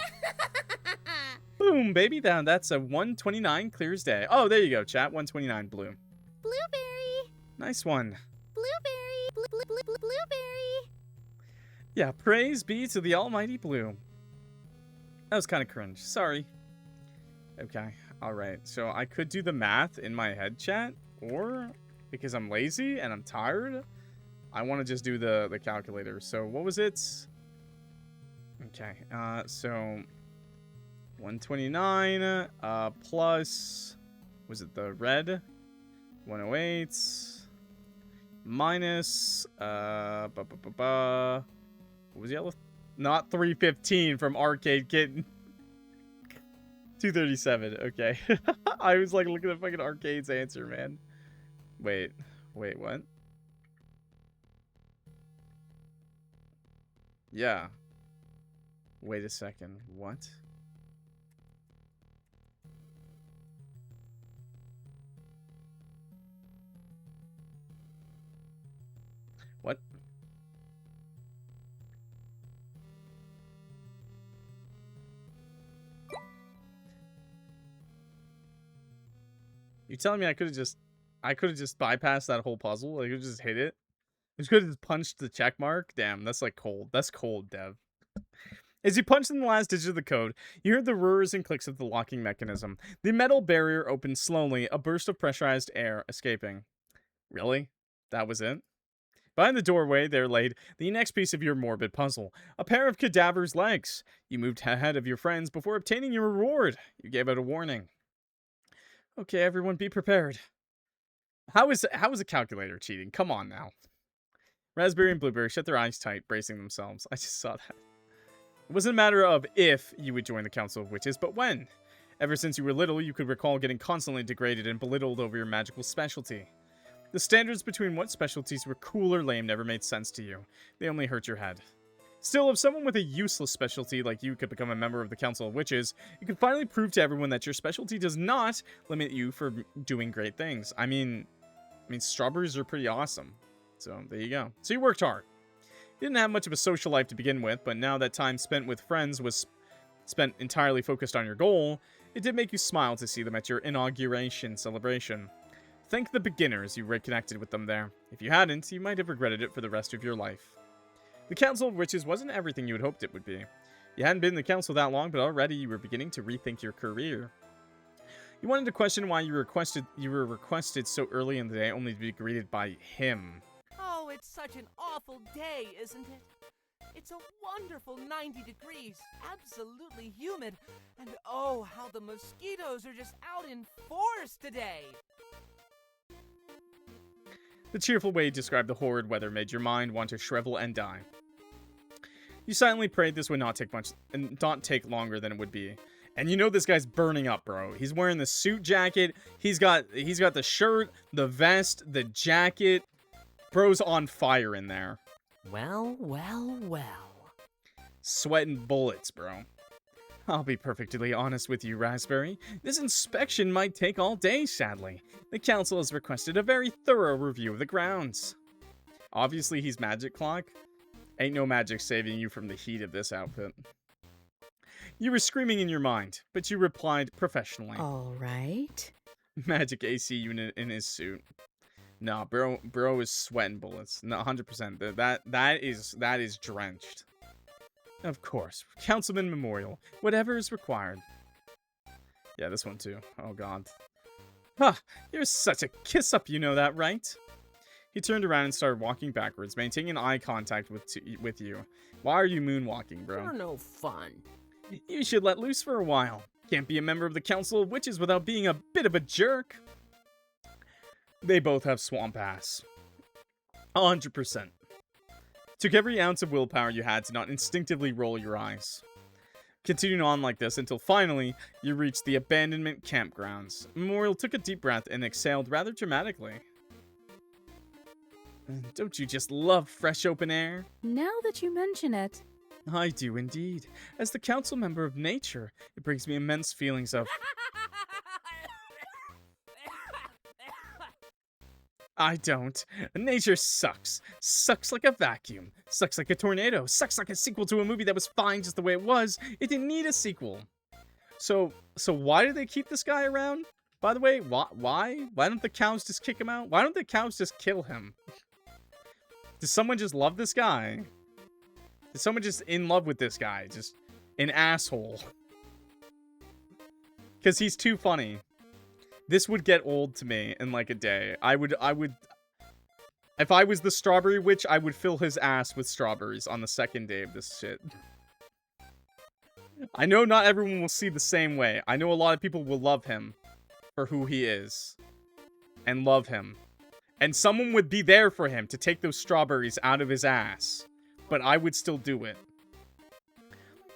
Boom, baby. That's a 129 clear as day. Oh, there you go, chat. 129 blue. Blueberry! Nice one. Blueberry! Blueberry! Yeah, praise be to the almighty blue. That was kind of cringe. Sorry. Okay, alright. So I could do the math in my head, chat. Or, because I'm lazy and I'm tired, I want to just do the calculator. So what was it? Okay, so 129 plus, was it the red? 108 minus what was yellow? Not 315 from Arcade Kitten. 237. Okay. I was like looking at fucking Arcade's answer, man. Wait, what? Yeah. Wait a second. What? What? You telling me I could have just bypassed that whole puzzle? I could have just hit it? I could have just punched the check mark? Damn, that's like cold. That's cold, Dev. As you punch in the last digit of the code, you hear the whirs and clicks of the locking mechanism. The metal barrier opens slowly, a burst of pressurized air escaping. Really? That was it? Behind the doorway, there laid the next piece of your morbid puzzle. A pair of cadaver's legs. You moved ahead of your friends before obtaining your reward. You gave out a warning. Okay, everyone, be prepared. How is a calculator cheating? Come on now. Raspberry and Blueberry shut their eyes tight, bracing themselves. I just saw that. It wasn't a matter of if you would join the Council of Witches, but when. Ever since you were little, you could recall getting constantly degraded and belittled over your magical specialty. The standards between what specialties were cool or lame never made sense to you. They only hurt your head. Still, if someone with a useless specialty like you could become a member of the Council of Witches, you could finally prove to everyone that your specialty does not limit you from doing great things. I mean, strawberries are pretty awesome. So, there you go. So you worked hard. You didn't have much of a social life to begin with, but now that time spent with friends was spent entirely focused on your goal, it did make you smile to see them at your inauguration celebration. Thank the beginners you reconnected with them there. If you hadn't, you might have regretted it for the rest of your life. The Council of Witches wasn't everything you had hoped it would be. You hadn't been in the council that long, but already you were beginning to rethink your career. You wanted to question why you were requested so early in the day only to be greeted by him. Oh, it's such an awful day, isn't it? It's a wonderful 90 degrees, absolutely humid, and oh, how the mosquitoes are just out in force today. The cheerful way you described the horrid weather made your mind want to shrivel and die. You silently prayed this would not take much and not take longer than it would be. And you know this guy's burning up, bro. He's wearing the suit jacket. He's got the shirt, the vest, the jacket. Bro's on fire in there. Well, well, well. Sweating bullets, bro. I'll be perfectly honest with you, Raspberry. This inspection might take all day, sadly. The council has requested a very thorough review of the grounds. Obviously, he's Magic Clock. Ain't no magic saving you from the heat of this outfit. You were screaming in your mind, but you replied professionally. All right. Magic AC unit in his suit. Nah, bro is sweating bullets. No, 100%. That is drenched. Of course, Councilman Memorial. Whatever is required. Yeah, this one too. Oh god. Ha! You're such a kiss-up, you know that, right? He turned around and started walking backwards, maintaining eye contact with you. Why are you moonwalking, bro? You're no fun. You should let loose for a while. Can't be a member of the Council of Witches without being a bit of a jerk. They both have swamp ass. 100%. Took every ounce of willpower you had to not instinctively roll your eyes. Continuing on like this until finally you reached the abandonment campgrounds. Memorial took a deep breath and exhaled rather dramatically. Don't you just love fresh open air? Now that you mention it. I do indeed. As the council member of nature, it brings me immense feelings of... I don't. Nature sucks. Sucks like a vacuum. Sucks like a tornado. Sucks like a sequel to a movie that was fine just the way it was. It didn't need a sequel. So why do they keep this guy around? By the way, why? Why don't the cows just kick him out? Why don't the cows just kill him? Does someone just love this guy? Is someone just in love with this guy? Just an asshole. Because he's too funny. This would get old to me in like a day. I would, if I was the strawberry witch, I would fill his ass with strawberries on the second day of this shit. I know not everyone will see the same way. I know a lot of people will love him for who he is. And love him. And someone would be there for him to take those strawberries out of his ass. But I would still do it.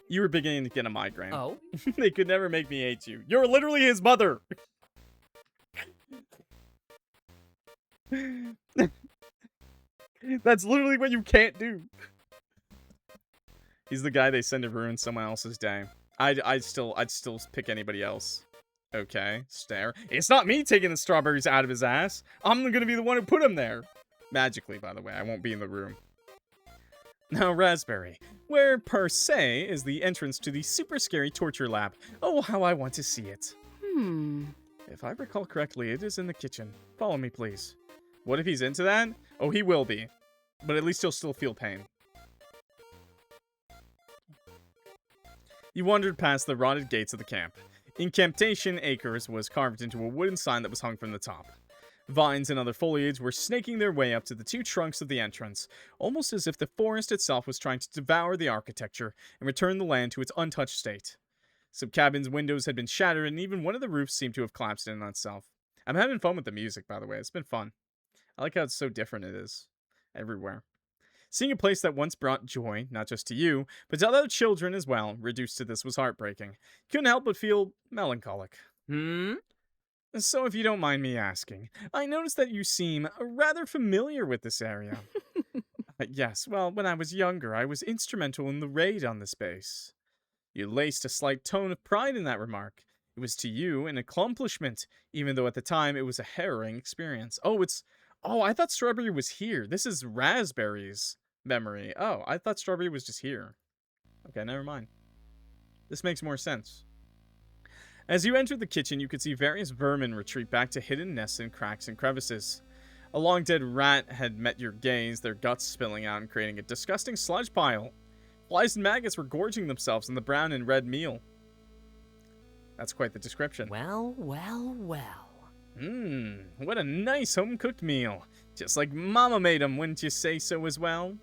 You were beginning to get a migraine. Oh? They could never make me hate you. You're literally his mother! That's literally what you can't do. He's the guy they send to ruin someone else's day. I'd still pick anybody else. Okay, stare. It's not me taking the strawberries out of his ass. I'm gonna be the one who put him there. Magically, by the way. I won't be in the room. Now, Raspberry, where per se is the entrance to the super scary torture lab. Oh, how I want to see it. If I recall correctly, it is in the kitchen. Follow me, please. What if he's into that? Oh, he will be. But at least he'll still feel pain. You wandered past the rotted gates of the camp. Incantation Acres was carved into a wooden sign that was hung from the top. Vines and other foliage were snaking their way up to the two trunks of the entrance, almost as if the forest itself was trying to devour the architecture and return the land to its untouched state. Some cabins' windows had been shattered, and even one of the roofs seemed to have collapsed in on itself. I'm having fun with the music, by the way. It's been fun. I like how it's so different it is. Everywhere. Seeing a place that once brought joy, not just to you, but to other children as well, reduced to this was heartbreaking. Couldn't help but feel melancholic. So if you don't mind me asking, I noticed that you seem rather familiar with this area. Yes, well, when I was younger, I was instrumental in the raid on this base. You laced a slight tone of pride in that remark. It was to you an accomplishment, even though at the time it was a harrowing experience. Oh, I thought Strawberry was here. This is Raspberry's memory. Oh, I thought Strawberry was just here. Okay, never mind. This makes more sense. As you entered the kitchen, you could see various vermin retreat back to hidden nests in cracks and crevices. A long-dead rat had met your gaze, their guts spilling out and creating a disgusting sludge pile. Flies and maggots were gorging themselves on the brown and red meal. That's quite the description. Well, well, well. What a nice home-cooked meal. Just like Mama made 'em, wouldn't you say so as well?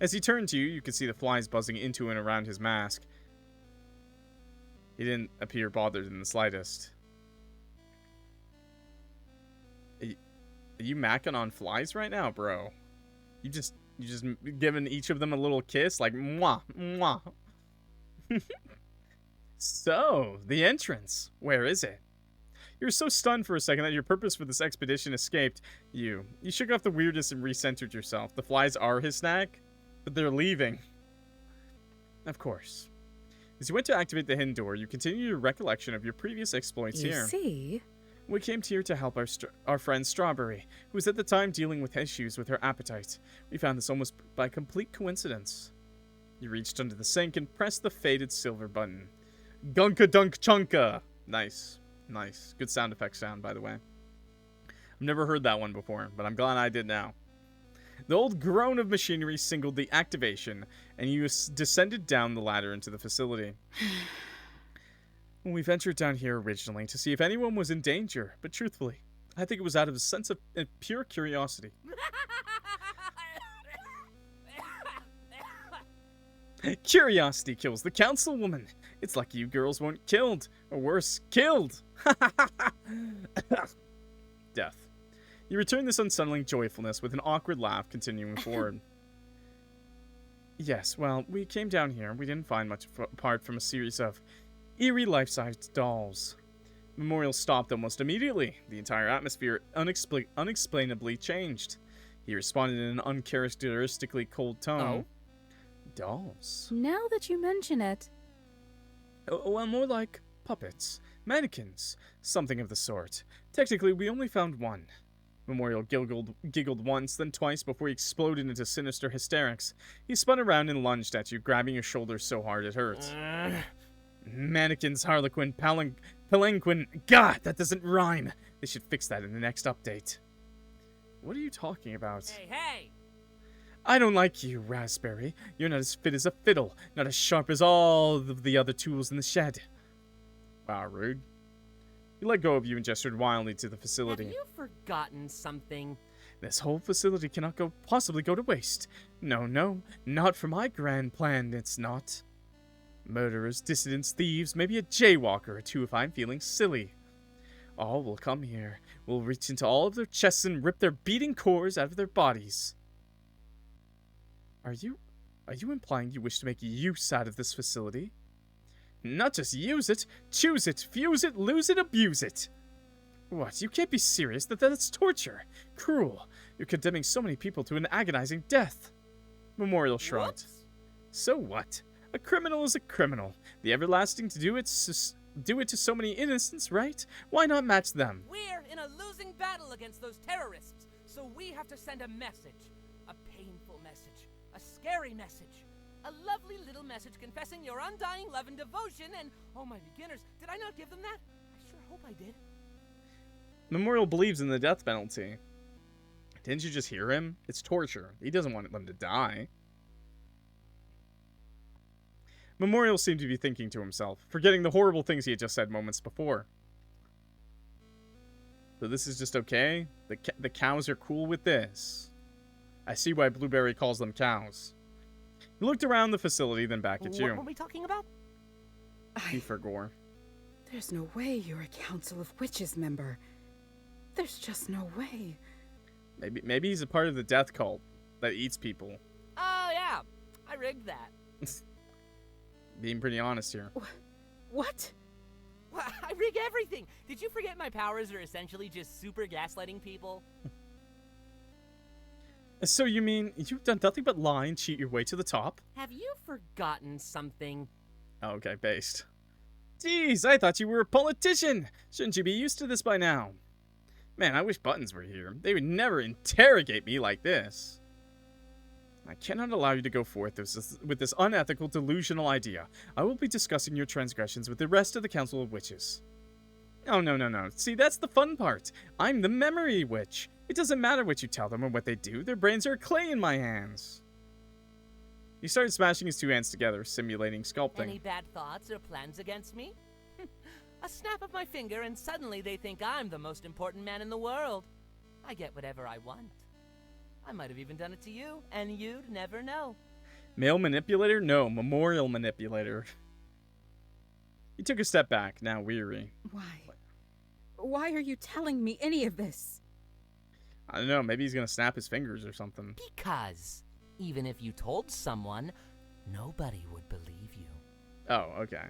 As he turned to you, you could see the flies buzzing into and around his mask. He didn't appear bothered in the slightest. Are you macking on flies right now, bro? You just giving each of them a little kiss, like mwah, mwah. So, the entrance. Where is it? You were so stunned for a second that your purpose for this expedition escaped you. You shook off the weirdness and recentered yourself. The flies are his snack, but they're leaving. Of course. As you went to activate the hidden door, you continued your recollection of your previous exploits here. You see? We came here to help our friend Strawberry, who was at the time dealing with issues with her appetite. We found this almost by complete coincidence. You reached under the sink and pressed the faded silver button. Gunka dunk chunka! Nice. Nice. Good sound effect sound, by the way. I've never heard that one before, but I'm glad I did now. The old groan of machinery signaled the activation, and you descended down the ladder into the facility. We ventured down here originally to see if anyone was in danger, but truthfully, I think it was out of a sense of pure curiosity. Curiosity kills the councilwoman. It's like you girls weren't killed, or worse, killed. Death. You return this unsettling joyfulness with an awkward laugh, continuing forward. Yes, well, we came down here. We didn't find much apart from a series of eerie life-sized dolls. Memorial stopped almost immediately. The entire atmosphere unexplainably changed. He responded in an uncharacteristically cold tone. Oh? Dolls? Now that you mention it. Well, more like puppets. Mannequins. Something of the sort. Technically, we only found one. Memorial giggled once, then twice before he exploded into sinister hysterics. He spun around and lunged at you, grabbing your shoulder so hard it hurt. Mannequins, Harlequin, Palanquin. God, that doesn't rhyme. They should fix that in the next update. What are you talking about? Hey! I don't like you, Raspberry. You're not as fit as a fiddle, not as sharp as all of the other tools in the shed. Wow, rude. He let go of you and gestured wildly to the facility. Have you forgotten something? This whole facility cannot possibly go to waste. No, not for my grand plan, it's not. Murderers, dissidents, thieves, maybe a jaywalker or two if I'm feeling silly. All will come here. We'll reach into all of their chests and rip their beating cores out of their bodies. Are you implying you wish to make use out of this facility? Not just use it, choose it, fuse it, lose it, abuse it. What, you can't be serious? That's torture. Cruel. You're condemning so many people to an agonizing death. Memorial shrugged. Whoops. So what? A criminal is a criminal. The everlasting to do it to so many innocents, right? Why not match them? We're in a losing battle against those terrorists, so we have to send a message. A painful message. A scary message. A lovely little message confessing your undying love and devotion and... Oh, my beginners, did I not give them that? I sure hope I did. Memorial believes in the death penalty. Didn't you just hear him? It's torture. He doesn't want them to die. Memorial seemed to be thinking to himself, forgetting the horrible things he had just said moments before. So this is just okay? The cows are cool with this. I see why Blueberry calls them cows. He looked around the facility, then back at you. What were we talking about? He forgore. There's no way you're a Council of Witches member. There's just no way. Maybe he's a part of the death cult that eats people. Oh, yeah. I rigged that. Being pretty honest here. What? Well, I rig everything. Did you forget my powers are essentially just super gaslighting people? So you mean you've done nothing but lie and cheat your way to the top? Have you forgotten something? Oh, okay, based. Jeez, I thought you were a politician. Shouldn't you be used to this by now? Man, I wish Buttons were here. They would never interrogate me like this. I cannot allow you to go forth with this unethical, delusional idea. I will be discussing your transgressions with the rest of the Council of Witches. Oh, no. See, that's the fun part. I'm the memory witch. It doesn't matter what you tell them or what they do. Their brains are clay in my hands. He started smashing his two hands together, simulating sculpting. Any bad thoughts or plans against me? A snap of my finger and suddenly they think I'm the most important man in the world. I get whatever I want. I might have even done it to you, and you'd never know. Male manipulator? No, memorial manipulator. He took a step back, now weary. Why? Why are you telling me any of this? I don't know, maybe he's gonna snap his fingers or something. Because even if you told someone, nobody would believe you. Oh, okay.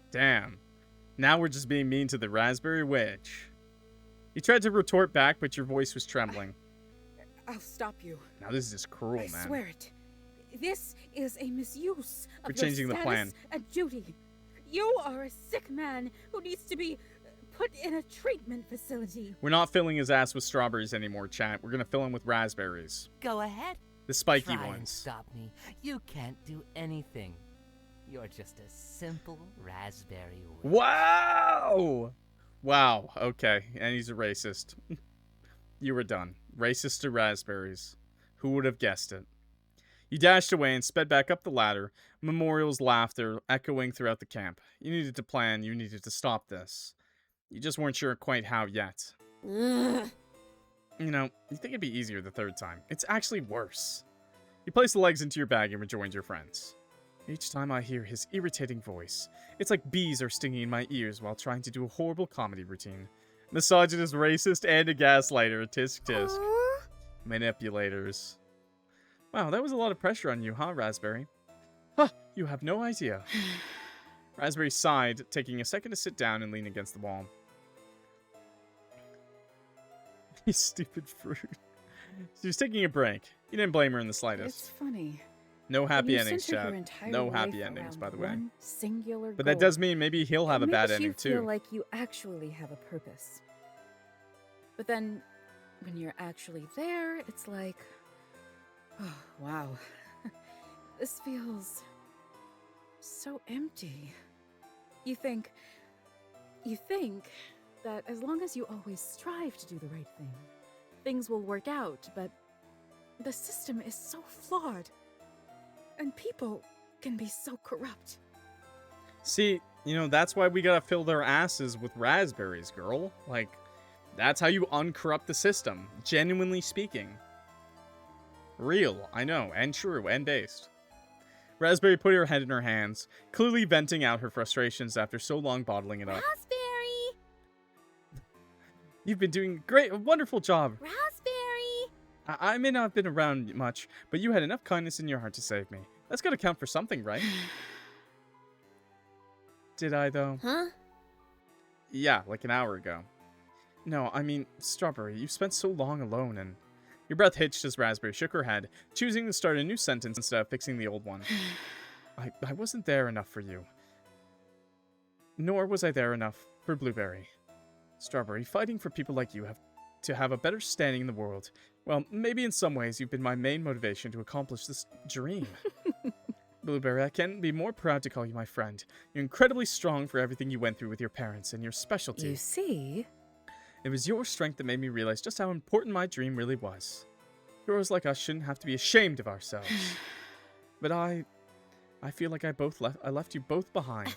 Damn. Now we're just being mean to the Raspberry Witch. You tried to retort back, but your voice was trembling. I'll stop you. Now this is just cruel, I man. swear it. This is a misuse of We're changing your the status plan. and duty. You are a sick man who needs to be put in a treatment facility. We're not filling his ass with strawberries anymore, chat. We're gonna fill him with raspberries. Go ahead. The spiky Try and ones. stop me. You can't do anything. You're just a simple raspberry witch. Wow! Wow, okay. And he's a racist. You were done. Racist to raspberries. Who would have guessed it? You dashed away and sped back up the ladder, Memorial's laughter echoing throughout the camp. You needed to plan, you needed to stop this. You just weren't sure quite how yet. Ugh. You know, you think it'd be easier the third time. It's actually worse. You placed the legs into your bag and rejoined your friends. Each time I hear his irritating voice, it's like bees are stinging in my ears while trying to do a horrible comedy routine. Misogynist, racist, and a gaslighter. Tisk tisk. Aw. Manipulators. Wow, that was a lot of pressure on you, huh, Raspberry? Huh, you have no idea. Raspberry sighed, taking a second to sit down and lean against the wall. You stupid fruit. She was taking a break. You didn't blame her in the slightest. It's funny. No When happy you endings, center your chat. entire No life happy endings, around by the way. one singular But that goal, does mean maybe he'll have a it bad makes ending, you feel too. like you actually have a purpose. But then, when you're actually there, it's like, oh, wow. This feels so empty. You think that as long as you always strive to do the right thing, things will work out, but the system is so flawed. And people can be so corrupt. See, you know, that's why we gotta fill their asses with raspberries, girl. Like, that's how you uncorrupt the system, genuinely speaking. Real, I know, and true, and based. Raspberry put her head in her hands, clearly venting out her frustrations after so long bottling it up. Raspberry! You've been doing a wonderful job. Raspberry! I may not have been around much, but you had enough kindness in your heart to save me. That's gotta count for something, right? Did I, though? Huh? Yeah, like an hour ago. No, I mean, Strawberry, you spent so long alone, and... Your breath hitched as Raspberry shook her head, choosing to start a new sentence instead of fixing the old one. I wasn't there enough for you. Nor was I there enough for Blueberry. Strawberry, fighting for people like you to have a better standing in the world. Well, maybe in some ways you've been my main motivation to accomplish this dream. Blueberry, I can't be more proud to call you my friend. You're incredibly strong for everything you went through with your parents and your specialty. You see? It was your strength that made me realize just how important my dream really was. Heroes like us shouldn't have to be ashamed of ourselves. But I feel like I left you both behind.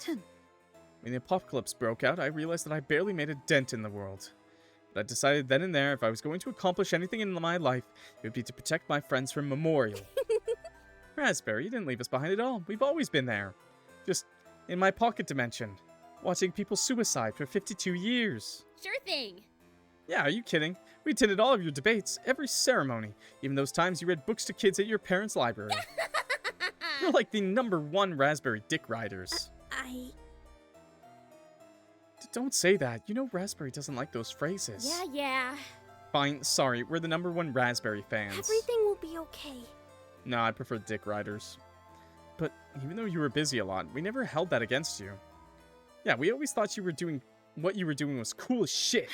When the apocalypse broke out, I realized that I barely made a dent in the world. But I decided then and there if I was going to accomplish anything in my life, it would be to protect my friends from Memorial. Raspberry, you didn't leave us behind at all. We've always been there. Just in my pocket dimension, watching people suicide for 52 years. Sure thing. Yeah, are you kidding? We attended all of your debates, every ceremony, even those times you read books to kids at your parents' library. You're like the #1 Raspberry Dick Riders. Don't say that. You know Raspberry doesn't like those phrases. Yeah. Fine, sorry. We're the #1 Raspberry fans. Everything will be okay. No, I prefer Dick Riders. But even though you were busy a lot, we never held that against you. Yeah, we always thought what you were doing was cool as shit.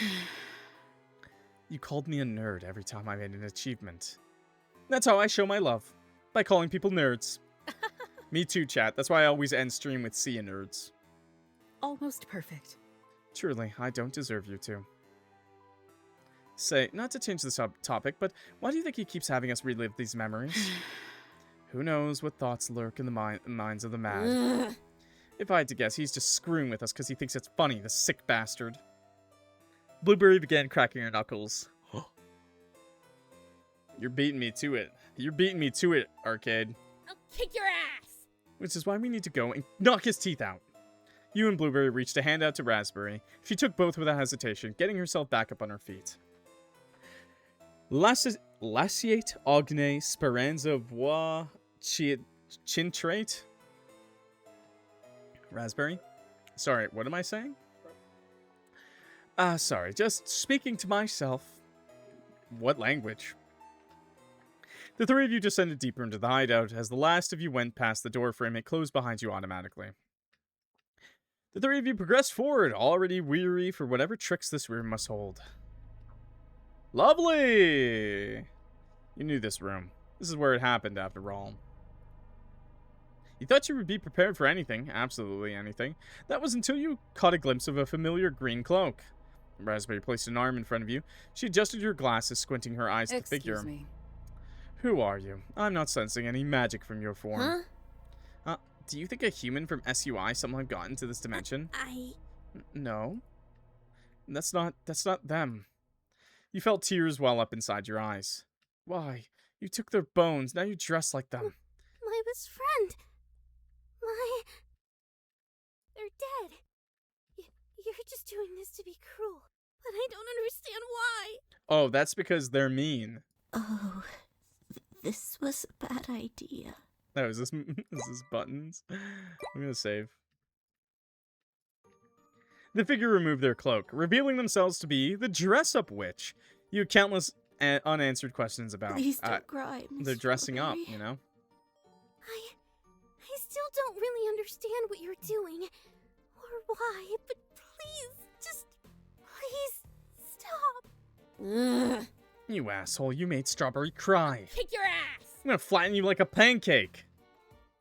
You called me a nerd every time I made an achievement. That's how I show my love. By calling people nerds. Me too, chat. That's why I always end stream with "see ya, nerds." Almost perfect. Truly, I don't deserve you to. Say, not to change the topic, but why do you think he keeps having us relive these memories? Who knows what thoughts lurk in the minds of the mad. If I had to guess, he's just screwing with us because he thinks it's funny, the sick bastard. Blueberry began cracking her knuckles. You're beating me to it. You're beating me to it, Arcade. I'll kick your ass! Which is why we need to go and knock his teeth out. You and Blueberry reached a hand out to Raspberry. She took both without hesitation, getting herself back up on her feet. Laciate Ogne Speranza Voix Chintrate? Raspberry? Sorry, what am I saying? Sorry, just speaking to myself. What language? The three of you descended deeper into the hideout. As the last of you went past the door frame, it closed behind you automatically. The three of you progressed forward, already weary for whatever tricks this room must hold. Lovely! You knew this room. This is where it happened, after all. You thought you would be prepared for anything, absolutely anything. That was until you caught a glimpse of a familiar green cloak. Raspberry placed an arm in front of you. She adjusted your glasses, squinting her eyes at the figure. Excuse me. Who are you? I'm not sensing any magic from your form. Huh? Do you think a human from SUI somehow got into this dimension? No. That's not them. You felt tears well up inside your eyes. Why? You took their bones, now you dress like them. My best friend. They're dead. You're just doing this to be cruel, but I don't understand why. Oh, that's because they're mean. Oh, this was a bad idea. No, is this buttons? I'm gonna save. The figure removed their cloak, revealing themselves to be the dress-up witch. You had countless unanswered questions about. Please don't cry, they're dressing up, Strawberry. you know? I still don't really understand what you're doing, or why, but please stop. You asshole, you made Strawberry cry. Kick your ass! I'm gonna flatten you like a pancake.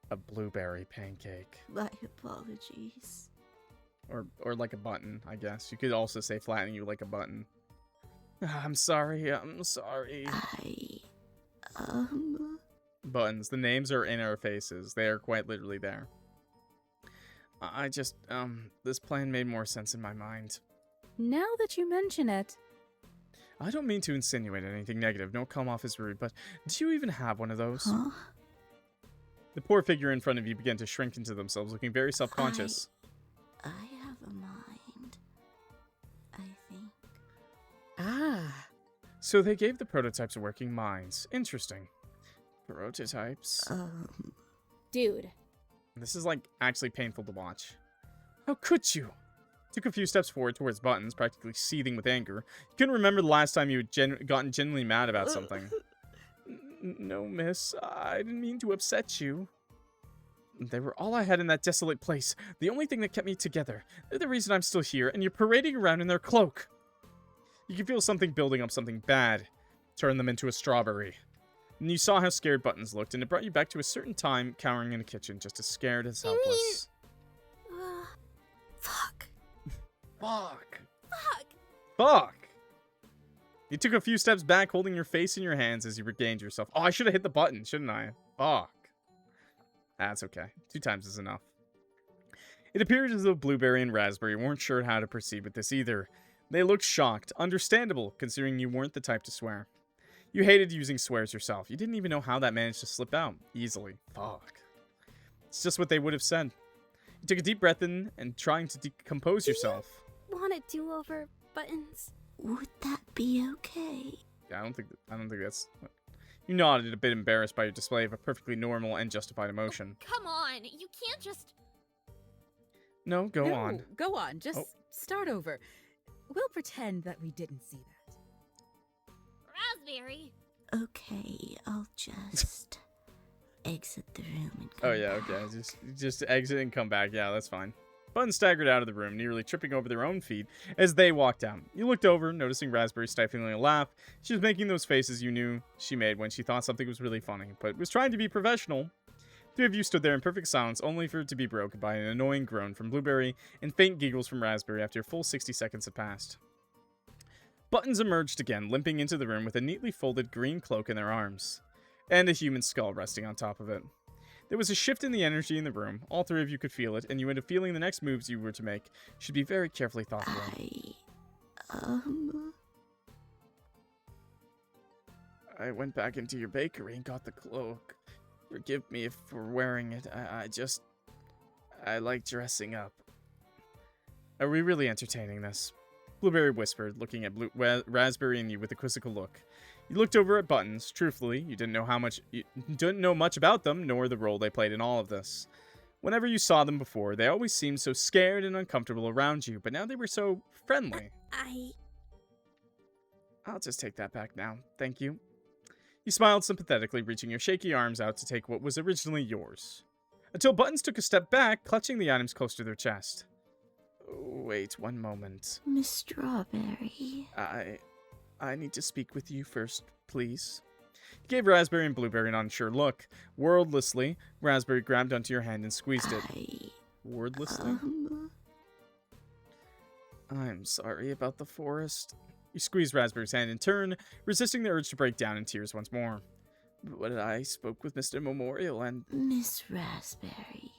A blueberry pancake. My apologies. Or like a button, I guess. You could also say flatten you like a button. I'm sorry. Buttons. The names are in our faces. They are quite literally there. I just, this plan made more sense in my mind. Now that you mention it. I don't mean to insinuate anything negative. Don't come off as rude, but do you even have one of those? Huh? The poor figure in front of you began to shrink into themselves, looking very self-conscious. I have a mind, I think. Ah. So they gave the prototypes a working minds. Interesting. Prototypes. Dude. This is like actually painful to watch. How could you? Took a few steps forward towards Buttons, practically seething with anger. You couldn't remember the last time you had gotten genuinely mad about something. No, miss. I didn't mean to upset you. They were all I had in that desolate place. The only thing that kept me together. They're the reason I'm still here, and you're parading around in their cloak. You can feel something building up something bad. Turn them into a strawberry. And you saw how scared Buttons looked, and it brought you back to a certain time cowering in a kitchen, just as scared as helpless. Fuck. Fuck. Fuck. Fuck. You took a few steps back, holding your face in your hands as you regained yourself. Oh, I should have hit the button, shouldn't I? Fuck. That's okay. 2 times is enough. It appeared as though Blueberry and Raspberry weren't sure how to proceed with this either. They looked shocked, understandable, considering you weren't the type to swear. You hated using swears yourself. You didn't even know how that managed to slip out easily. Fuck. It's just what they would have said. You took a deep breath in and trying to decompose yourself. Want a do-over, Buttons? Would that be okay? Yeah, I don't think that's... You nodded, a bit embarrassed by your display of a perfectly normal and justified emotion. Oh, come on, you can't just... No, go on. Go on. Just start over. We'll pretend that we didn't see that. Raspberry. Okay, I'll just exit the room and come Oh yeah, back. okay. Just exit and come back. Yeah, that's fine. Button staggered out of the room, nearly tripping over their own feet as they walked out. You looked over, noticing Raspberry stifling a laugh. She was making those faces you knew she made when she thought something was really funny, but was trying to be professional. 3 of you stood there in perfect silence, only for it to be broken by an annoying groan from Blueberry and faint giggles from Raspberry after a full 60 seconds had passed. Buttons emerged again, limping into the room with a neatly folded green cloak in their arms, and a human skull resting on top of it. There was a shift in the energy in the room. All 3 of you could feel it, and you had a feeling the next moves you were to make should be very carefully thought through. I went back into your bakery and got the cloak. Forgive me for wearing it. I like dressing up. Are we really entertaining this? Blueberry whispered, looking at Raspberry and you with a quizzical look. You looked over at Buttons. Truthfully, you didn't know much about them, nor the role they played in all of this. Whenever you saw them before, they always seemed so scared and uncomfortable around you, but now they were so friendly. I'll just take that back now. Thank you. You smiled sympathetically, reaching your shaky arms out to take what was originally yours. Until Buttons took a step back, clutching the items close to their chest. Wait 1 moment. Miss Strawberry. I need to speak with you first, please. You gave Raspberry and Blueberry an unsure look. Wordlessly, Raspberry grabbed onto your hand and squeezed it. Wordlessly? I'm sorry about the forest. You squeezed Raspberry's hand in turn, resisting the urge to break down in tears once more. But I spoke with Mr. Memorial and... Miss Raspberry.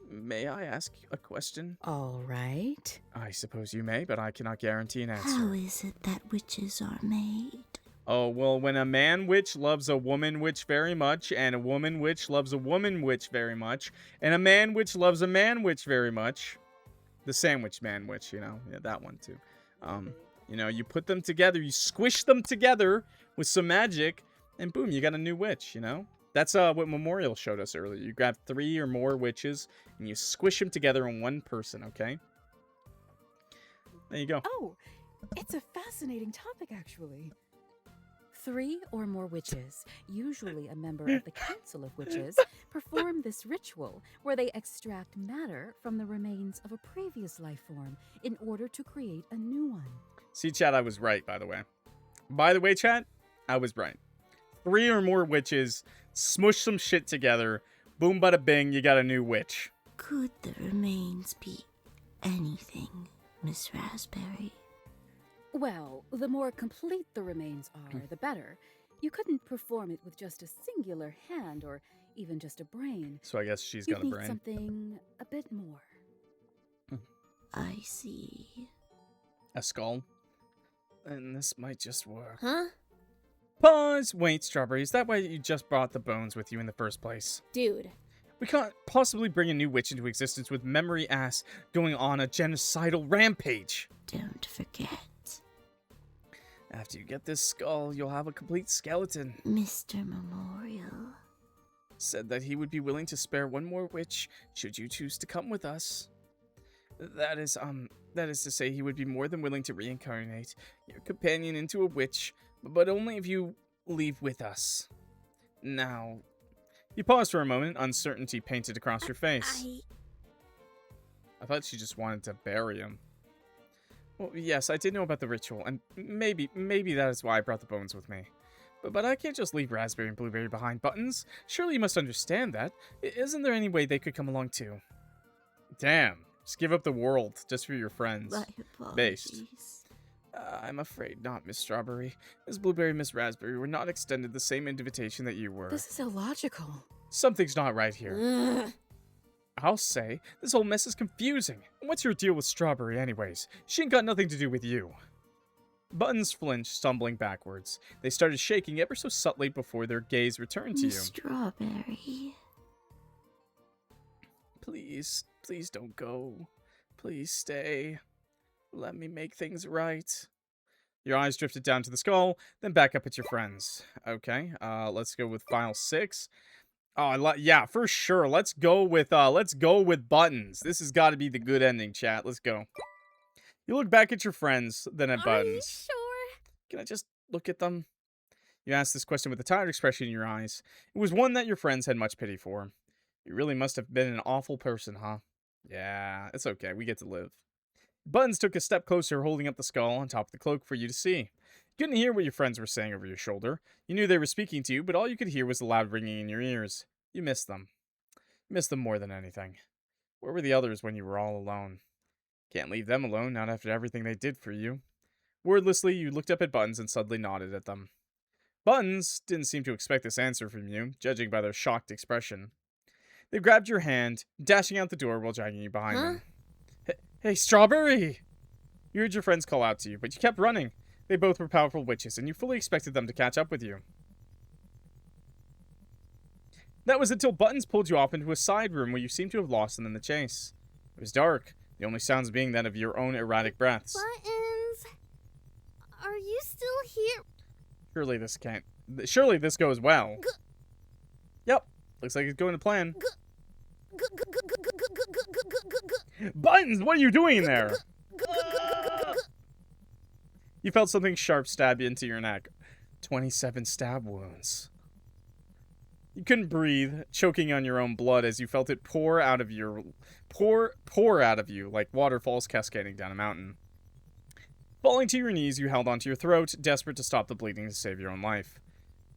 May I ask a question? All right. I suppose you may, but I cannot guarantee an answer. How is it that witches are made? Oh, well, when a man witch loves a woman witch very much, and a woman witch loves a woman witch very much, and a man witch loves a man witch very much. The sandwich man witch, you know, yeah, that one too. You know, you put them together, you squish them together with some magic, and boom, you got a new witch, you know? That's what Memorial showed us earlier. You grab 3 or more witches, and you squish them together in one person, okay? There you go. Oh, it's a fascinating topic, actually. 3 or more witches, usually a member of the Council of Witches, perform this ritual where they extract matter from the remains of a previous life form in order to create a new one. See, chat, I was right, by the way. By the way, chat, I was right. 3 or more witches, smush some shit together, boom bada bing, you got a new witch. Could the remains be anything, Miss Raspberry? Well, the more complete the remains are, the better. You couldn't perform it with just a singular hand or even just a brain. So I guess she's You'd got a need brain. something a bit more. I see. A skull? And this might just work. Huh? Pause! Wait, Strawberry, is that why you just brought the bones with you in the first place? Dude. We can't possibly bring a new witch into existence with memory ass going on a genocidal rampage. Don't forget. After you get this skull, you'll have a complete skeleton. Mr. Memorial said that he would be willing to spare 1 more witch should you choose to come with us. That is to say he would be more than willing to reincarnate your companion into a witch, but only if you leave with us. Now, You pause for a moment, uncertainty painted across your face. I thought she just wanted to bury him. Well, yes, I did know about the ritual, and maybe that is why I brought the bones with me. But I can't just leave Raspberry and Blueberry behind. Buttons, surely you must understand that. Isn't there any way they could come along too? Damn, just give up the world just for your friends. My apologies. Based. I'm afraid not, Miss Strawberry. Miss Blueberry and Miss Raspberry were not extended the same invitation that you were. This is illogical. Something's not right here. I'll say, this whole mess is confusing. What's your deal with Strawberry anyways? She ain't got nothing to do with you. Buttons flinched, stumbling backwards. They started shaking ever so subtly before their gaze returned to you. Strawberry. Please don't go. Please stay. Let me make things right. Your eyes drifted down to the skull, then back up at your friends. Okay, let's go with file 6. Oh, yeah, for sure. Let's go with Buttons. This has got to be the good ending, chat. Let's go. You look back at your friends, then at Buttons. Are you sure? Can I just look at them? You asked this question with a tired expression in your eyes. It was one that your friends had much pity for. You really must have been an awful person, huh? Yeah, it's okay. We get to live. Buttons took a step closer, holding up the skull on top of the cloak for you to see. You couldn't hear what your friends were saying over your shoulder. You knew they were speaking to you, but all you could hear was the loud ringing in your ears. You missed them. You missed them more than anything. Where were the others when you were all alone? Can't leave them alone, not after everything they did for you. Wordlessly, you looked up at Buttons and suddenly nodded at them. Buttons didn't seem to expect this answer from you, judging by their shocked expression. They grabbed your hand, dashing out the door while dragging you behind them. Hey, Strawberry! You heard your friends call out to you, but you kept running. They both were powerful witches, and you fully expected them to catch up with you. That was until Buttons pulled you off into a side room where you seemed to have lost them in the chase. It was dark, the only sounds being that of your own erratic breaths. Buttons, are you still here? Surely this goes well. Yep, looks like it's going to plan. Buttons, what are you doing in there? You felt something sharp stab you into your neck. 27 stab wounds. You couldn't breathe, choking on your own blood as you felt it pour out of you like waterfalls cascading down a mountain. Falling to your knees, you held onto your throat, desperate to stop the bleeding to save your own life.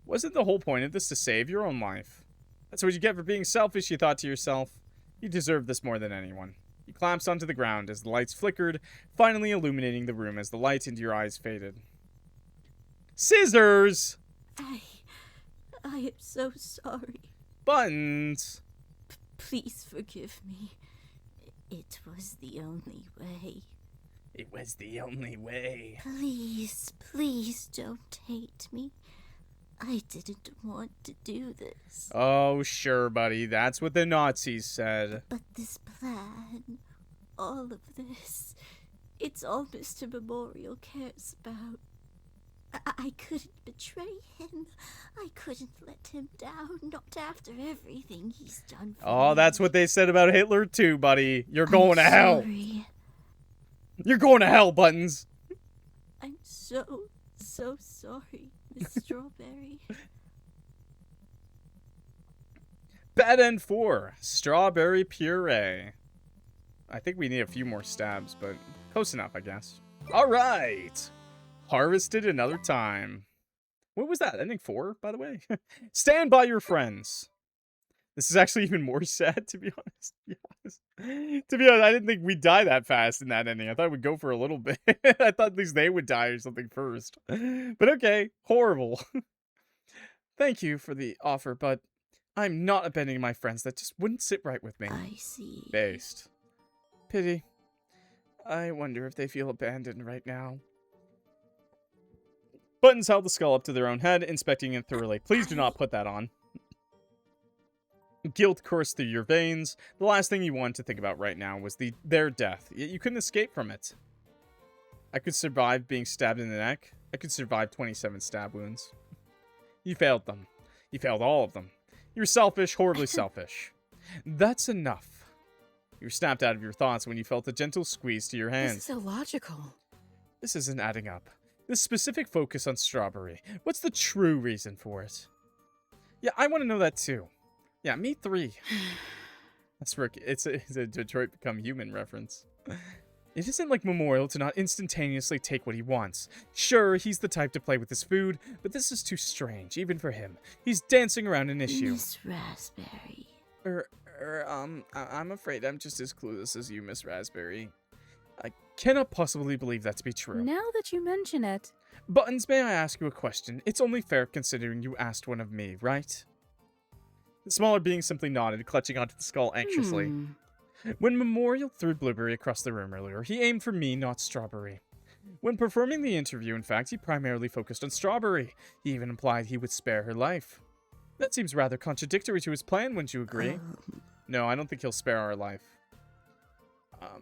Wasn't the whole point of this to save your own life? That's what you get for being selfish, you thought to yourself. You deserve this more than anyone. You collapsed onto the ground as the lights flickered, finally illuminating the room as the light into your eyes faded. Scissors! I am so sorry. Buttons! Please forgive me. It was the only way. It was the only way. Please don't hate me. I didn't want to do this. Oh, sure, buddy. That's what the Nazis said. But this plan, all of this, it's all Mr. Memorial cares about. I couldn't betray him. I couldn't let him down, not after everything he's done for me. Oh, that's what they said about Hitler too, buddy. You're going to hell. Sorry. You're going to hell, Buttons. I'm so sorry, Miss Strawberry. Bad End 4, Strawberry Puree. I think we need a few more stabs, but close enough, I guess. All right. Harvested another time. What was that? Ending 4, by the way? Stand by your friends. This is actually even more sad, to be honest. To be honest, I didn't think we'd die that fast in that ending. I thought we'd go for a little bit. I thought at least they would die or something first. But okay, horrible. Thank you for the offer, but I'm not abandoning my friends. That just wouldn't sit right with me. I see. Based. Pity. I wonder if they feel abandoned right now. Buttons held the skull up to their own head, inspecting it thoroughly. Please do not put that on. Guilt coursed through your veins. The last thing you wanted to think about right now was their death, yet you couldn't escape from it. I could survive being stabbed in the neck. I could survive 27 stab wounds. You failed them. You failed all of them. You were selfish, horribly selfish. That's enough. You were snapped out of your thoughts when you felt a gentle squeeze to your hand. This is illogical. This isn't adding up. This specific focus on Strawberry. What's the true reason for it? Yeah, I want to know that too. Yeah, me 3. That's Rick. It's a Detroit Become Human reference. It isn't like Memorial to not instantaneously take what he wants. Sure, he's the type to play with his food, but this is too strange, even for him. He's dancing around an issue. Miss Raspberry. I'm afraid I'm just as clueless as you, Miss Raspberry. I cannot possibly believe that to be true. Now that you mention it. Buttons, may I ask you a question? It's only fair considering you asked one of me, right? The smaller being simply nodded, clutching onto the skull anxiously. When Memorial threw Blueberry across the room earlier, he aimed for me, not Strawberry. When performing the interview, in fact, he primarily focused on Strawberry. He even implied he would spare her life. That seems rather contradictory to his plan, wouldn't you agree? No, I don't think he'll spare our life.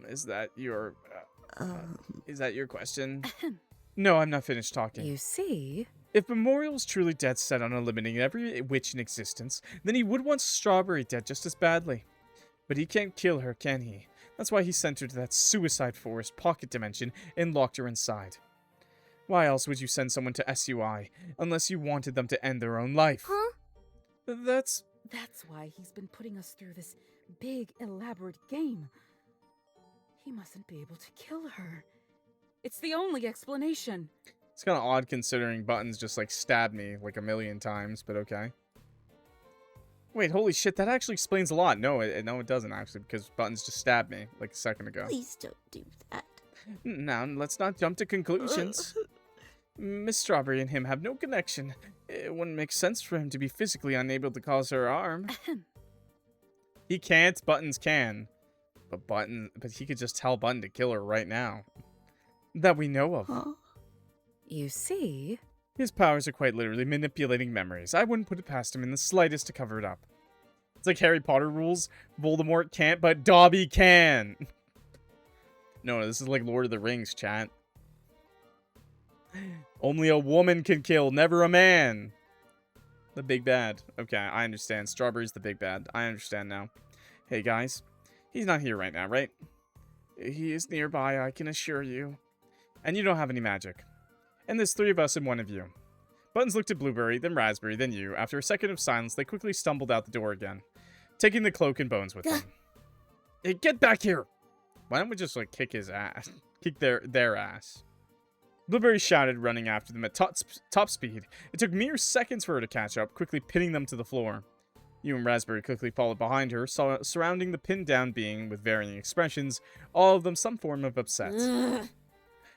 Is that your question? No, I'm not finished talking. You see? If Memorial was truly dead set on eliminating every witch in existence, then he would want Strawberry dead just as badly. But he can't kill her, can he? That's why he sent her to that suicide forest pocket dimension and locked her inside. Why else would you send someone to SUI, unless you wanted them to end their own life? Huh? That's why he's been putting us through this big, elaborate game. He mustn't be able to kill her. It's the only explanation. It's kind of odd considering Buttons just, like, stabbed me, like, 1,000,000 times, but okay. Wait, holy shit, that actually explains a lot. No, it doesn't, actually, because Buttons just stabbed me, like, a second ago. Please don't do that. Now, let's not jump to conclusions. Miss Strawberry and him have no connection. It wouldn't make sense for him to be physically unable to cause her harm. He can't, Buttons can. But he could just tell Button to kill her right now. That we know of. Huh? You see? His powers are quite literally manipulating memories. I wouldn't put it past him in the slightest to cover it up. It's like Harry Potter rules. Voldemort can't, but Dobby can. No, this is like Lord of the Rings, chat. Only a woman can kill, never a man. The big bad. Okay, I understand. Strawberry's the big bad. I understand now. Hey, guys. He's not here right now, right? He is nearby, I can assure you. And you don't have any magic. And there's 3 of us and 1 of you. Buttons looked at Blueberry, then Raspberry, then you. After a second of silence, they quickly stumbled out the door again, taking the cloak and bones with them. Hey, get back here! Why don't we just, like, kick his ass? Kick their ass. Blueberry shouted, running after them at top speed. It took mere seconds for her to catch up, quickly pinning them to the floor. You and Raspberry quickly followed behind her, surrounding the pinned-down being with varying expressions, all of them some form of upset.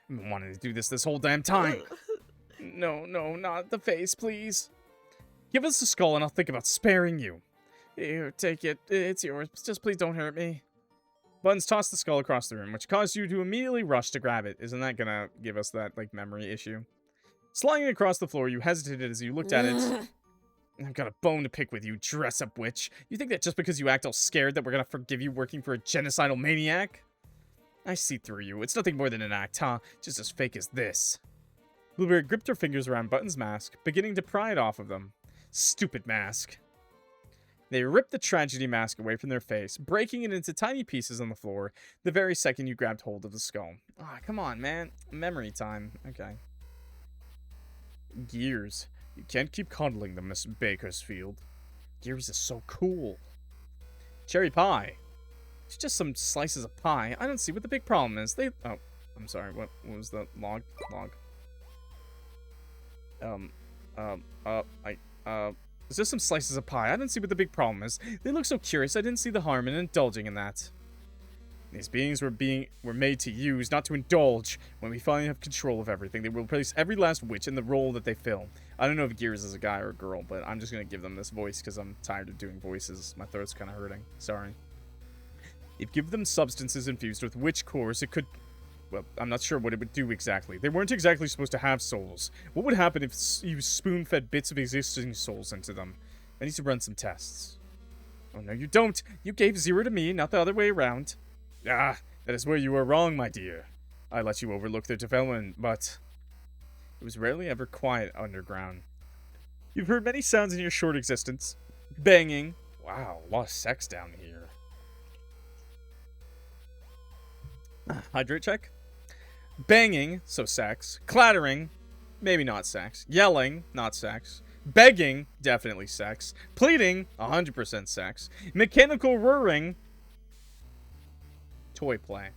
I've been wanting to do this whole damn time. No, not the face, please. Give us the skull and I'll think about sparing you. Here, take it. It's yours. Just please don't hurt me. Buttons tossed the skull across the room, which caused you to immediately rush to grab it. Isn't that gonna give us that, like, memory issue? Sliding across the floor, you hesitated as you looked at it. I've got a bone to pick with you, dress-up witch. You think that just because you act all scared that we're gonna forgive you working for a genocidal maniac? I see through you. It's nothing more than an act, huh? Just as fake as this. Blueberry gripped her fingers around Button's mask, beginning to pry it off of them. Stupid mask. They ripped the tragedy mask away from their face, breaking it into tiny pieces on the floor the very second you grabbed hold of the skull. Ah, come on, man. Memory time. Okay. Gears. You can't keep coddling them, Miss Bakersfield. Gears is so cool. Cherry pie. It's just some slices of pie. I don't see what the big problem is. Oh, I'm sorry. What was the log? It's just some slices of pie. I don't see what the big problem is. They look so curious. I didn't see the harm in indulging in that. These beings were made to use, not to indulge. When we finally have control of everything, they will replace every last witch in the role that they fill. I don't know if Gears is a guy or a girl, but I'm just gonna give them this voice because I'm tired of doing voices. My throat's kind of hurting. Sorry. If give them substances infused with witch cores, it could... Well, I'm not sure what it would do exactly. They weren't exactly supposed to have souls. What would happen if you spoon-fed bits of existing souls into them? I need to run some tests. Oh, no, you don't. You gave 0 to me, not the other way around. Ah, that is where you were wrong, my dear. I let you overlook their development, but... It was rarely ever quiet underground. You've heard many sounds in your short existence. Banging. Wow, a lot of sex down here. Hydrate check. Banging, so sex. Clattering, maybe not sex. Yelling, not sex. Begging, definitely sex. Pleading, 100% sex. Mechanical whirring, toy play.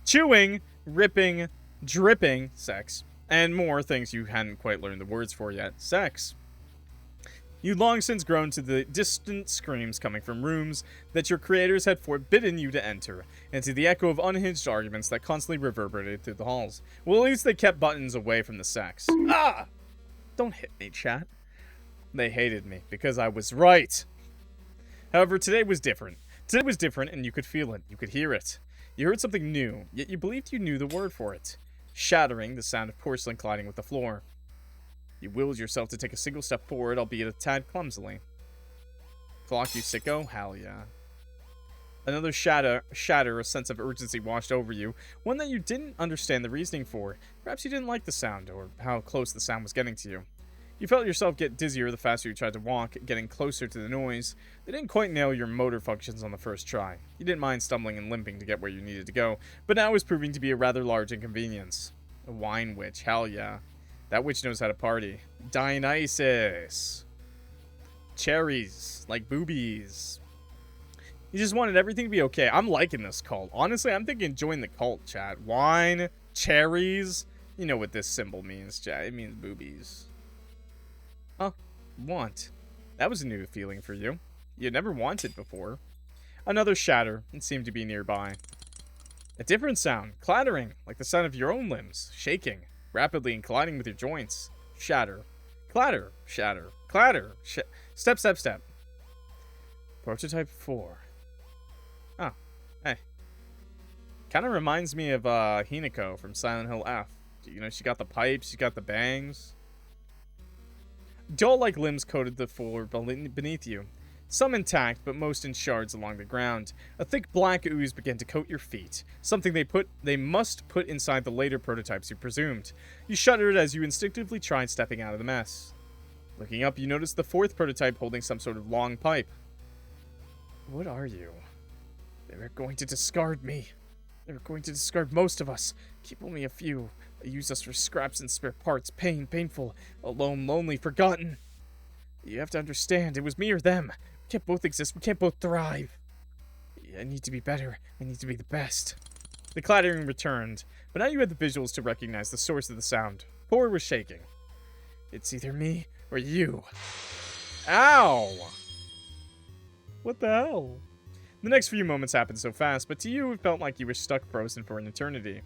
Chewing, ripping, dripping, sex. And more things you hadn't quite learned the words for yet, sex. You'd long since grown to the distant screams coming from rooms that your creators had forbidden you to enter, and to the echo of unhinged arguments that constantly reverberated through the halls. Well, at least they kept buttons away from the sex. Ah! Don't hit me, chat. They hated me, because I was right. However, today was different. Today was different, and you could feel it. You could hear it. You heard something new, yet you believed you knew the word for it. Shattering, the sound of porcelain colliding with the floor. You willed yourself to take a single step forward, albeit a tad clumsily. Clock, you sicko? Hell yeah. Another shatter, a sense of urgency washed over you, one that you didn't understand the reasoning for. Perhaps you didn't like the sound, or how close the sound was getting to you. You felt yourself get dizzier the faster you tried to walk, getting closer to the noise. They didn't quite nail your motor functions on the first try. You didn't mind stumbling and limping to get where you needed to go, but now it was proving to be a rather large inconvenience. A wine witch, hell yeah. That witch knows how to party. Dionysus. Cherries, like boobies. You just wanted everything to be okay. I'm liking this cult. Honestly, I'm thinking join the cult, chat. Wine, cherries. You know what this symbol means, chat. It means boobies. Huh? Want. That was a new feeling for you. You had never wanted before. Another shatter. It seemed to be nearby. A different sound. Clattering. Like the sound of your own limbs. Shaking. Rapidly and colliding with your joints. Shatter. Clatter. Shatter. Clatter. Step, step, step. Prototype 4. Oh. Hey. Kind of reminds me of Hinako from Silent Hill F. You know, she got the pipes, she got the bangs. Doll-like limbs coated the floor beneath you. Some intact, but most in shards along the ground. A thick black ooze began to coat your feet, something they must put inside the later prototypes you presumed. You shuddered as you instinctively tried stepping out of the mess. Looking up, you noticed the fourth prototype holding some sort of long pipe. What are you? They were going to discard me. They were going to discard most of us. Keep only a few. They use us for scraps and spare parts. Painful, alone, lonely, forgotten. You have to understand, it was me or them. We can't both exist. We can't both thrive. I need to be better. I need to be the best. The clattering returned, but now you had the visuals to recognize the source of the sound. Poor was shaking. It's either me or you. Ow! What the hell? The next few moments happened so fast, but to you it felt like you were stuck frozen for an eternity.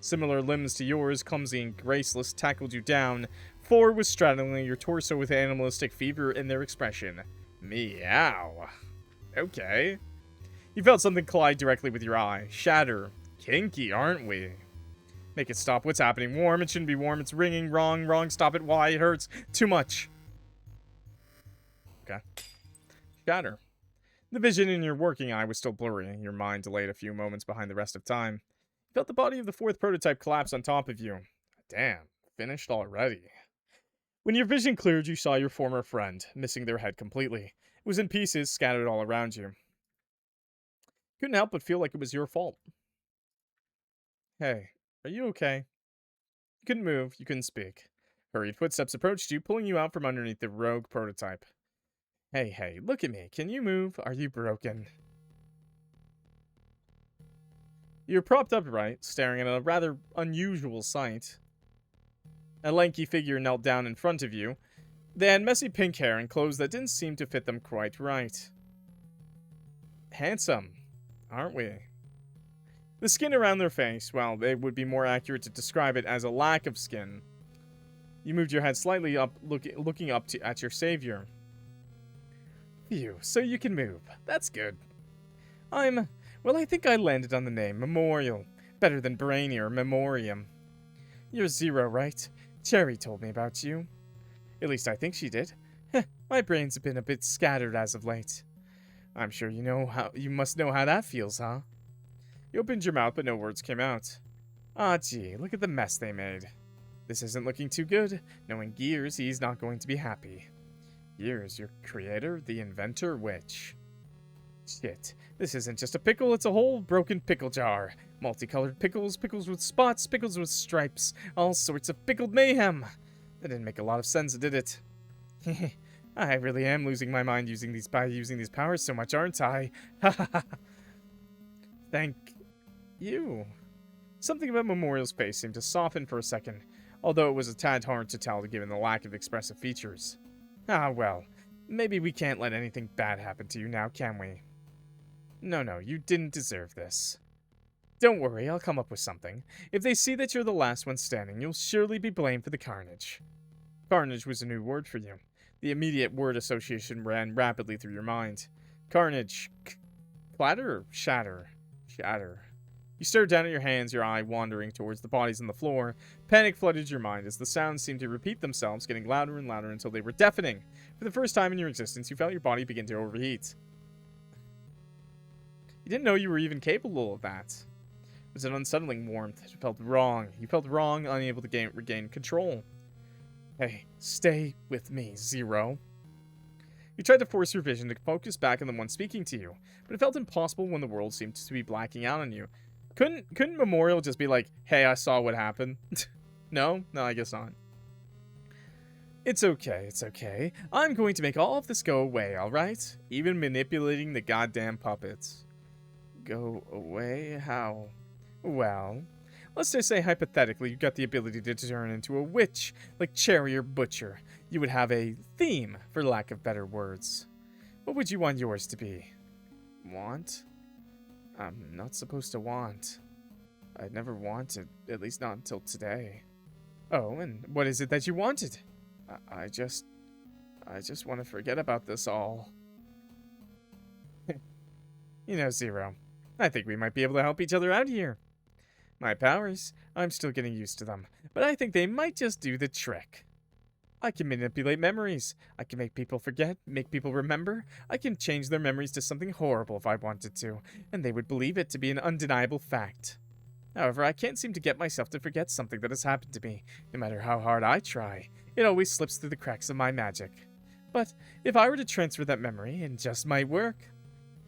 Similar limbs to yours, clumsy and graceless, tackled you down. 4 was straddling your torso with animalistic fever in their expression. Meow. Okay. You felt something collide directly with your eye. Shatter. Kinky, aren't we? Make it stop. What's happening? Warm. It shouldn't be warm. It's ringing. Wrong. Wrong. Stop it. Why? It hurts. Too much. Okay. Shatter. The vision in your working eye was still blurry. Your mind delayed a few moments behind the rest of time. You felt the body of the fourth prototype collapse on top of you. Damn. Finished already. When your vision cleared, you saw your former friend, missing their head completely. It was in pieces, scattered all around you. Couldn't help but feel like it was your fault. Hey, are you okay? You couldn't move, you couldn't speak. Hurried footsteps approached you, pulling you out from underneath the rogue prototype. Hey, look at me. Can you move? Are you broken? You're propped upright, staring at a rather unusual sight. A lanky figure knelt down in front of you. They had messy pink hair and clothes that didn't seem to fit them quite right. Handsome, aren't we? The skin around their face, well, it would be more accurate to describe it as a lack of skin. You moved your head slightly up, looking up at your savior. Phew, so you can move. That's good. Well, I think I landed on the name Memorial. Better than Brainy or Memoriam. You're Zero, right? Cherry told me about you. At least I think she did. Heh, my brains have been a bit scattered as of late. I'm sure you must know how that feels, huh? You opened your mouth, but no words came out. Ah, gee, look at the mess they made. This isn't looking too good. Knowing Gears, he's not going to be happy. Gears, your creator, the inventor witch. Shit, this isn't just a pickle, it's a whole broken pickle jar. Multicolored pickles, pickles with spots, pickles with stripes, all sorts of pickled mayhem. That didn't make a lot of sense, did it? I really am losing my mind using these powers so much, aren't I? Thank you. Something about Memorial's face seemed to soften for a second, although it was a tad hard to tell given the lack of expressive features. Ah, well, maybe we can't let anything bad happen to you now, can we? No, you didn't deserve this. Don't worry, I'll come up with something. If they see that you're the last one standing, you'll surely be blamed for the carnage. Carnage was a new word for you. The immediate word association ran rapidly through your mind. Carnage. Clatter or shatter? Shatter. You stared down at your hands, your eye wandering towards the bodies on the floor. Panic flooded your mind as the sounds seemed to repeat themselves, getting louder and louder until they were deafening. For the first time in your existence, you felt your body begin to overheat. You didn't know you were even capable of that. It was an unsettling warmth. It felt wrong. You felt wrong, unable to regain control. Hey, stay with me, Zero. You tried to force your vision to focus back on the one speaking to you, but it felt impossible when the world seemed to be blacking out on you. Couldn't Memorial just be like, hey, I saw what happened? No, I guess not. It's okay. I'm going to make all of this go away, alright? Even manipulating the goddamn puppets. Go away? How? Well, let's just say hypothetically you got the ability to turn into a witch, like Cherry or Butcher. You would have a theme, for lack of better words. What would you want yours to be? Want? I'm not supposed to want. I never wanted, at least not until today. Oh, and what is it that you wanted? I just want to forget about this all. You know, Zero, I think we might be able to help each other out here. My powers, I'm still getting used to them, but I think they might just do the trick. I can manipulate memories. I can make people forget, make people remember. I can change their memories to something horrible if I wanted to, and they would believe it to be an undeniable fact. However, I can't seem to get myself to forget something that has happened to me. No matter how hard I try, it always slips through the cracks of my magic. But if I were to transfer that memory, it just might work.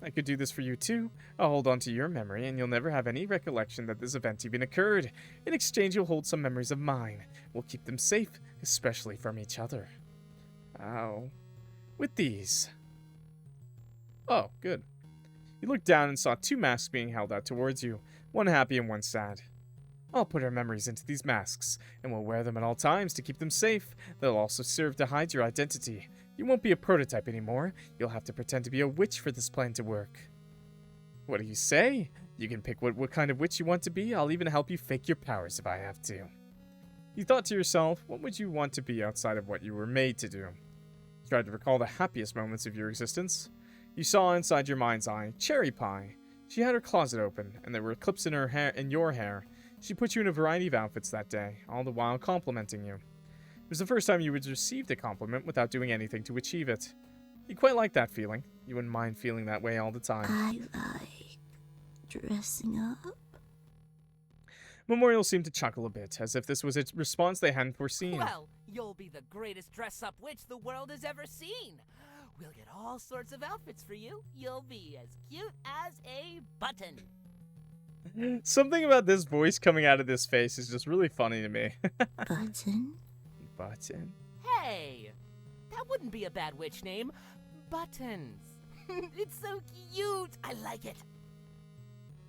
I could do this for you too. I'll hold on to your memory, and you'll never have any recollection that this event even occurred. In exchange, you'll hold some memories of mine. We'll keep them safe, especially from each other. How? With these. Oh, good. You looked down and saw two masks being held out towards you, one happy and one sad. I'll put our memories into these masks, and we'll wear them at all times to keep them safe. They'll also serve to hide your identity. You won't be a prototype anymore. You'll have to pretend to be a witch for this plan to work. What do you say? You can pick what kind of witch you want to be. I'll even help you fake your powers if I have to. You thought to yourself, what would you want to be outside of what you were made to do? You tried to recall the happiest moments of your existence. You saw inside your mind's eye Cherry Pie. She had her closet open, and there were clips in her hair and your hair. She put you in a variety of outfits that day, all the while complimenting you. It was the first time you had received a compliment without doing anything to achieve it. You quite liked that feeling. You wouldn't mind feeling that way all the time. I like dressing up. Memorial seemed to chuckle a bit, as if this was a response they hadn't foreseen. Well, you'll be the greatest dress-up witch the world has ever seen. We'll get all sorts of outfits for you. You'll be as cute as a button. Something about this voice coming out of this face is just really funny to me. Button? Button? Hey, that wouldn't be a bad witch name. Buttons. It's so cute. I like it.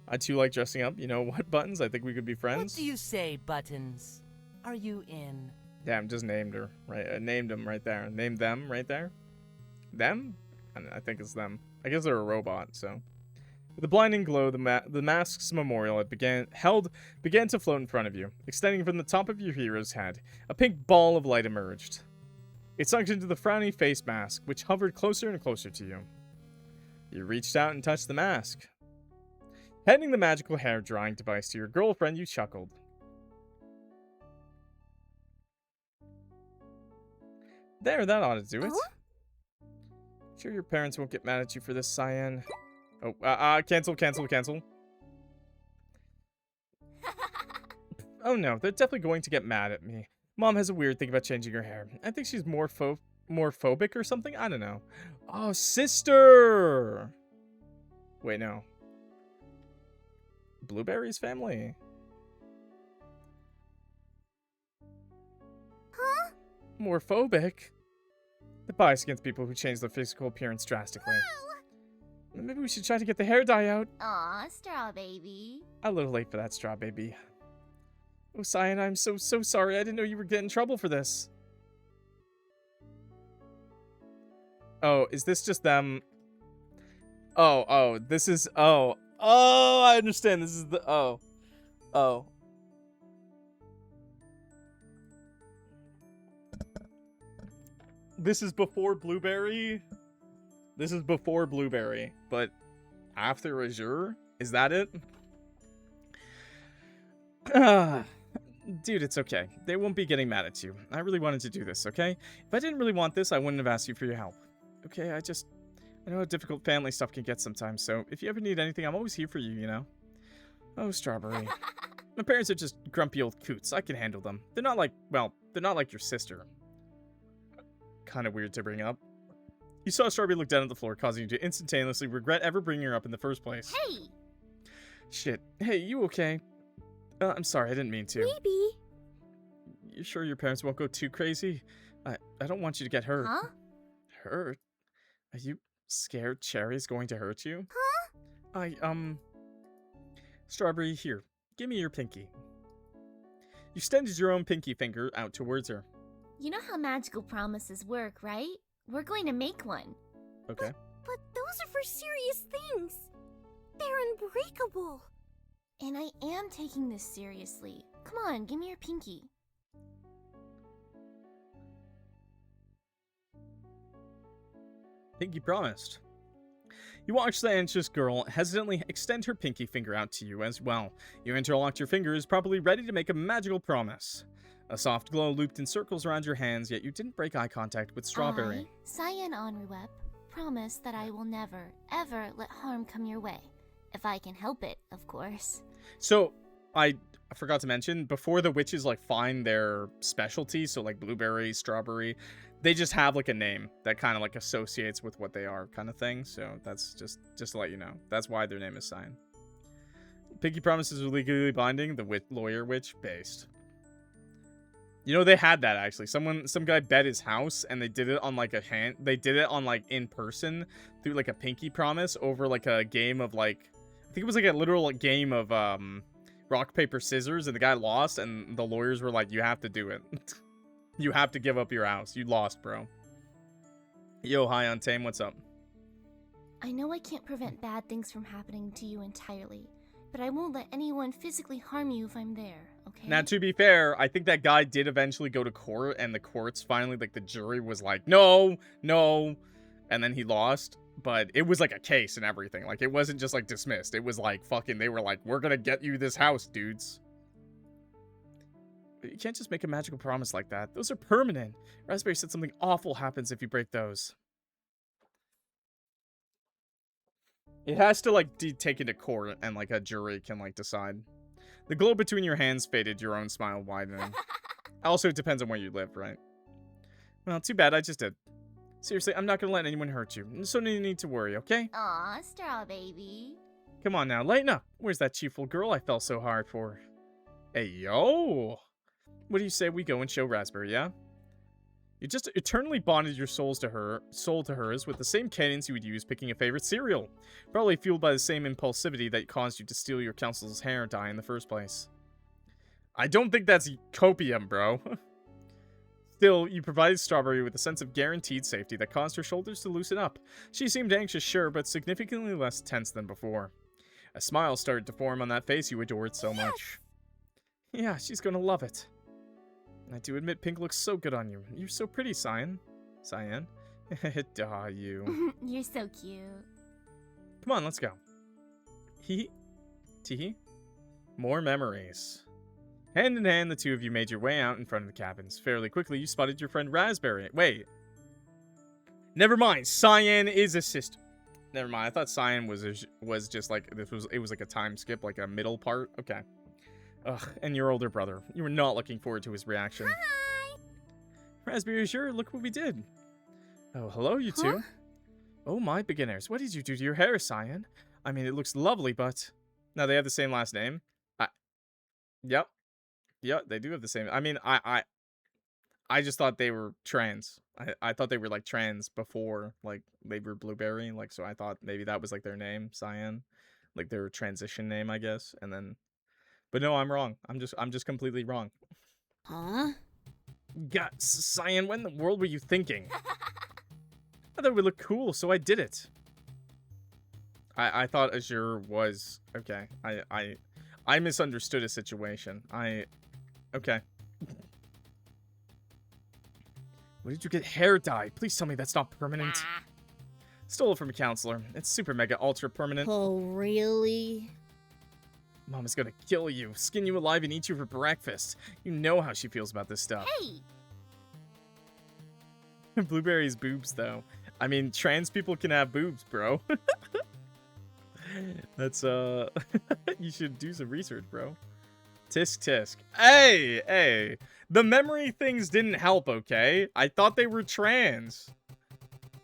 I too like dressing up. You know what, Buttons? I think we could be friends. What do you say, Buttons? Are you in? Damn, just named her. Right, I named them right there. Named them right there. Them? I think it's them. I guess they're a robot, so. With a blinding glow, the mask's memorial it began to float in front of you. Extending from the top of your hero's head, a pink ball of light emerged. It sunk into the frowny face mask, which hovered closer and closer to you. You reached out and touched the mask. Handing the magical hair drying device to your girlfriend, you chuckled. There, that ought to do it. Sure your parents won't get mad at you for this, Cyan. Oh, cancel. Oh no, they're definitely going to get mad at me. Mom has a weird thing about changing her hair. I think she's more phobic or something? I don't know. Oh, sister! Wait, no. Blueberry's family? Huh? More phobic? The bias against people who change their physical appearance drastically. Maybe we should try to get the hair dye out. Aw, straw baby. A little late for that, straw baby. Oh, Cyan, I'm so sorry. I didn't know you were getting in trouble for this. Oh, is this just them? Oh, this is, oh, I understand. This is the, oh. This is before Blueberry. This is before Blueberry, but after Azure? Is that it? Dude, it's okay. They won't be getting mad at you. I really wanted to do this, okay? If I didn't really want this, I wouldn't have asked you for your help. Okay, I know how difficult family stuff can get sometimes, so if you ever need anything, I'm always here for you, you know? Oh, Strawberry. My parents are just grumpy old coots. I can handle them. They're not like, well, they're not like your sister. Kind of weird to bring up. You saw Strawberry look down at the floor, causing you to instantaneously regret ever bringing her up in the first place. Hey! Shit. Hey, you okay? I'm sorry, I didn't mean to. Maybe. You sure your parents won't go too crazy? I don't want you to get hurt. Huh? Hurt? Are you scared Cherry's going to hurt you? Huh? Strawberry, here. Give me your pinky. You extended your own pinky finger out towards her. You know how magical promises work, right? We're going to make one. Okay. But those are for serious things. They're unbreakable. And I am taking this seriously. Come on, give me your pinky. Pinky promised. You watch the anxious girl hesitantly extend her pinky finger out to you as well. You interlocked your fingers, probably ready to make a magical promise. A soft glow looped in circles around your hands, yet you didn't break eye contact with Strawberry. I, Cyan Onruwep, promise that I will never, ever let harm come your way. If I can help it, of course. So, I forgot to mention, before the witches, like, find their specialty, so, like, Blueberry, Strawberry, they just have, like, a name that kind of, like, associates with what they are kind of thing. So, that's just to let you know. That's why their name is Cyan. Pinky promises are legally binding, the lawyer witch based. You know, they had that, actually. Some guy bet his house, and they did it on, like, they did it on, like, in person, through, like, a pinky promise over, like, a game of, like, I think it was, like, a literal game of, rock, paper, scissors, and the guy lost, and the lawyers were like, you have to do it. You have to give up your house. You lost, bro. Yo, hi, Untame, what's up? I know I can't prevent bad things from happening to you entirely, but I won't let anyone physically harm you if I'm there, okay? Now, to be fair, I think that guy did eventually go to court, and the courts finally, like, the jury was like, no, and then he lost. But it was like a case and everything. Like, it wasn't just, like, dismissed. It was like, fucking, they were like, we're gonna get you this house, dudes. You can't just make a magical promise like that. Those are permanent. Raspberry said something awful happens if you break those. It has to, like, taken to court, and, like, a jury can, like, decide. The glow between your hands faded, your own smile widening. Also, it depends on where you live, right? Well, too bad, I just did. Seriously, I'm not gonna let anyone hurt you, so no need to worry, okay? Aw, straw baby. Come on now, lighten up. Where's that cheerful girl I fell so hard for? Hey, yo! What do you say we go and show Raspberry, yeah? You just eternally bonded your soul to hers with the same cadence you would use picking a favorite cereal. Probably fueled by the same impulsivity that caused you to steal your counsel's hair dye in the first place. I don't think that's copium, bro. Still, you provided Strawberry with a sense of guaranteed safety that caused her shoulders to loosen up. She seemed anxious, sure, but significantly less tense than before. A smile started to form on that face you adored so much. Yeah, she's gonna love it. I do admit pink looks so good on you. You're so pretty, Cyan. Cyan? Daw, you. You're so cute. Come on, let's go. Hee. Tee. More memories. Hand in hand, the two of you made your way out in front of the cabins. Fairly quickly, you spotted your friend Raspberry. Wait. Never mind. Cyan is a sister. Never mind. I thought Cyan was just like it was like a time skip, like a middle part. Okay. Ugh. And your older brother. You were not looking forward to his reaction. Hi. Raspberry, sure. Look what we did. Oh, hello, you two. Oh my beginners. What did you do to your hair, Cyan? I mean, it looks lovely, but now they have the same last name. Yep. Yeah, they do have the same. I mean, I I just thought they were trans. I thought they were like trans before, like they were blueberry, like so I thought maybe that was like their name, Cyan, like their transition name, I guess. And then, but no, I'm wrong. I'm just completely wrong. Huh? God, Cyan, what in the world were you thinking? I thought it would look cool, so I did it. I thought Azure was okay. I misunderstood a situation. Okay. Where did you get hair dye? Please tell me that's not permanent. Stole it from a counselor. It's super mega ultra permanent. Oh, really? Mom is gonna kill you, skin you alive, and eat you for breakfast. You know how she feels about this stuff. Hey! Blueberry's boobs, though. I mean, trans people can have boobs, bro. That's, you should do some research, bro. Tisk tisk. Hey! The memory things didn't help, okay? I thought they were trans.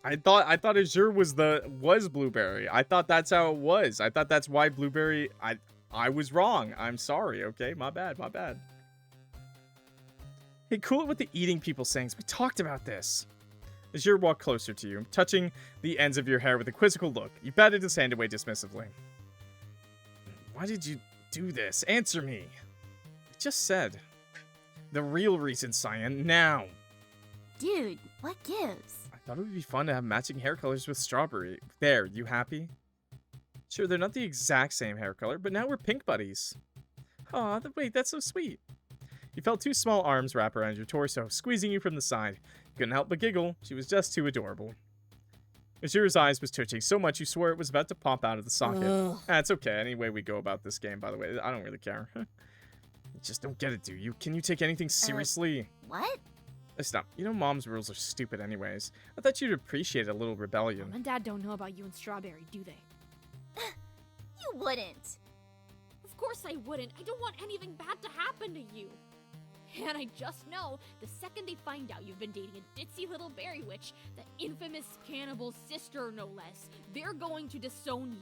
I thought Azure was Blueberry. I thought that's how it was. I thought that's why Blueberry... I was wrong. I'm sorry, okay? My bad. Hey, cool it with the eating people sayings. We talked about this. Azure walked closer to you, touching the ends of your hair with a quizzical look. You batted his hand away dismissively. Why did you do this? Answer me. I just said. The real reason, Cyan, now. Dude, what gives? I thought it would be fun to have matching hair colors with Strawberry. There, you happy? Sure, they're not the exact same hair color, but now we're pink buddies. Aw, wait, that's so sweet. You felt two small arms wrap around your torso, squeezing you from the side. You couldn't help but giggle. She was just too adorable. Azure's eyes was twitching so much you swore it was about to pop out of the socket. It's okay. Any way we go about this game, by the way, I don't really care. Just don't get it, do you? Can you take anything seriously? What? Stop. You know Mom's rules are stupid anyways. I thought you'd appreciate a little rebellion. Mom and Dad don't know about you and Strawberry, do they? You wouldn't. Of course I wouldn't. I don't want anything bad to happen to you. And I just know, the second they find out you've been dating a ditzy little Berrywitch, the infamous cannibal sister no less, they're going to disown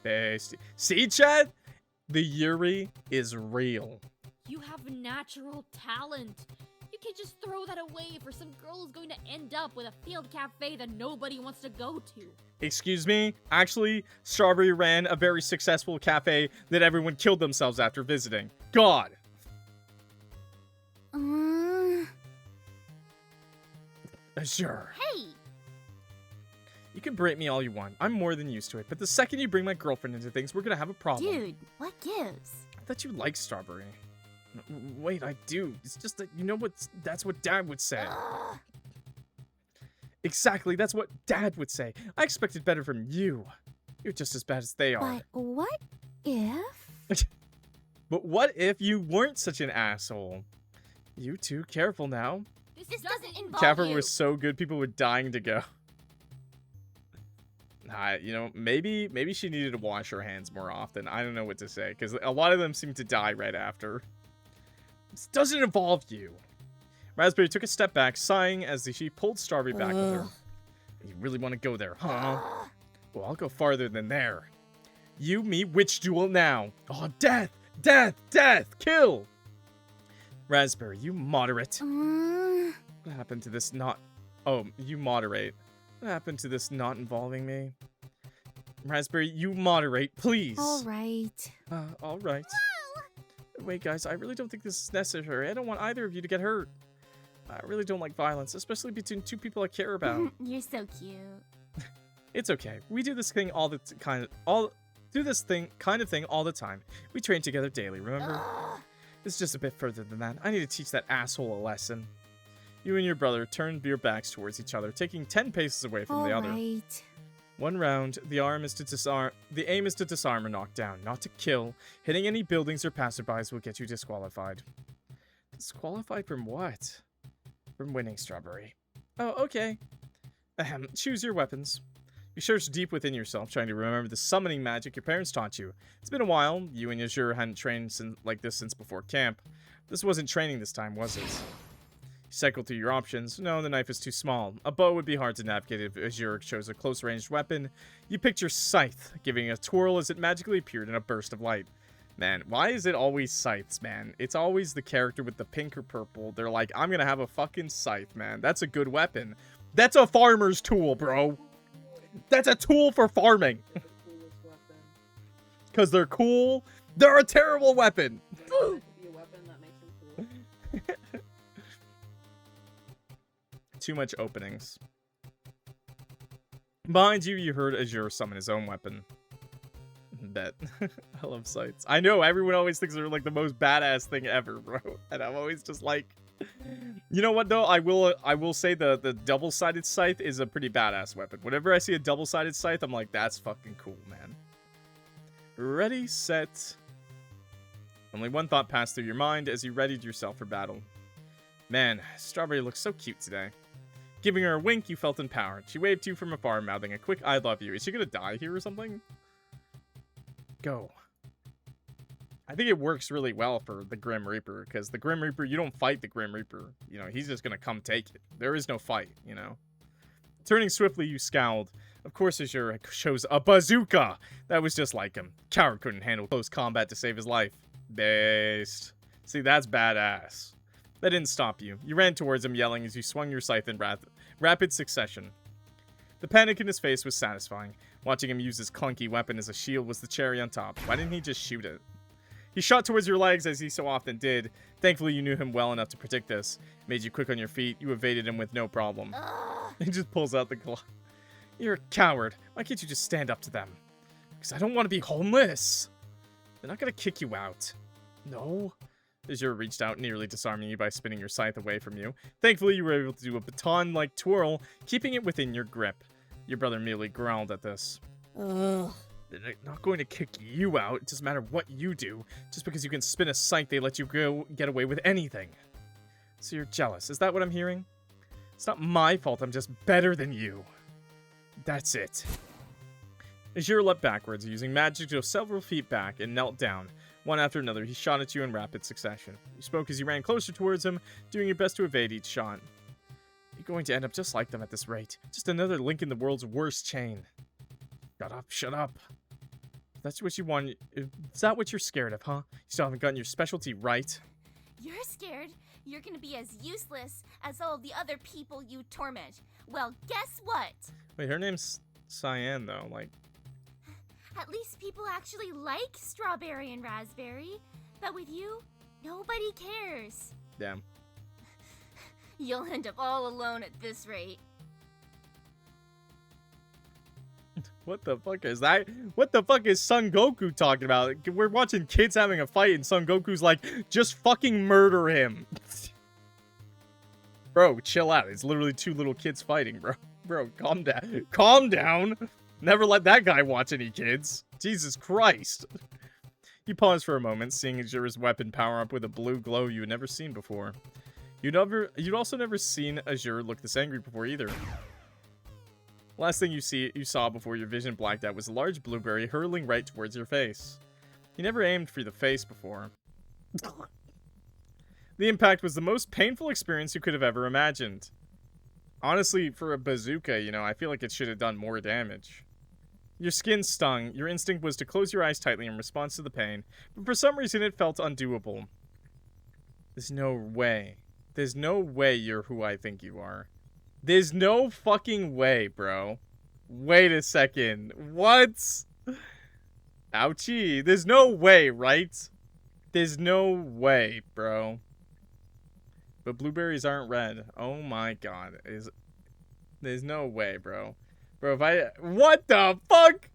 you. See, Chad? The Yuri is real. You have natural talent. You can't just throw that away for some girl who's going to end up with a failed cafe that nobody wants to go to. Excuse me? Actually, Strawberry ran a very successful cafe that everyone killed themselves after visiting. God! Sure. Hey! You can berate me all you want. I'm more than used to it. But the second you bring my girlfriend into things, we're gonna have a problem. Dude, what gives? I thought you liked Strawberry. Wait, I do. It's just that, you know what? That's what Dad would say. Exactly, that's what Dad would say. I expected better from you. You're just as bad as they are. But what if? But what if you weren't such an asshole? You two, careful now. This doesn't involve Catherine you. was so good, people were dying to go. You know, maybe she needed to wash her hands more often. I don't know what to say, because a lot of them seem to die right after. This doesn't involve you. Raspberry took a step back, sighing as she pulled Strawberry back with her. You really want to go there, huh? Well, I'll go farther than there. You, me, witch duel now. Oh, death! Death! Death! Kill! Raspberry, you moderate. What happened to this not... Oh, you moderate. What happened to this not involving me? Raspberry, you moderate, please. All right. All right. Wait, guys, I really don't think this is necessary. I don't want either of you to get hurt. I really don't like violence, especially between two people I care about. You're so cute. It's okay. We do this thing all the kind of thing all the time. We train together daily, remember? It's just a bit further than that. I need to teach that asshole a lesson. You and your brother turned your backs towards each other, taking 10 paces away from the other. Right. One round, the aim is to disarm or knock down, not to kill. Hitting any buildings or passerbys will get you disqualified. Disqualified from what? From winning, Strawberry. Oh, okay. Choose your weapons. You search deep within yourself, trying to remember the summoning magic your parents taught you. It's been a while. You and Azure hadn't trained like this since before camp. This wasn't training this time, was it? You cycle through your options. No, the knife is too small. A bow would be hard to navigate if Azure chose a close-ranged weapon. You picked your scythe, giving it a twirl as it magically appeared in a burst of light. Man, why is it always scythes, man? It's always the character with the pink or purple. They're like, I'm gonna have a fucking scythe, man. That's a good weapon. That's a farmer's tool, bro. That's a tool for farming. Because they're cool. They're a terrible weapon. Too much openings. Behind you, you heard Azure summon his own weapon. Bet. I love scythes. I know, everyone always thinks they're like the most badass thing ever, bro. And I'm always just like... You know what, though? I will say the double-sided scythe is a pretty badass weapon. Whenever I see a double-sided scythe, I'm like, that's fucking cool, man. Ready, set... Only one thought passed through your mind as you readied yourself for battle. Man, Strawberry looks so cute today. Giving her a wink, you felt empowered. She waved to you from afar, mouthing a quick I love you. Is she gonna die here or something? Go. I think it works really well for the Grim Reaper, because the Grim Reaper, you don't fight the Grim Reaper. You know, he's just gonna come take it. There is no fight, you know. Turning swiftly, you scowled. Of course, Azure chose a bazooka. That was just like him. Coward couldn't handle close combat to save his life. Based. See, that's badass. That didn't stop you. You ran towards him, yelling as you swung your scythe in rapid succession. The panic in his face was satisfying. Watching him use his clunky weapon as a shield was the cherry on top. Why didn't he just shoot it? He shot towards your legs as he so often did. Thankfully, you knew him well enough to predict this. Made you quick on your feet. You evaded him with no problem. He just pulls out the glove. You're a coward. Why can't you just stand up to them? Because I don't want to be homeless. They're not going to kick you out. No. Azure reached out, nearly disarming you by spinning your scythe away from you. Thankfully, you were able to do a baton-like twirl, keeping it within your grip. Your brother merely growled at this. Ugh. They're not going to kick you out. It doesn't matter what you do. Just because you can spin a scythe, they let you get away with anything. So you're jealous. Is that what I'm hearing? It's not my fault. I'm just better than you. That's it. Azure leapt backwards, using magic to go several feet back, and knelt down. One after another, he shot at you in rapid succession. You spoke as you ran closer towards him, doing your best to evade each shot. You're going to end up just like them at this rate. Just another link in the world's worst chain. Shut up, shut up. If that's what you want. Is that what you're scared of, huh? You still haven't gotten your specialty right. You're scared you're gonna be as useless as all of the other people you torment. Well, guess what? Wait, her name's Cyan, though. Like, at least people actually like Strawberry and Raspberry. But with you, nobody cares. Damn. You'll end up all alone at this rate. What the fuck is that? What the fuck is Son Goku talking about? We're watching kids having a fight and Son Goku's like, just fucking murder him. Bro, chill out. It's literally two little kids fighting, bro. Bro, calm down. Calm down. Never let that guy watch any kids. Jesus Christ. You pause for a moment, seeing Azure's weapon power up with a blue glow you had never seen before. You'd also never seen Azure look this angry before either. Last thing you saw before your vision blacked out was a large blueberry hurtling right towards your face. You never aimed for the face before. The impact was the most painful experience you could have ever imagined. Honestly, for a bazooka, you know, I feel like it should have done more damage. Your skin stung. Your instinct was to close your eyes tightly in response to the pain, but for some reason it felt undoable. There's no way. There's no way you're who I think you are. There's no fucking way, bro. Wait a second. What? Ouchie. There's no way, right? There's no way, bro. But blueberries aren't red. Oh my god. There's no way, bro. Bro, if I... What the fuck?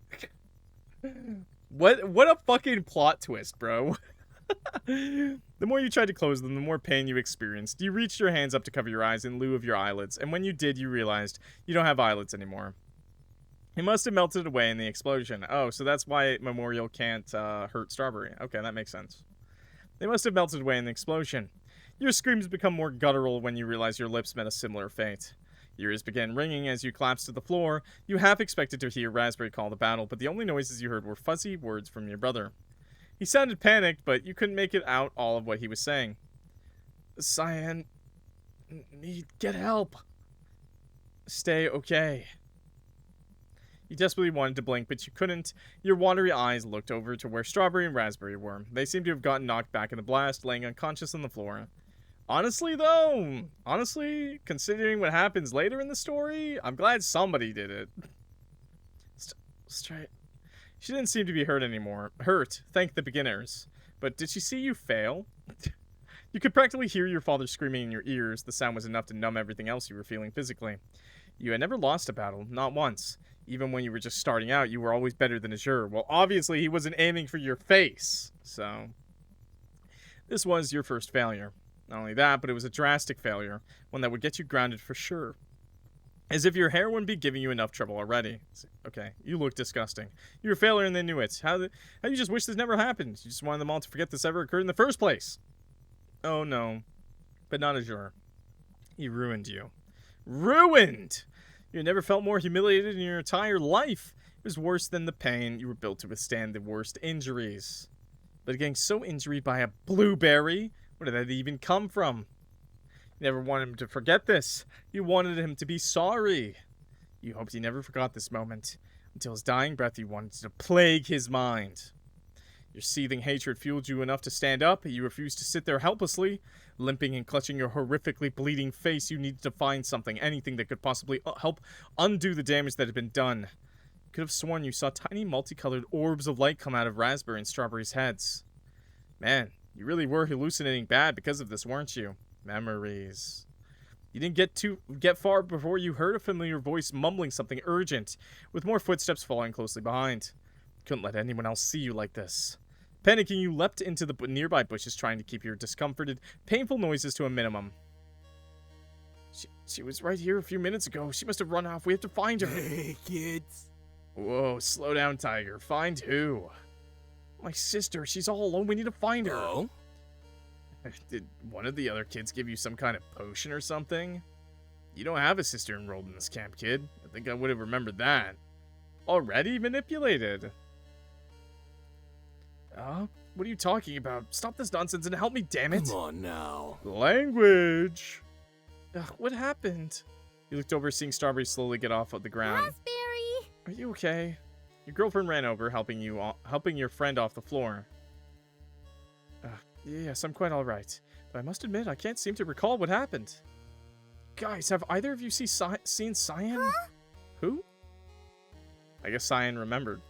What a fucking plot twist, bro. The more you tried to close them, the more pain you experienced. You reached your hands up to cover your eyes in lieu of your eyelids, and when you did, you realized you don't have eyelids anymore. It must have melted away in the explosion. Oh, so that's why Memorial can't hurt Strawberry. Okay, that makes sense. They must have melted away in the explosion. Your screams become more guttural when you realize your lips met a similar fate. Your ears began ringing as you collapsed to the floor. You half expected to hear Raspberry call the battle, but the only noises you heard were fuzzy words from your brother. He sounded panicked, but you couldn't make it out all of what he was saying. Cyan, get help. Stay okay. You desperately wanted to blink, but you couldn't. Your watery eyes looked over to where Strawberry and Raspberry were. They seemed to have gotten knocked back in the blast, laying unconscious on the floor. Honestly, though, considering what happens later in the story, I'm glad somebody did it. Straight. She didn't seem to be hurt anymore. Hurt, thank the beginners. But did she see you fail? You could practically hear your father screaming in your ears. The sound was enough to numb everything else you were feeling physically. You had never lost a battle, not once. Even when you were just starting out, you were always better than Azure. Well, obviously, he wasn't aiming for your face. So, this was your first failure. Not only that, but it was a drastic failure. One that would get you grounded for sure. As if your hair wouldn't be giving you enough trouble already. Okay, you look disgusting. You're a failure and they knew it. How you just wish this never happened? You just wanted them all to forget this ever occurred in the first place. Oh no. But not Azure. He ruined you. Ruined! You never felt more humiliated in your entire life. It was worse than the pain. You were built to withstand the worst injuries. But getting so injured by a blueberry? Where did that even come from? You never wanted him to forget this. You wanted him to be sorry. You hoped he never forgot this moment. Until his dying breath, you wanted to plague his mind. Your seething hatred fueled you enough to stand up. You refused to sit there helplessly. Limping and clutching your horrifically bleeding face, you needed to find something, anything that could possibly help undo the damage that had been done. You could have sworn you saw tiny multicolored orbs of light come out of Raspberry and Strawberry's heads. Man, you really were hallucinating bad because of this, weren't you? Memories. You didn't get far before you heard a familiar voice mumbling something urgent, with more footsteps following closely behind. You couldn't let anyone else see you like this. Panicking, you leapt into the nearby bushes, trying to keep your discomforted, painful noises to a minimum. She was right here a few minutes ago. She must have run off. We have to find her. Hey, kids. Whoa, slow down, Tiger. Find who? My sister. She's all alone. We need to find her. Oh? Did one of the other kids give you some kind of potion or something? You don't have a sister enrolled in this camp, kid. I think I would have remembered that. Already manipulated. What are you talking about? Stop this nonsense and help me, damn it. Come on now. Language. What happened? You looked over, seeing Strawberry slowly get off of the ground. Raspberry! Are you okay? Your girlfriend ran over, helping your friend off the floor. Yes, I'm quite alright. But I must admit, I can't seem to recall what happened. Guys, have either of you seen Cyan? Huh? Who? I guess Cyan remembered.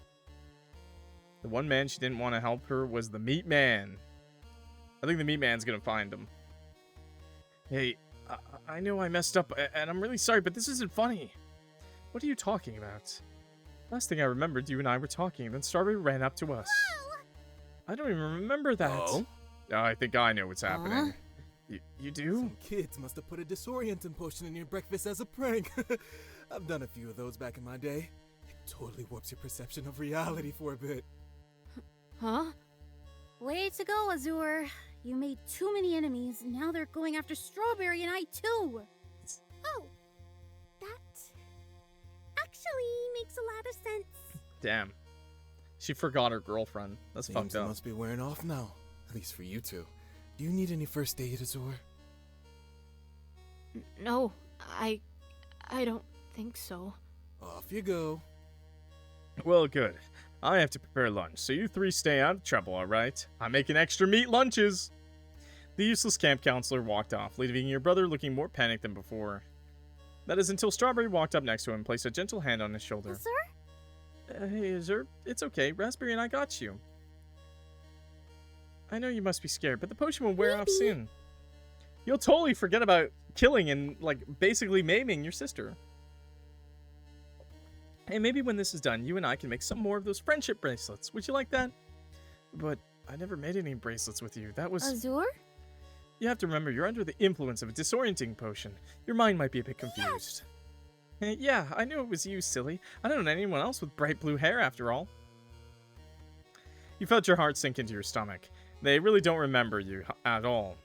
The one man she didn't want to help her was the Meat Man. I think the Meat Man's gonna find him. Hey, I know I messed up, and I'm really sorry, but this isn't funny. What are you talking about? Last thing I remembered, you and I were talking, then Strawberry ran up to us. Whoa! I don't even remember that. Oh? I think I know what's happening. You do? Some kids must have put a disorienting potion in your breakfast as a prank. I've done a few of those back in my day. It totally warps your perception of reality for a bit. Huh? Way to go, Azure. You made too many enemies. Now they're going after Strawberry and I too. Oh, that actually makes a lot of sense. Damn. She forgot her girlfriend. That's Seems fucked it up. must be wearing off now. At least for you two. Do you need any first aid, Azure? No, I don't think so. Off you go. Well, good. I have to prepare lunch, so you three stay out of trouble, alright? I'm making extra meat lunches! The useless camp counselor walked off, leaving your brother looking more panicked than before. That is until Strawberry walked up next to him and placed a gentle hand on his shoulder. Azure? Hey, Azure, it's okay. Raspberry and I got you. I know you must be scared, but the potion will wear off soon. You'll totally forget about killing and, like, basically maiming your sister. Hey, maybe when this is done, you and I can make some more of those friendship bracelets. Would you like that? But I never made any bracelets with you. That was... Azure? You have to remember, you're under the influence of a disorienting potion. Your mind might be a bit confused. Yes. Yeah, I knew it was you, silly. I don't know anyone else with bright blue hair, after all. You felt your heart sink into your stomach. They really don't remember you at all.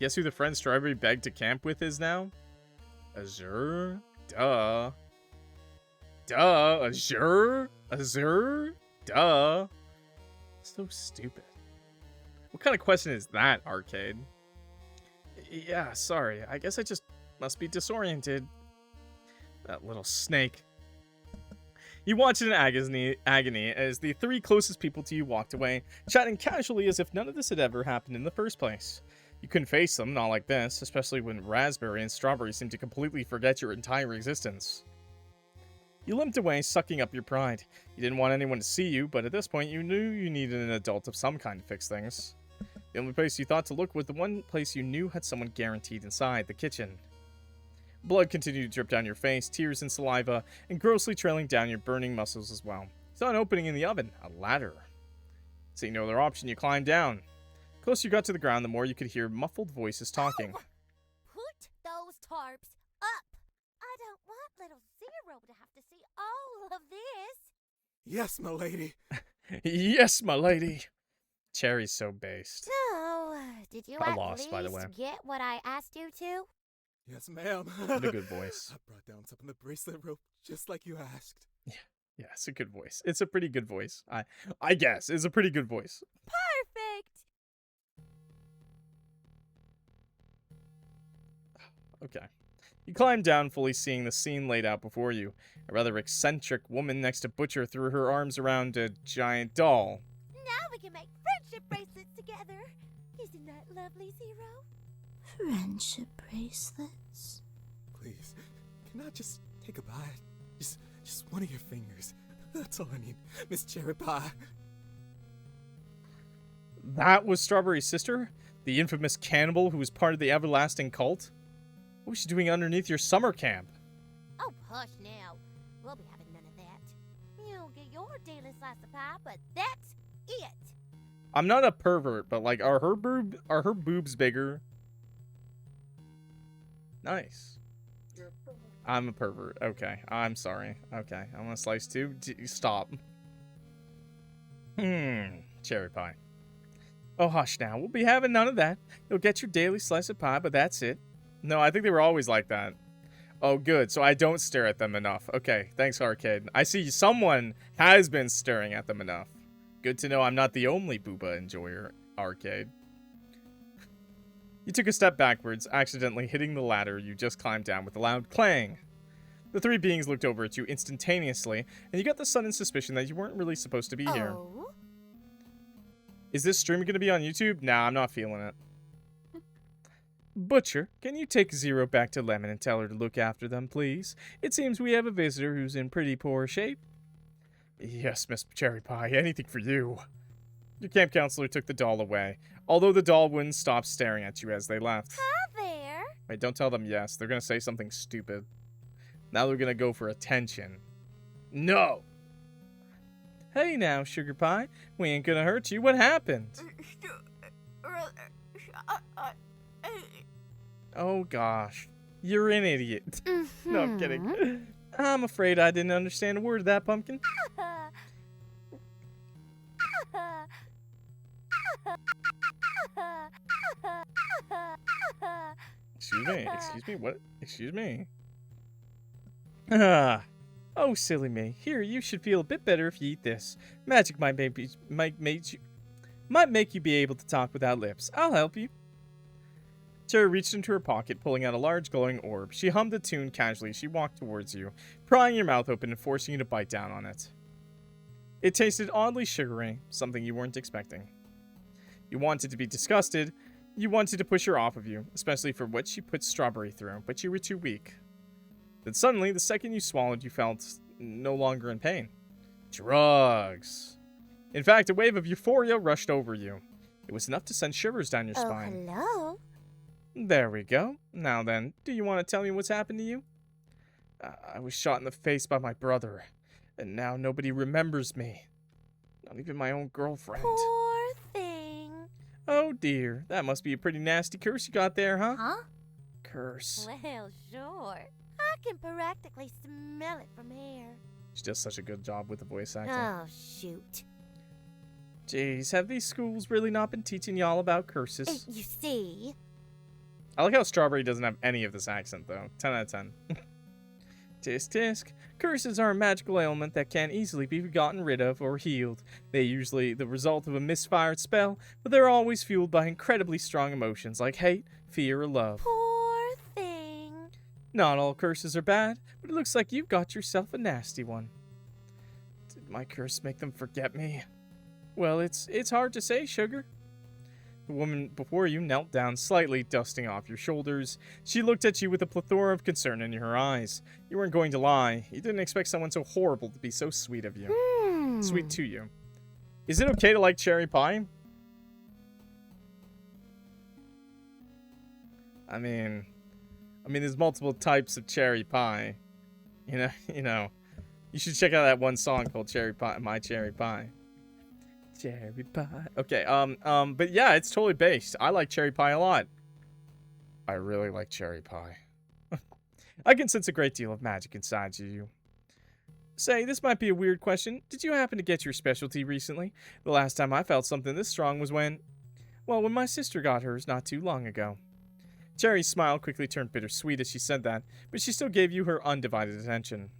Guess who the friend Strawberry begged to camp with is now? Azure? Duh. Duh. Azure? Azure? Duh. So stupid. What kind of question is that, Arcade? Yeah, sorry. I guess I just must be disoriented. That little snake. You watched in agony as the three closest people to you walked away, chatting casually as if none of this had ever happened in the first place. You couldn't face them, not like this, especially when Raspberry and Strawberry seemed to completely forget your entire existence. You limped away, sucking up your pride. You didn't want anyone to see you, but at this point you knew you needed an adult of some kind to fix things. The only place you thought to look was the one place you knew had someone guaranteed inside, the kitchen. Blood continued to drip down your face, tears and saliva, and grossly trailing down your burning muscles as well. You saw an opening in the oven, a ladder. Seeing no other option, you climbed down. The closer you got to the ground, the more you could hear muffled voices talking. Put those tarps up! I don't want little Zero to have to see all of this. Yes, m'lady. Yes, my lady. Cherry's so based. So, did you Got at lost, by the way. least get what I asked you to? Yes, ma'am. What a good voice. I brought down some of the bracelet rope, just like you asked. Yeah, it's a good voice. It's a pretty good voice. I guess it's a pretty good voice. Perfect! Okay. You climbed down, fully seeing the scene laid out before you. A rather eccentric woman next to Butcher threw her arms around a giant doll. Now we can make friendship bracelets together. Isn't that lovely, Zero? Friendship bracelets. Please, can I just take a bite? Just one of your fingers. That's all I need, Miss Cherry Pie. That was Strawberry's sister? The infamous cannibal who was part of the everlasting cult? What was she doing underneath your summer camp? Oh, hush now. We'll be having none of that. You'll get your daily slice of pie, but that's it. I'm not a pervert, but like, are her boobs bigger? Nice. I'm a pervert. Okay, I'm sorry. Okay, I'm gonna slice too. Stop. Cherry pie. Oh, hush now. We'll be having none of that. You'll get your daily slice of pie, but that's it. No, I think they were always like that. Oh, good. So I don't stare at them enough. Okay, thanks, Arcade. I see someone has been staring at them enough. Good to know I'm not the only booba enjoyer, Arcade. You took a step backwards, accidentally hitting the ladder you just climbed down with a loud clang. The three beings looked over at you instantaneously, and you got the sudden suspicion that you weren't really supposed to be here. Oh? Is this stream going to be on YouTube? Nah, I'm not feeling it. Butcher, can you take Zero back to Lemon and tell her to look after them, please? It seems we have a visitor who's in pretty poor shape. Yes, Miss Cherry Pie, anything for you. Your camp counselor took the doll away, although the doll wouldn't stop staring at you as they left. Hi there. Wait, don't tell them yes. They're going to say something stupid. Now they're going to go for attention. No! Hey now, Sugar Pie. We ain't going to hurt you. What happened? Oh gosh. You're an idiot. No, I'm kidding. I'm afraid I didn't understand a word of that, Pumpkin. Excuse me, what? Excuse me. Oh, silly me. Here, you should feel a bit better if you eat this. Magic might make you be able to talk without lips. I'll help you. Cherry reached into her pocket, pulling out a large glowing orb. She hummed a tune casually as she walked towards you, prying your mouth open and forcing you to bite down on it. It tasted oddly sugary, something you weren't expecting. You wanted to be disgusted. You wanted to push her off of you, especially for what she put Strawberry through, but you were too weak. Then suddenly, the second you swallowed, you felt no longer in pain. Drugs. In fact, a wave of euphoria rushed over you. It was enough to send shivers down your spine. Hello? There we go. Now then, do you want to tell me what's happened to you? I was shot in the face by my brother, and now nobody remembers me. Not even my own girlfriend. Poor thing. Oh dear, that must be a pretty nasty curse you got there, huh? Huh? Curse. Well, sure. I can practically smell it from here. She does such a good job with the voice acting. Oh, shoot. Jeez, have these schools really not been teaching y'all about curses? You see? I like how Strawberry doesn't have any of this accent, though. 10 out of 10. Tisk tisk. Curses are a magical ailment that can't easily be gotten rid of or healed. They're usually the result of a misfired spell, but they're always fueled by incredibly strong emotions like hate, fear, or love. Poor thing. Not all curses are bad, but it looks like you've got yourself a nasty one. my curse make them forget me? Well, it's hard to say, sugar. The woman before you knelt down slightly, dusting off your shoulders. She looked at you with a plethora of concern in her eyes. You weren't going to lie. You didn't expect someone so horrible to be so sweet of you. Sweet to you. Is it okay to like cherry pie? I mean, there's multiple types of cherry pie. You know. You should check out that one song called Cherry Pie, My Cherry Pie. Cherry pie. Okay, but yeah, it's totally based. I like cherry pie a lot. I really like cherry pie. I can sense a great deal of magic inside you. Say, this might be a weird question. Did you happen to get your specialty recently? The last time I felt something this strong was when my sister got hers not too long ago. Cherry's smile quickly turned bittersweet as she said that, but she still gave you her undivided attention.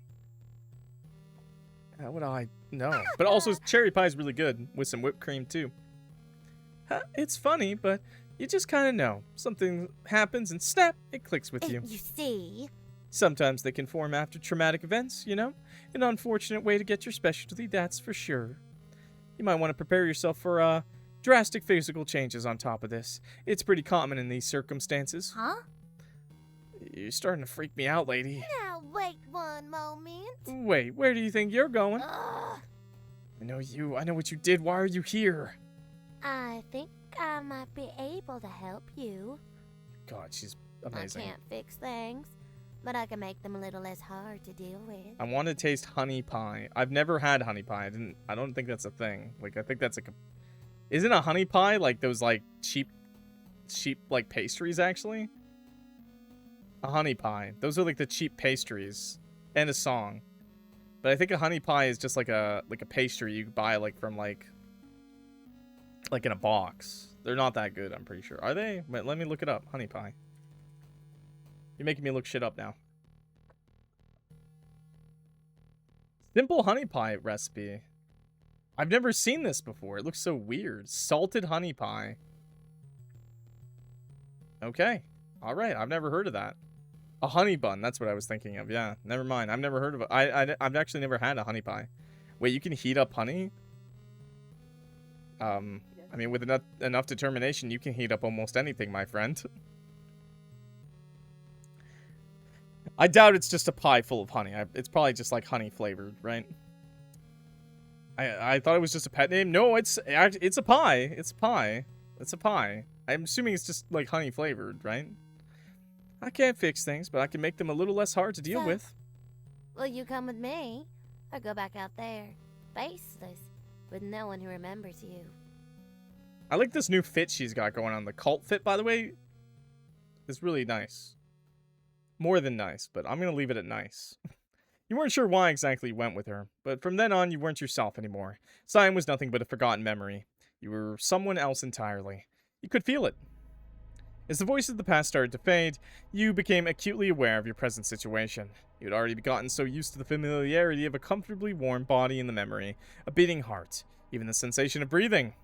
How would I know? But also, cherry pie is really good, with some whipped cream, too. It's funny, but you just kind of know. Something happens and snap, it clicks with you. You see? Sometimes they can form after traumatic events, you know? An unfortunate way to get your specialty, that's for sure. You might want to prepare yourself for, drastic physical changes on top of this. It's pretty common in these circumstances. Huh? You're starting to freak me out, lady. Now, wait one moment. Wait, where do you think you're going? Ugh. I know you. I know what you did. Why are you here? I think I might be able to help you. God, she's amazing. I can't fix things, but I can make them a little less hard to deal with. I want to taste honey pie. I've never had honey pie. I don't think that's a thing. Like, I think that's like a... Isn't a honey pie like those, like, cheap, like, pastries, actually? A honey pie. Those are, like, the cheap pastries. And a song. But I think a honey pie is just like a pastry you buy, like, from, like in a box. They're not that good, I'm pretty sure. Are they? Wait, let me look it up. Honey pie. You're making me look shit up now. Simple honey pie recipe. I've never seen this before. It looks so weird. Salted honey pie. Okay. Alright, I've never heard of that. A honey bun, that's what I was thinking of. Yeah, never mind. I've never heard of it. I've actually never had a honey pie. Wait, you can heat up honey? I mean, with enough determination, you can heat up almost anything, my friend. I doubt it's just a pie full of honey. It's probably just, like, honey flavored, right? I thought it was just a pet name. No, it's a pie. It's a pie. It's a pie. I'm assuming it's just, like, honey flavored, right? I can't fix things, but I can make them a little less hard to deal with. Will you come with me? Or go back out there, faceless, with no one who remembers you? I like this new fit she's got going on. The cult fit, by the way, is really nice. More than nice, but I'm going to leave it at nice. You weren't sure why exactly you went with her, but from then on, you weren't yourself anymore. Sion was nothing but a forgotten memory. You were someone else entirely. You could feel it. As the voices of the past started to fade, you became acutely aware of your present situation. You had already gotten so used to the familiarity of a comfortably warm body in the memory, a beating heart, even the sensation of breathing.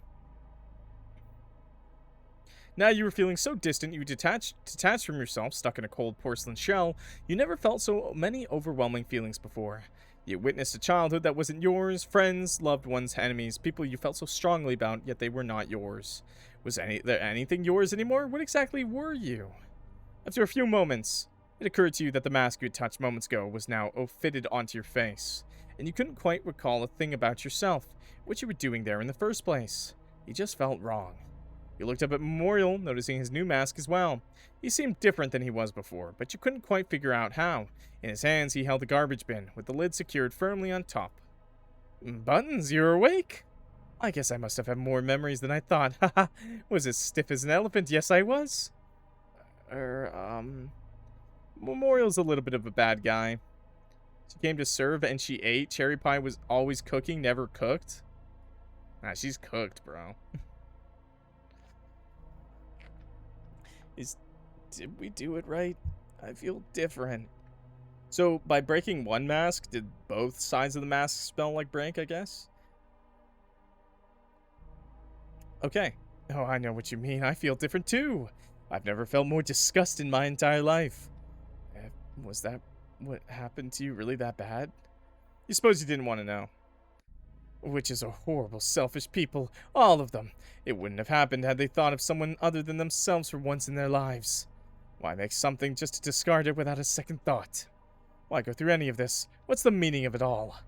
Now you were feeling so distant you detached from yourself, stuck in a cold porcelain shell. You never felt so many overwhelming feelings before. You witnessed a childhood that wasn't yours, friends, loved ones, enemies, people you felt so strongly about, yet they were not yours. Was there anything yours anymore? What exactly were you? After a few moments, it occurred to you that the mask you had touched moments ago was now fitted onto your face, and you couldn't quite recall a thing about yourself, what you were doing there in the first place. You just felt wrong. You looked up at Memorial, noticing his new mask as well. He seemed different than he was before, but you couldn't quite figure out how. In his hands, he held a garbage bin, with the lid secured firmly on top. Buttons, you're awake? I guess I must have had more memories than I thought. Haha, was as stiff as an elephant. Yes, I was. Memorial's a little bit of a bad guy. She came to serve and she ate. Cherry pie was always cooking, never cooked. Nah, she's cooked, bro. Did we do it right? I feel different. So, by breaking one mask, did both sides of the mask smell like break, I guess? Okay. Oh, I know what you mean. I feel different, too. I've never felt more disgust in my entire life. Was that what happened to you really that bad? You suppose you didn't want to know. Witches are horrible, selfish people, all of them. It wouldn't have happened had they thought of someone other than themselves for once in their lives. Why make something just to discard it without a second thought? Why go through any of this? What's the meaning of it all?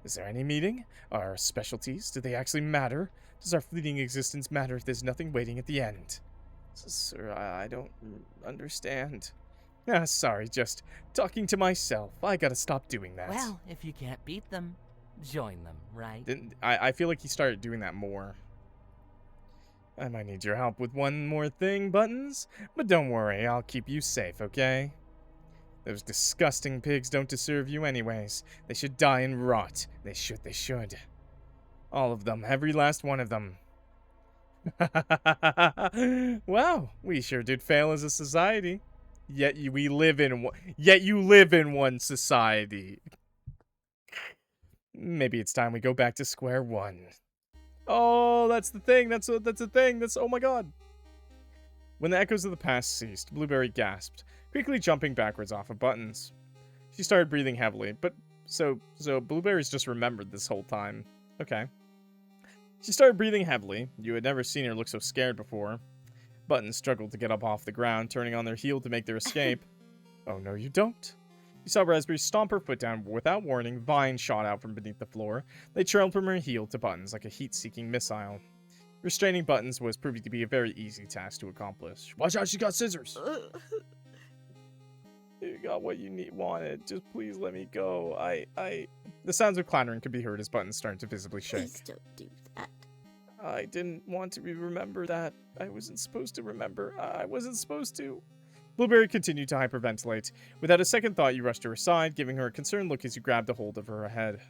Is there any meaning? Are our specialties, do they actually matter? Does our fleeting existence matter if there's nothing waiting at the end? Sir, I don't understand. Sorry, just talking to myself. I gotta stop doing that. Well, if you can't beat them, join them, right? I feel like he started doing that more. I might need your help with one more thing, Buttons. But don't worry, I'll keep you safe, okay? Those disgusting pigs don't deserve you anyways. They should die and rot. They should. All of them, every last one of them. Wow, we sure did fail as a society. Yet you live in one society. Maybe it's time we go back to square one. Oh, that's the thing. That's a thing. Oh my god. When the echoes of the past ceased, Blueberry gasped, quickly jumping backwards off of Buttons. She started breathing heavily, but so Blueberry's just remembered this whole time. Okay. She started breathing heavily. You had never seen her look so scared before. Buttons struggled to get up off the ground, turning on their heel to make their escape. Oh no, you don't. You saw Raspberry stomp her foot down without warning. Vines shot out from beneath the floor. They trailed from her heel to Buttons like a heat-seeking missile. Restraining Buttons was proving to be a very easy task to accomplish. Watch out, she got scissors! You got what you wanted. Just please let me go. The sounds of clattering could be heard as Buttons started to visibly shake. Please don't do that. I didn't want to remember that. I wasn't supposed to remember. I wasn't supposed to. Blueberry continued to hyperventilate. Without a second thought, you rushed to her side, giving her a concerned look as you grabbed a hold of her head.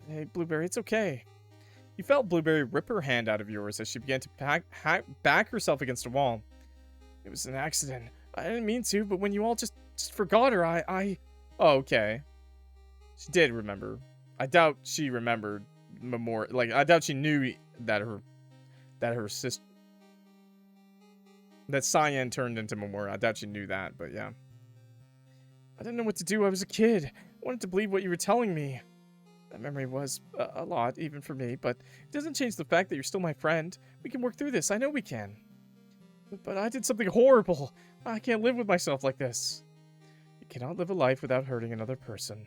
Hey, Blueberry, it's okay. You felt Blueberry rip her hand out of yours as she began to back herself against a wall. It was an accident. I didn't mean to, but when you all just forgot her, Oh, okay. She did remember. I doubt she remembered I doubt she knew that her sister, that Cyan turned into Memorial. I doubt she knew that, but yeah. I didn't know what to do. I was a kid. I wanted to believe what you were telling me. That memory was a lot, even for me, but it doesn't change the fact that you're still my friend. We can work through this. I know we can. But I did something horrible. I can't live with myself like this. You cannot live a life without hurting another person.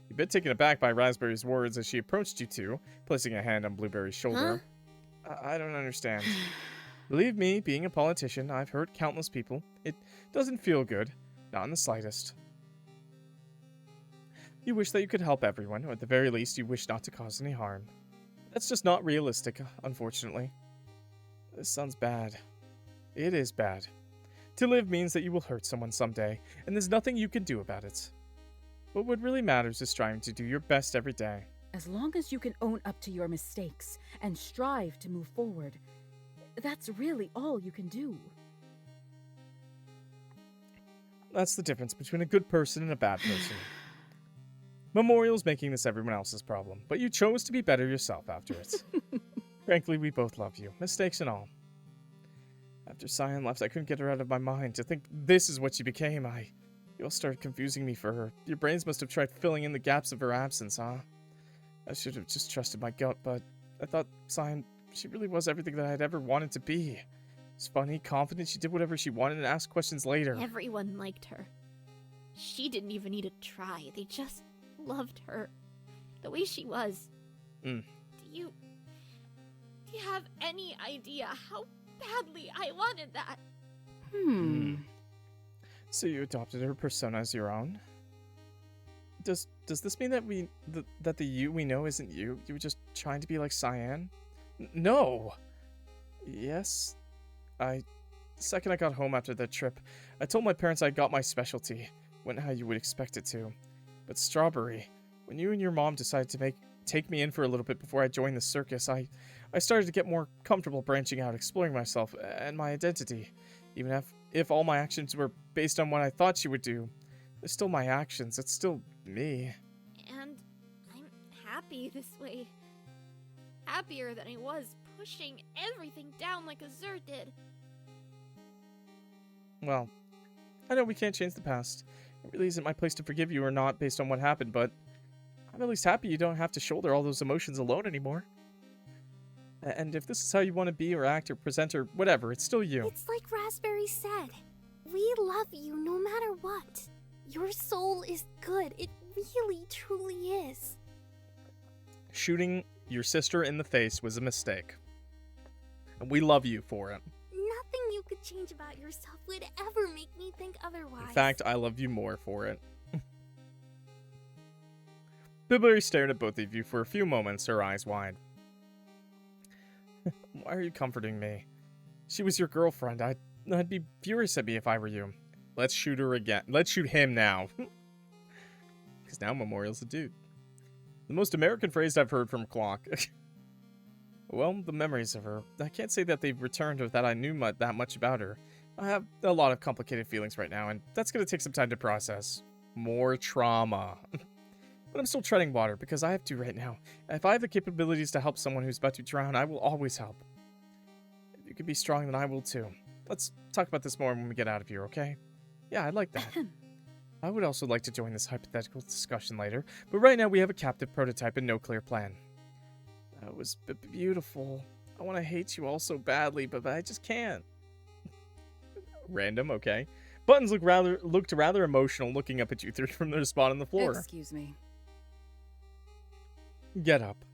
You've been taken aback by Raspberry's words as she approached you two, placing a hand on Blueberry's shoulder. Huh? I don't understand. Believe me, being a politician, I've hurt countless people. It doesn't feel good. Not in the slightest. You wish that you could help everyone, or at the very least, you wish not to cause any harm. That's just not realistic, unfortunately. This sounds bad. It is bad. To live means that you will hurt someone someday, and there's nothing you can do about it. But what really matters is striving to do your best every day. As long as you can own up to your mistakes and strive to move forward, that's really all you can do. That's the difference between a good person and a bad person. Memorial's making this everyone else's problem, but you chose to be better yourself after it. Frankly, we both love you, mistakes and all. After Cyan left, I couldn't get her out of my mind. To think this is what she became, you all started confusing me for her. Your brains must have tried filling in the gaps of her absence, huh? I should have just trusted my gut, but I thought Cyan, she really was everything that I'd ever wanted to be. She's funny, confident, she did whatever she wanted and asked questions later. Everyone liked her. She didn't even need to try. They just loved her. The way she was. Do you have any idea how badly I wanted that? So you adopted her persona as your own? Does this mean that that the you we know isn't you? You were just trying to be like Cyan? No! Yes. The second I got home after that trip, I told my parents I got my specialty. Went how you would expect it to. But Strawberry, when you and your mom decided to take me in for a little bit before I joined the circus, I started to get more comfortable branching out, exploring myself and my identity. Even if all my actions were based on what I thought she would do, they're still my actions. It's still me. And I'm happy this way. Happier than I was pushing everything down like Azur did. Well, I know we can't change the past. It really isn't my place to forgive you or not based on what happened, but I'm at least happy you don't have to shoulder all those emotions alone anymore. And if this is how you want to be or act or present or whatever, it's still you. It's like Raspberry said. We love you no matter what. Your soul is good. It really, truly is. Shooting your sister in the face was a mistake. And we love you for it. Nothing you could change about yourself would ever make me think otherwise. In fact, I love you more for it. Blueberry stared at both of you for a few moments, her eyes wide. Why are you comforting me? She was your girlfriend. I'd be furious at me if I were you. Let's shoot her again. Let's shoot him now. Because now Memorial's a dude. The most American phrase I've heard from Clock. Well, the memories of her. I can't say that they've returned or that I knew that much about her. I have a lot of complicated feelings right now, and that's going to take some time to process. More trauma. But I'm still treading water, because I have to right now. If I have the capabilities to help someone who's about to drown, I will always help. If you can be strong, then I will too. Let's talk about this more when we get out of here, okay? Yeah, I'd like that. I would also like to join this hypothetical discussion later, but right now we have a captive prototype and no clear plan. That was beautiful. I want to hate you all so badly, but I just can't. Random, okay. Buttons looked rather emotional looking up at you three from their spot on the floor. Excuse me. Get up.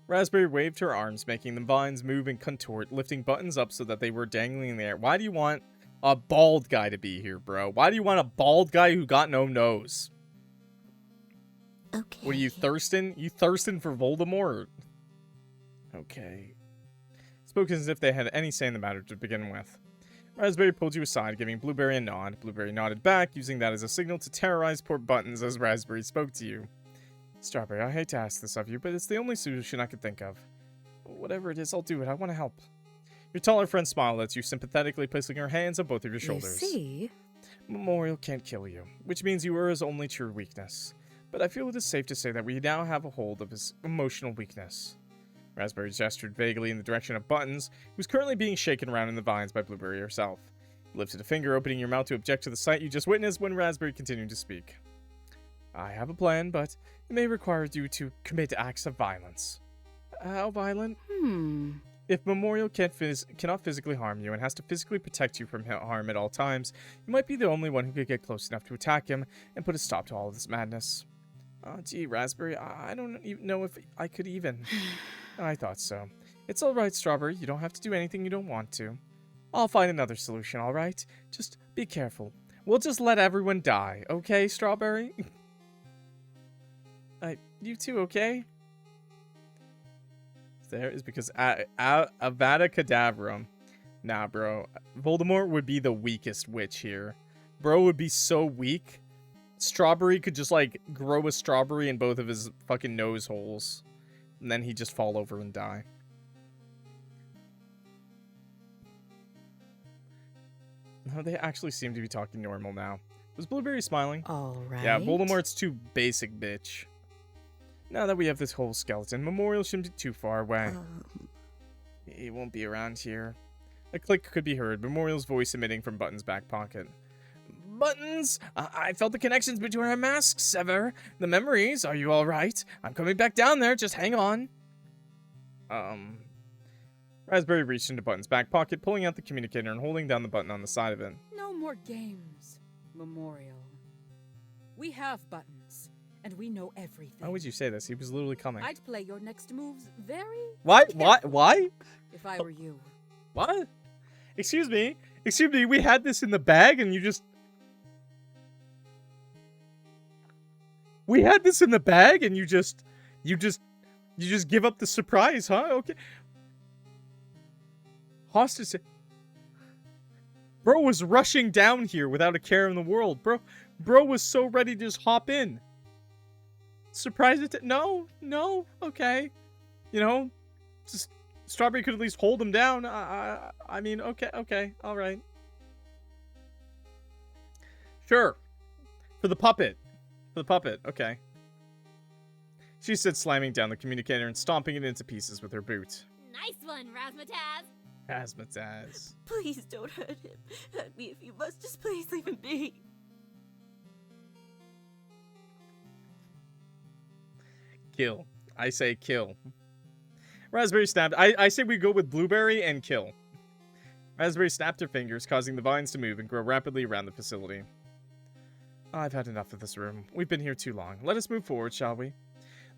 Raspberry waved her arms, making the vines move and contort, lifting Buttons up so that they were dangling in the air. Why do you want a bald guy to be here, bro? Why do you want a bald guy who got no nose? Okay. What are you thirsting? You thirsting for Voldemort? Okay. Spoken as if they had any say in the matter to begin with. Raspberry pulled you aside, giving Blueberry a nod. Blueberry nodded back, using that as a signal to terrorize poor Buttons as Raspberry spoke to you. Strawberry, I hate to ask this of you, but it's the only solution I could think of. Whatever it is, I'll do it. I want to help. Your taller friend smiled at you, sympathetically placing her hands on both of your shoulders. You see? Memorial can't kill you, which means you are his only true weakness. But I feel it is safe to say that we now have a hold of his emotional weakness. Raspberry gestured vaguely in the direction of Buttons, who was currently being shaken around in the vines by Blueberry herself. You lifted a finger, opening your mouth to object to the sight you just witnessed when Raspberry continued to speak. I have a plan, but it may require you to commit acts of violence. How violent? If Memorial cannot physically harm you and has to physically protect you from harm at all times, you might be the only one who could get close enough to attack him and put a stop to all of this madness. Gee, Raspberry, I don't even know if I could even. I thought so. It's alright, Strawberry. You don't have to do anything you don't want to. I'll find another solution, alright? Just be careful. We'll just let everyone die, okay, Strawberry? You too, okay? There is because Avada Kedavra. Nah, bro. Voldemort would be the weakest witch here. Bro would be so weak. Strawberry could just, like, grow a strawberry in both of his fucking nose holes. And then he'd just fall over and die. No, they actually seem to be talking normal now. Was Blueberry smiling? Alright. Yeah, Voldemort's too basic, bitch. Now that we have this whole skeleton, Memorial shouldn't be too far away. He won't be around here. A click could be heard, Memorial's voice emitting from Buttons' back pocket. Buttons! I felt the connections between our masks sever. The memories, are you alright? I'm coming back down there, just hang on. Raspberry reached into Buttons' back pocket, pulling out the communicator and holding down the button on the side of it. No more games, Memorial. We have Buttons, and we know everything. Why would you say this? He was literally coming. I'd play your next moves very Why? carefully Why? if I were you. What? Excuse me? Excuse me, we had this in the bag and you just... We had this in the bag and you just give up the surprise, huh? Okay. Hostage... Bro was rushing down here without a care in the world. Bro was so ready to just hop in. Surprise it? No, okay. You know, just Strawberry could at least hold him down. I mean, okay, all right. Sure. For the puppet, okay. She said, slamming down the communicator and stomping it into pieces with her boot. Nice one, Razzmatazz. Razzmatazz. Please don't hurt him. Hurt me if you must. Just please leave him be. Kill. I say kill. Raspberry snapped. I say we go with Blueberry and kill. Raspberry snapped her fingers, causing the vines to move and grow rapidly around the facility. I've had enough of this room. We've been here too long. Let us move forward, shall we?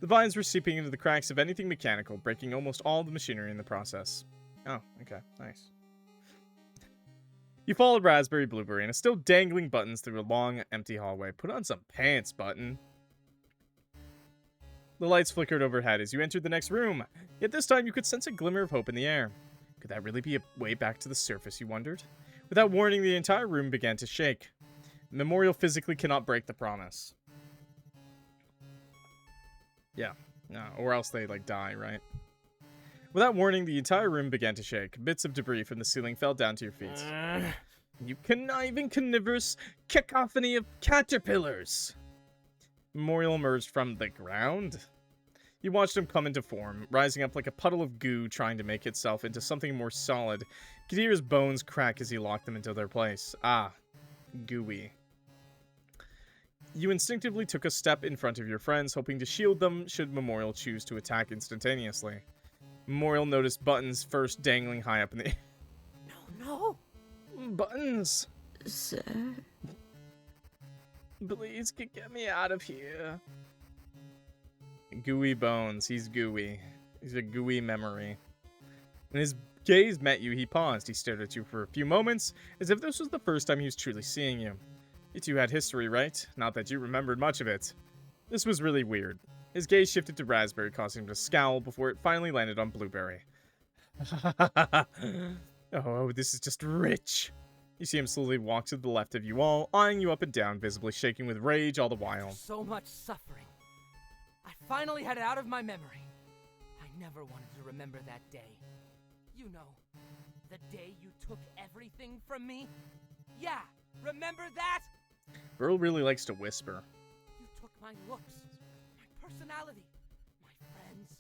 The vines were seeping into the cracks of anything mechanical, breaking almost all the machinery in the process. Oh, okay. Nice. You followed Raspberry, Blueberry, and are still dangling buttons through a long, empty hallway. Put on some pants, Button. The lights flickered overhead as you entered the next room. Yet this time you could sense a glimmer of hope in the air. Could that really be a way back to the surface, you wondered? Without warning, the entire room began to shake. Memorial physically cannot break the promise. Yeah, no, or else they, like, die, right? Without warning, the entire room began to shake. Bits of debris from the ceiling fell down to your feet. You conniving, carnivorous cacophony of caterpillars! Memorial emerged from the ground. You watched him come into form, rising up like a puddle of goo trying to make itself into something more solid. You could hear his bones crack as he locked them into their place. Ah, gooey. You instinctively took a step in front of your friends, hoping to shield them should Memorial choose to attack instantaneously. Memorial noticed Buttons first dangling high up in the... No. Buttons! Sir? Please get me out of here. Gooey bones. He's gooey. He's a gooey memory. When his gaze met you, he paused. He stared at you for a few moments, as if this was the first time he was truly seeing you. You two had history, right? Not that you remembered much of it. This was really weird. His gaze shifted to Raspberry, causing him to scowl before it finally landed on Blueberry. Oh, this is just rich. You see him slowly walk to the left of you all, eyeing you up and down, visibly shaking with rage all the while. So much suffering. I finally had it out of my memory. I never wanted to remember that day. You know, the day you took everything from me? Yeah, remember that? Burl really likes to whisper. You took my looks, my personality, my friends,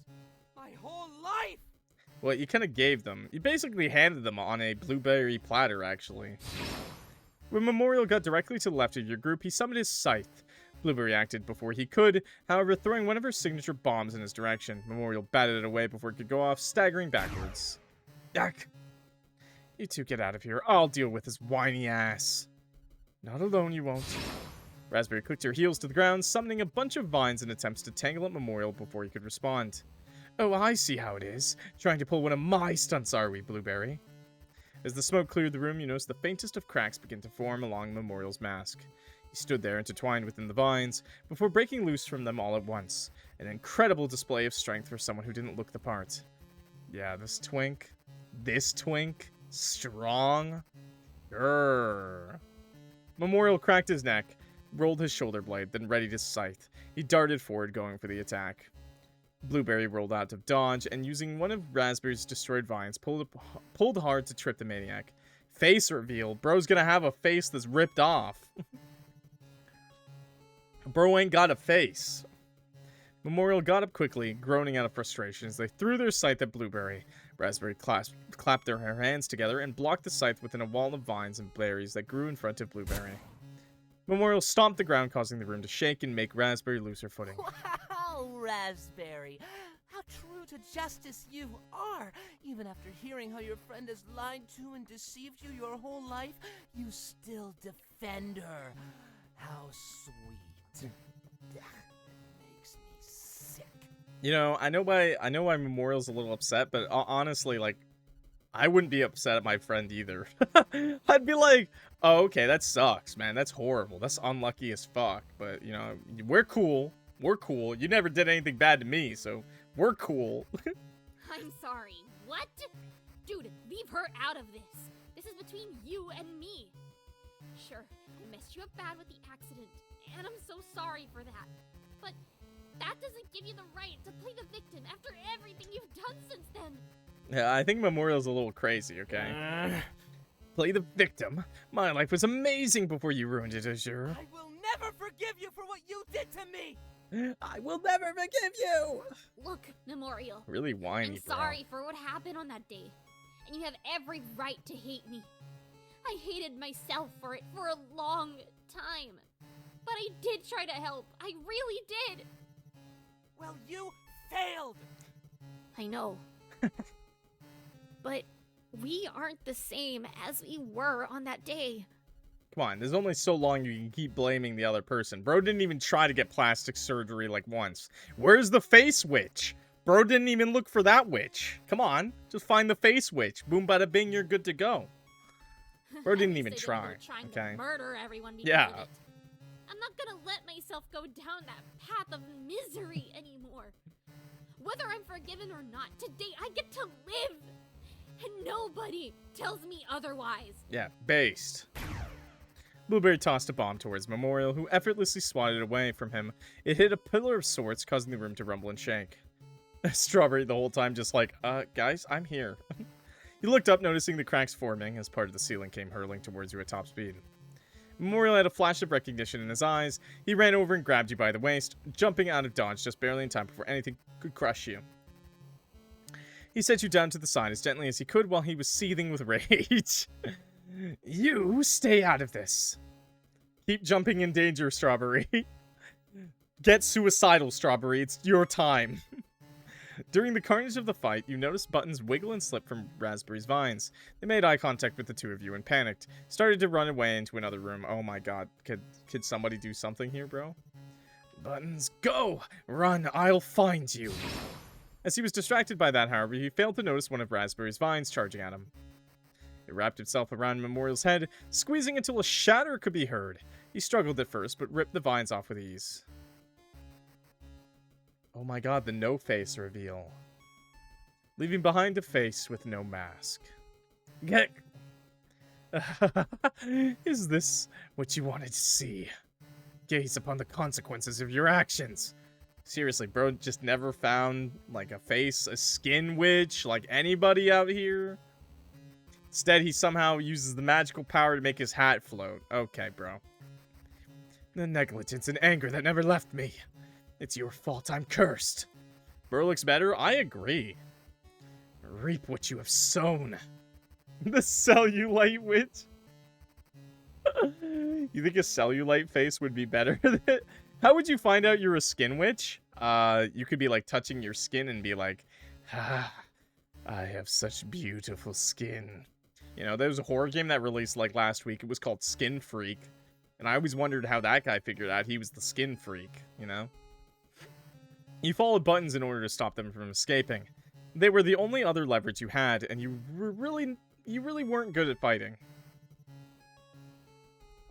my whole life! Well, you kind of gave them. You basically handed them on a blueberry platter, actually. When Memorial got directly to the left of your group, he summoned his scythe. Blueberry acted before he could, however, throwing one of her signature bombs in his direction. Memorial batted it away before it could go off, staggering backwards. Yuck! You two get out of here. I'll deal with his whiny ass. Not alone, you won't. Raspberry clicked her heels to the ground, summoning a bunch of vines in attempts to tangle up Memorial before he could respond. Oh, I see how it is. Trying to pull one of my stunts, are we, Blueberry? As the smoke cleared the room, you noticed the faintest of cracks begin to form along Memorial's mask. He stood there, intertwined within the vines, before breaking loose from them all at once. An incredible display of strength for someone who didn't look the part. Yeah, this twink. Strong. Grrr. Memorial cracked his neck, rolled his shoulder blade, then readied his scythe. He darted forward, going for the attack. Blueberry rolled out of dodge, and using one of Raspberry's destroyed vines, pulled hard to trip the maniac. Face reveal. Bro's gonna have a face that's ripped off. Bro ain't got a face. Memorial got up quickly, groaning out of frustration as they threw their scythe at Blueberry. Raspberry clapped her hands together and blocked the scythe within a wall of vines and berries that grew in front of Blueberry. Memorial stomped the ground, causing the room to shake and make Raspberry lose her footing. Wow, Raspberry. How true to justice you are. Even after hearing how your friend has lied to and deceived you your whole life, you still defend her. How sweet. Makes me sick. You know, I know why Memorial's a little upset, but honestly, like, I wouldn't be upset at my friend either. I'd be like, oh, okay, that sucks, man. That's horrible. That's unlucky as fuck. But, you know, we're cool. We're cool. You never did anything bad to me, so we're cool. I'm sorry. What? Dude, leave her out of this. This is between you and me. Sure, I messed you up bad with the accident, and I'm so sorry for that. But that doesn't give you the right to play the victim after everything you've done since then. Yeah, I think Memorial's a little crazy, okay? Play the victim? My life was amazing before you ruined it, Azure. I will never forgive you for what you did to me! I will never forgive you! Look, Memorial. Really whiny, I'm sorry for what happened on that day, and you have every right to hate me. I hated myself for it for a long time, but I did try to help. I really did. Well, you failed! I know. But we aren't the same as we were on that day. Come on, there's only so long you can keep blaming the other person. Bro didn't even try to get plastic surgery like once. Where's the face witch? Bro didn't even look for that witch. Come on, just find the face witch. Boom, bada bing, you're good to go. Bro didn't even try. Okay. To murder everyone because Yeah. of it. I'm not gonna let myself go down that path of misery anymore. Whether I'm forgiven or not, today I get to live, and nobody tells me otherwise. Yeah, based. Blueberry tossed a bomb towards Memorial, who effortlessly swatted it away from him. It hit a pillar of sorts, causing the room to rumble and shake. Strawberry the whole time just like, guys, I'm here. He looked up, noticing the cracks forming as part of the ceiling came hurling towards you at top speed. Memorial had a flash of recognition in his eyes. He ran over and grabbed you by the waist, jumping out of dodge just barely in time before anything could crush you. He set you down to the side as gently as he could while he was seething with rage. You stay out of this. Keep jumping in danger, Strawberry. Get suicidal, Strawberry. It's your time. During the carnage of the fight, you noticed Buttons wiggle and slip from Raspberry's vines. They made eye contact with the two of you and panicked, started to run away into another room. Oh my god, could somebody do something here, bro? Buttons, go! Run, I'll find you! As he was distracted by that, however, he failed to notice one of Raspberry's vines charging at him. It wrapped itself around Memorial's head, squeezing until a shatter could be heard. He struggled at first, but ripped the vines off with ease. Oh my god, the no-face reveal. Leaving behind a face with no mask. Get... Is this what you wanted to see? Gaze upon the consequences of your actions. Seriously, bro just never found, like, a face, a skin witch, like anybody out here? Instead, he somehow uses the magical power to make his hat float. Okay, bro. The negligence and anger that never left me. It's your fault I'm cursed. Bro looks better? I agree. Reap what you have sown. The cellulite witch? You think a cellulite face would be better? How would you find out you're a skin witch? You could be like touching your skin and be like, I have such beautiful skin. You know, there was a horror game that released like last week. It was called Skin Freak. And I always wondered how that guy figured out he was the skin freak, you know? You followed Buttons in order to stop them from escaping. They were the only other leverage you had, and you really weren't good at fighting.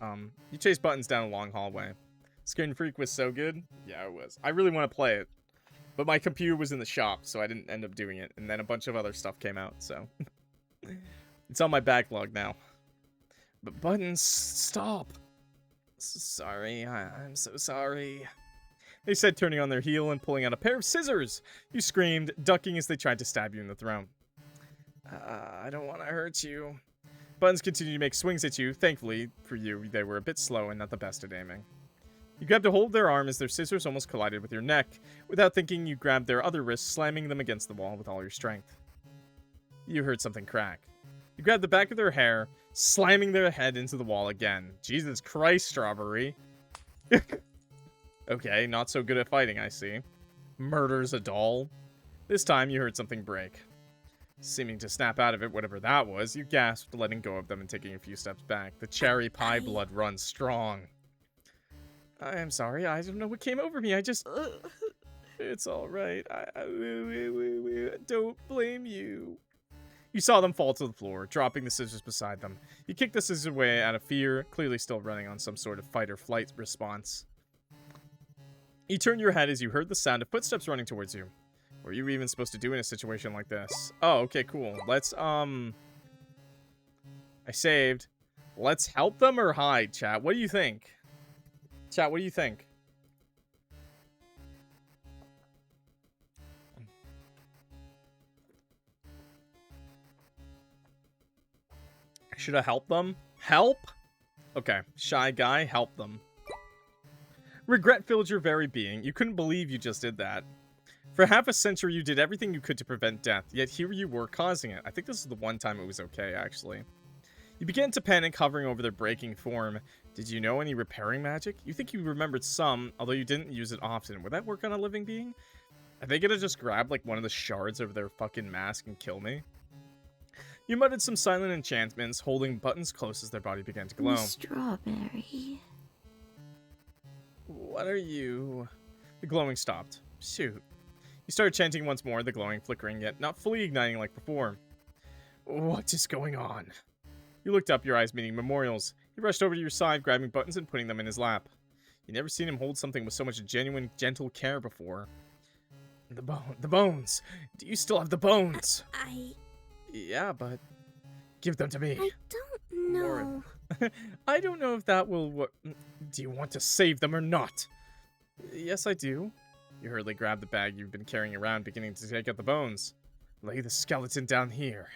You chased Buttons down a long hallway. Skin Freak was so good. Yeah, it was. I really want to play it. But my computer was in the shop, so I didn't end up doing it. And then a bunch of other stuff came out, so... It's on my backlog now. But Buttons, stop. Sorry, I'm so sorry. They said, turning on their heel and pulling out a pair of scissors. You screamed, ducking as they tried to stab you in the throat. I don't want to hurt you. Buttons continued to make swings at you. Thankfully, for you, they were a bit slow and not the best at aiming. You grabbed a hold of their arm as their scissors almost collided with your neck. Without thinking, you grabbed their other wrist, slamming them against the wall with all your strength. You heard something crack. You grabbed the back of their hair, slamming their head into the wall again. Jesus Christ, Strawberry. Okay, not so good at fighting, I see. Murders a doll. This time, you heard something break. Seeming to snap out of it, whatever that was, you gasped, letting go of them and taking a few steps back. The cherry pie blood runs strong. I am sorry, I don't know what came over me, I just... It's alright, I don't blame you. You saw them fall to the floor, dropping the scissors beside them. You kicked the scissors away out of fear, clearly still running on some sort of fight-or-flight response. You turned your head as you heard the sound of footsteps running towards you. What are you even supposed to do in a situation like this? Oh, okay, cool. Let's, I saved. Let's help them or hide, chat. What do you think? Chat, what do you think? Should I help them? Help? Okay, shy guy, help them. Regret filled your very being. You couldn't believe you just did that. For half a century, you did everything you could to prevent death, yet here you were causing it. I think this is the one time it was okay, actually. You began to panic, hovering over their breaking form. Did you know any repairing magic? You think you remembered some, although you didn't use it often. Would that work on a living being? Are they gonna just grab, like, one of the shards of their fucking mask and kill me? You muttered some silent enchantments, holding buttons close as their body began to glow. Strawberry. What are you? The glowing stopped. Shoot. You started chanting once more, the glowing flickering, yet not fully igniting like before. What is going on? You looked up, your eyes meeting Memorial's. He rushed over to your side, grabbing buttons and putting them in his lap. You'd never seen him hold something with so much genuine, gentle care before. The bones. Do you still have the bones? Yeah, but give them to me. I don't know. I don't know if that will do you want to save them or not? Yes, I do. You hurriedly grabbed the bag you've been carrying around, beginning to take out the bones. Lay the skeleton down here.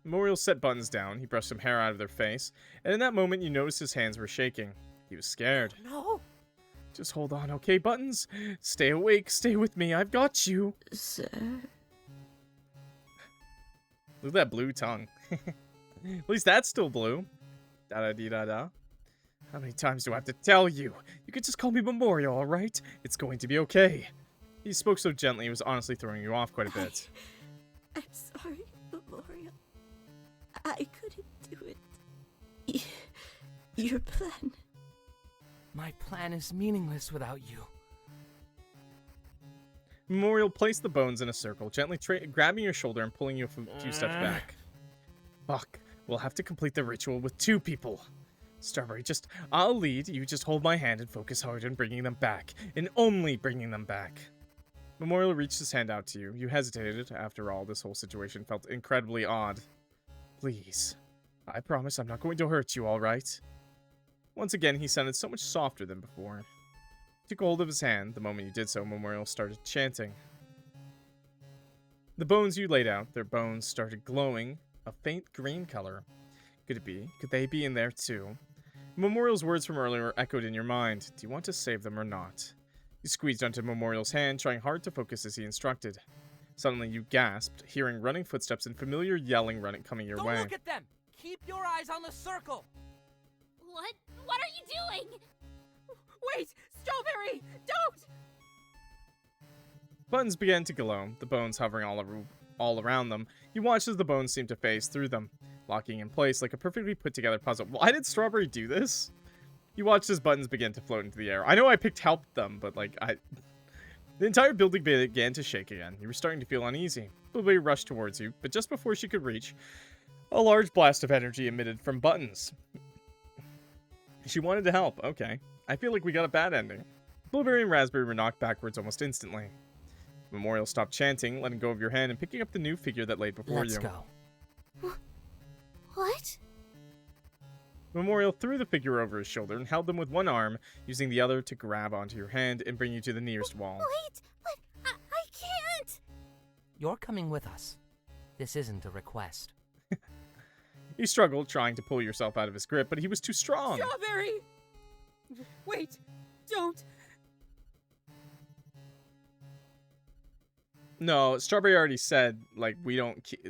Memorial set buttons down. He brushed some hair out of their face, and in that moment you noticed his hands were shaking. He was scared. No. Just hold on, okay, Buttons? Stay awake, stay with me, I've got you. Sir? Look at that blue tongue. At least that's still blue. Da-da-dee-da-da. How many times do I have to tell you? You could just call me Memorial, alright? It's going to be okay. He spoke so gently, he was honestly throwing you off quite a bit. I'm sorry, Memorial. I couldn't do it. Your plan. My plan is meaningless without you. Memorial placed the bones in a circle, gently grabbing your shoulder and pulling you a few steps back. Fuck, we'll have to complete the ritual with 2 people. Strawberry, I'll lead, you just hold my hand and focus hard on bringing them back, and only bringing them back. Memorial reached his hand out to you. You hesitated. After all, this whole situation felt incredibly odd. Please. I promise I'm not going to hurt you, alright? Once again, he sounded so much softer than before. You took hold of his hand. The moment you did so, Memorial started chanting. The bones you laid out, their bones started glowing, a faint green color. Could it be? Could they be in there too? Memorial's words from earlier echoed in your mind. Do you want to save them or not? You squeezed onto Memorial's hand, trying hard to focus as he instructed. Suddenly you gasped, hearing running footsteps and familiar yelling coming your way. Don't look at them! Keep your eyes on the circle! What? What are you doing? Wait! Strawberry! Don't! Buttons began to glow, the bones hovering all around them. You watched as the bones seemed to phase through them, locking in place like a perfectly put-together puzzle. Why did Strawberry do this? You watched as buttons began to float into the air. I know I picked help them, but the entire building began to shake again. You were starting to feel uneasy. Blueberry rushed towards you, but just before she could reach, a large blast of energy emitted from Buttons. She wanted to help. Okay. I feel like we got a bad ending. Blueberry and Raspberry were knocked backwards almost instantly. Memorial stopped chanting, letting go of your hand and picking up the new figure that lay before you. Let's go. What? Memorial threw the figure over his shoulder and held them with one arm, using the other to grab onto your hand and bring you to the nearest wall. Wait, but I can't! You're coming with us. This isn't a request. You struggled, trying to pull yourself out of his grip, but he was too strong. Strawberry! Wait, don't. No, Strawberry already said, like,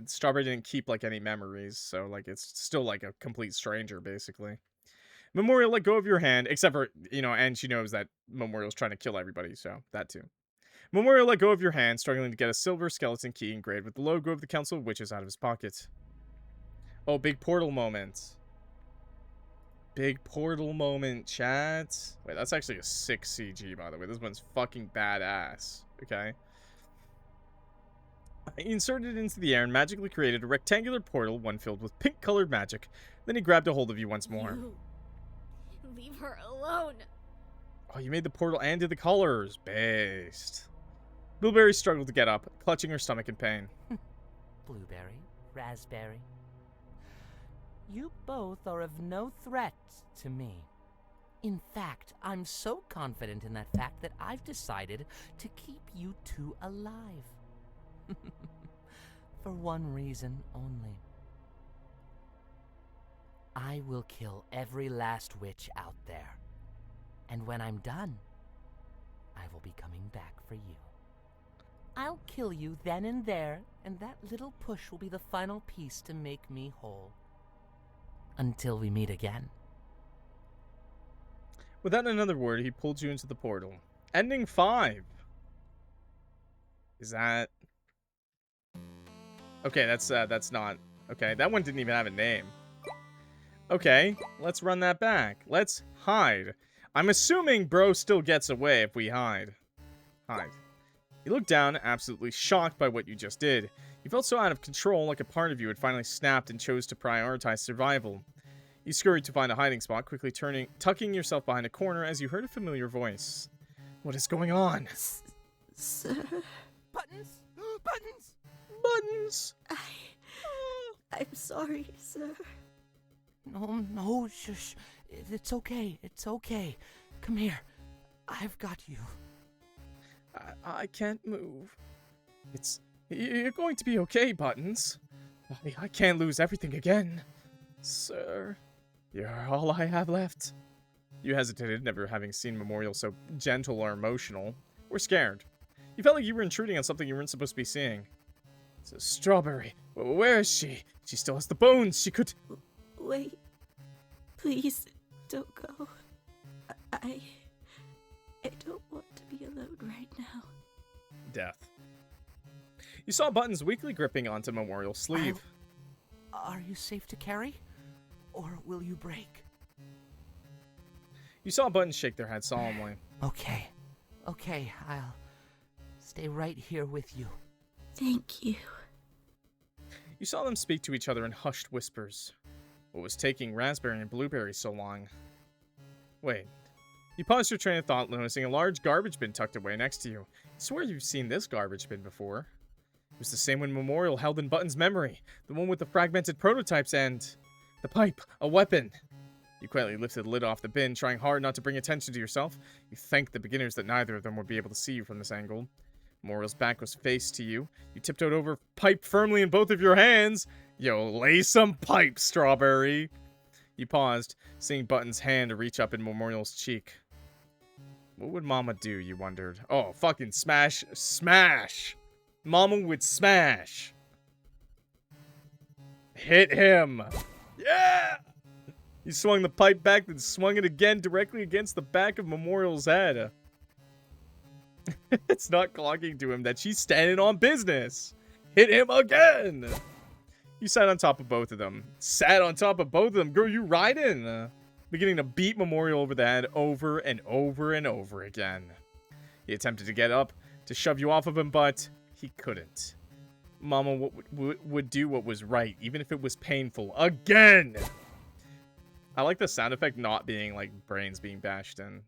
Strawberry didn't keep, like, any memories, so, like, it's still, like, a complete stranger, basically. Memorial let go of your hand, except for, and she knows that Memorial's trying to kill everybody, so that too. Memorial let go of your hand, struggling to get a silver skeleton key engraved with the logo of the Council of Witches out of his pocket. Oh, big portal moment. Big portal moment, chat. Wait, that's actually a 6 CG, by the way. This one's fucking badass, okay? He inserted it into the air and magically created a rectangular portal, one filled with pink-colored magic. Then he grabbed a hold of you once more. Leave her alone. Oh, you made the portal and did the colors. Based. Blueberry struggled to get up, clutching her stomach in pain. Blueberry, Raspberry. You both are of no threat to me. In fact, I'm so confident in that fact that I've decided to keep you two alive. For one reason only. I will kill every last witch out there. And when I'm done, I will be coming back for you. I'll kill you then and there, and that little push will be the final piece to make me whole. Until we meet again. Without another word, he pulled you into the portal. Ending 5. Is that... Okay, that's not... Okay, that one didn't even have a name. Okay, let's run that back. Let's hide. I'm assuming bro still gets away if we hide. Hide. You looked down, absolutely shocked by what you just did. You felt so out of control, like a part of you had finally snapped and chose to prioritize survival. You scurried to find a hiding spot, quickly tucking yourself behind a corner as you heard a familiar voice. What is going on? Sir? Buttons? Buttons! Buttons! I'm sorry, sir. No, shush. It's okay. It's okay. Come here. I've got you. I can't move. You're going to be okay, Buttons. I can't lose everything again. Sir, you're all I have left. You hesitated, never having seen Memorial so gentle or emotional. Or scared. You felt like you were intruding on something you weren't supposed to be seeing. So, Strawberry, where is she? She still has the bones. She could... Wait. Please, don't go. I don't want to be alone right now. Death. You saw Buttons weakly gripping onto Memorial's sleeve. Are you safe to carry? Or will you break? You saw Buttons shake their head solemnly. Okay. I'll stay right here with you. Thank you. You saw them speak to each other in hushed whispers. What was taking Raspberry and Blueberry so long? Wait. You paused your train of thought, noticing a large garbage bin tucked away next to you. You swear you've seen this garbage bin before. It was the same one Memorial held in Button's memory. The one with the fragmented prototypes and... the pipe. A weapon. You quietly lifted the lid off the bin, trying hard not to bring attention to yourself. You thanked the beginners that neither of them would be able to see you from this angle. Memorial's back was faced to you. You tiptoed over, pipe firmly in both of your hands. Yo, lay some pipe, Strawberry. You paused, seeing Button's hand reach up in Memorial's cheek. What would Mama do, you wondered? Oh, fucking smash. Smash! Mama would smash. Hit him. Yeah! You swung the pipe back, then swung it again directly against the back of Memorial's head. It's not clocking to him that she's standing on business. Hit him again! You sat on top of both of them. Girl, you riding? Beginning to beat Memorial over the head over and over and over again. He attempted to get up, to shove you off of him, but he couldn't. Mama would do what was right, even if it was painful. Again! I like the sound effect not being like brains being bashed in.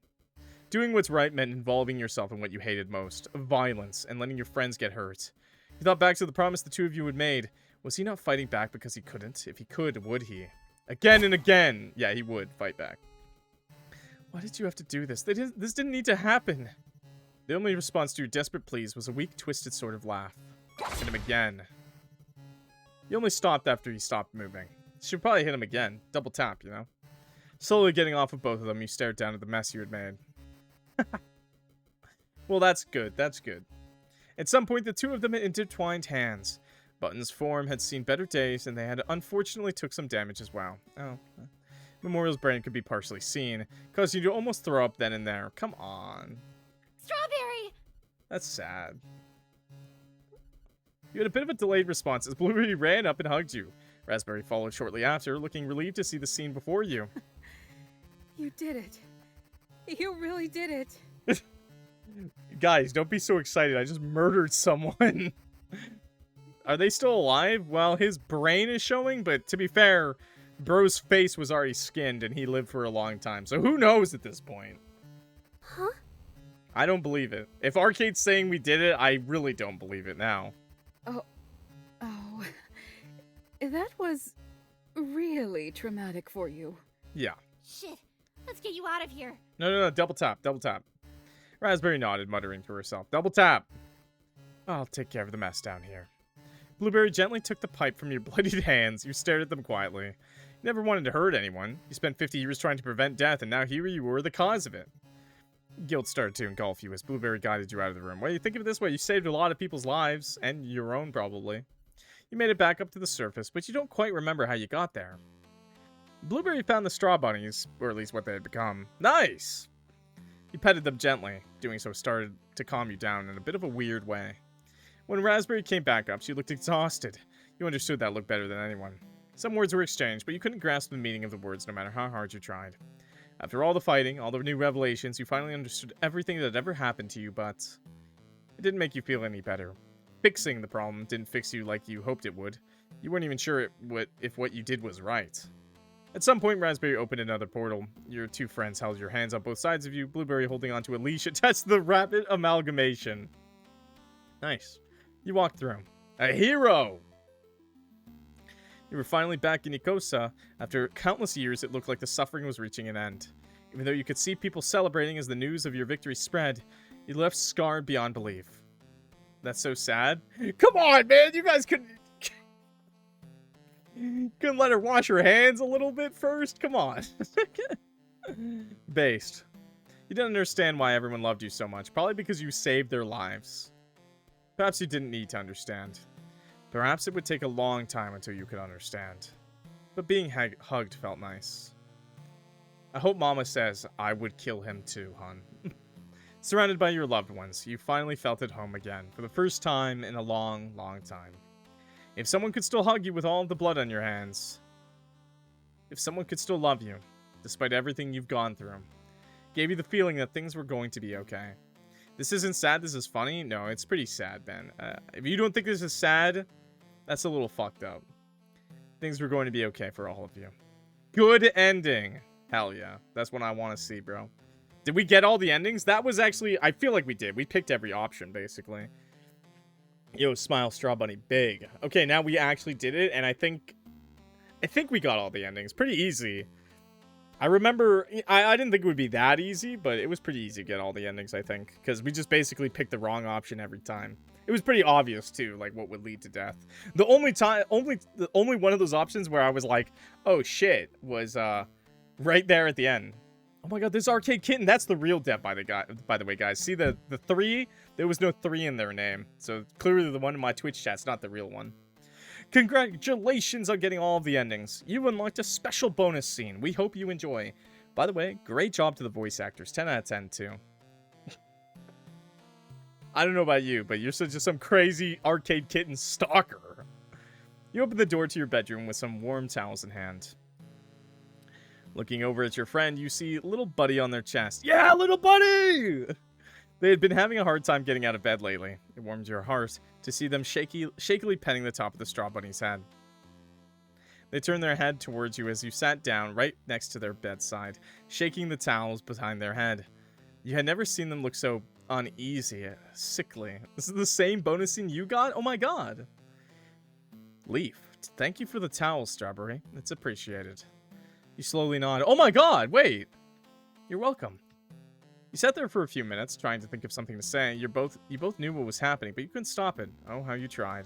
Doing what's right meant involving yourself in what you hated most. Violence, and letting your friends get hurt. You thought back to the promise the two of you had made. Was he not fighting back because he couldn't? If he could, would he? Again and again! Yeah, he would fight back. Why did you have to do this? This didn't need to happen. The only response to your desperate pleas was a weak, twisted sort of laugh. Hit him again. You only stopped after he stopped moving. Should probably hit him again. Double tap, you know? Slowly getting off of both of them, you stared down at the mess you had made. Well, that's good. That's good. At some point, the two of them had intertwined hands. Button's form had seen better days, and they had unfortunately took some damage as well. Oh. Memorial's brain could be partially seen, causing you to almost throw up then and there. Come on. Strawberry! That's sad. You had a bit of a delayed response as Blueberry ran up and hugged you. Raspberry followed shortly after, looking relieved to see the scene before you. You did it. You really did it. Guys, don't be so excited. I just murdered someone. Are they still alive? Well, his brain is showing, but to be fair, bro's face was already skinned and he lived for a long time. So who knows at this point? Huh? I don't believe it. If Arcade's saying we did it, I really don't believe it now. Oh. That was really traumatic for you. Yeah. Shit, let's get you out of here. No, double tap. Raspberry nodded, muttering to herself. Double tap. I'll take care of the mess down here. Blueberry gently took the pipe from your bloodied hands. You stared at them quietly. You never wanted to hurt anyone. You spent 50 years trying to prevent death, and now here you were the cause of it. Guilt started to engulf you as Blueberry guided you out of the room. Well, you think of it this way, you saved a lot of people's lives, and your own probably. You made it back up to the surface, but you don't quite remember how you got there. Blueberry found the straw bunnies, or at least what they had become. Nice! You petted them gently. Doing so started to calm you down in a bit of a weird way. When Raspberry came back up, she looked exhausted. You understood that look better than anyone. Some words were exchanged, but you couldn't grasp the meaning of the words no matter how hard you tried. After all the fighting, all the new revelations, you finally understood everything that had ever happened to you, but it didn't make you feel any better. Fixing the problem didn't fix you like you hoped it would. You weren't even sure if what you did was right. At some point, Raspberry opened another portal. Your two friends held your hands on both sides of you, Blueberry holding onto a leash attached to the rapid amalgamation. Nice. You walked through. A hero! You were finally back in Ikosa. After countless years, it looked like the suffering was reaching an end. Even though you could see people celebrating as the news of your victory spread, you left scarred beyond belief. That's so sad. Come on, man! You guys couldn't let her wash her hands a little bit first? Come on. Based. You didn't understand why everyone loved you so much. Probably because you saved their lives. Perhaps you didn't need to understand. Perhaps it would take a long time until you could understand. But being hugged felt nice. I hope Mama says I would kill him too, hon. Surrounded by your loved ones, you finally felt at home again, for the first time in a long, long time. If someone could still hug you with all of the blood on your hands. If someone could still love you, despite everything you've gone through. Gave you the feeling that things were going to be okay. This isn't sad, this is funny? No, it's pretty sad, man. If you don't think this is sad, that's a little fucked up. Things were going to be okay for all of you. Good ending. Hell yeah. That's what I want to see, bro. Did we get all the endings? That was actually... I feel like we did. We picked every option, basically. Yo, smile, straw bunny, big. Okay, now we actually did it, and I think we got all the endings. Pretty easy. I remember... I didn't think it would be that easy, but it was pretty easy to get all the endings, I think. Because we just basically picked the wrong option every time. It was pretty obvious, too, like, what would lead to death. The only one of those options where I was like, oh, shit, was, right there at the end. Oh my god, this Arcade Kitten, that's the real death, by the way, guys. See, the 3? There was no 3 in their name. So, clearly the one in my Twitch chat's not the real one. Congratulations on getting all of the endings. You unlocked a special bonus scene. We hope you enjoy. By the way, great job to the voice actors. 10 out of 10, too. I don't know about you, but you're just some crazy Arcade Kitten stalker. You open the door to your bedroom with some warm towels in hand. Looking over at your friend, you see little Buddy on their chest. Yeah, little Buddy! They had been having a hard time getting out of bed lately. It warmed your heart to see them shakily petting the top of the straw bunny's head. They turned their head towards you as you sat down right next to their bedside, shaking the towels behind their head. You had never seen them look so uneasy, sickly. This is the same bonus scene you got? Oh my god! Leaf, thank you for the towels, Strawberry. It's appreciated. You slowly nod. Oh my god, wait! You're welcome. You sat there for a few minutes, trying to think of something to say. You both knew what was happening, but you couldn't stop it. Oh, how you tried.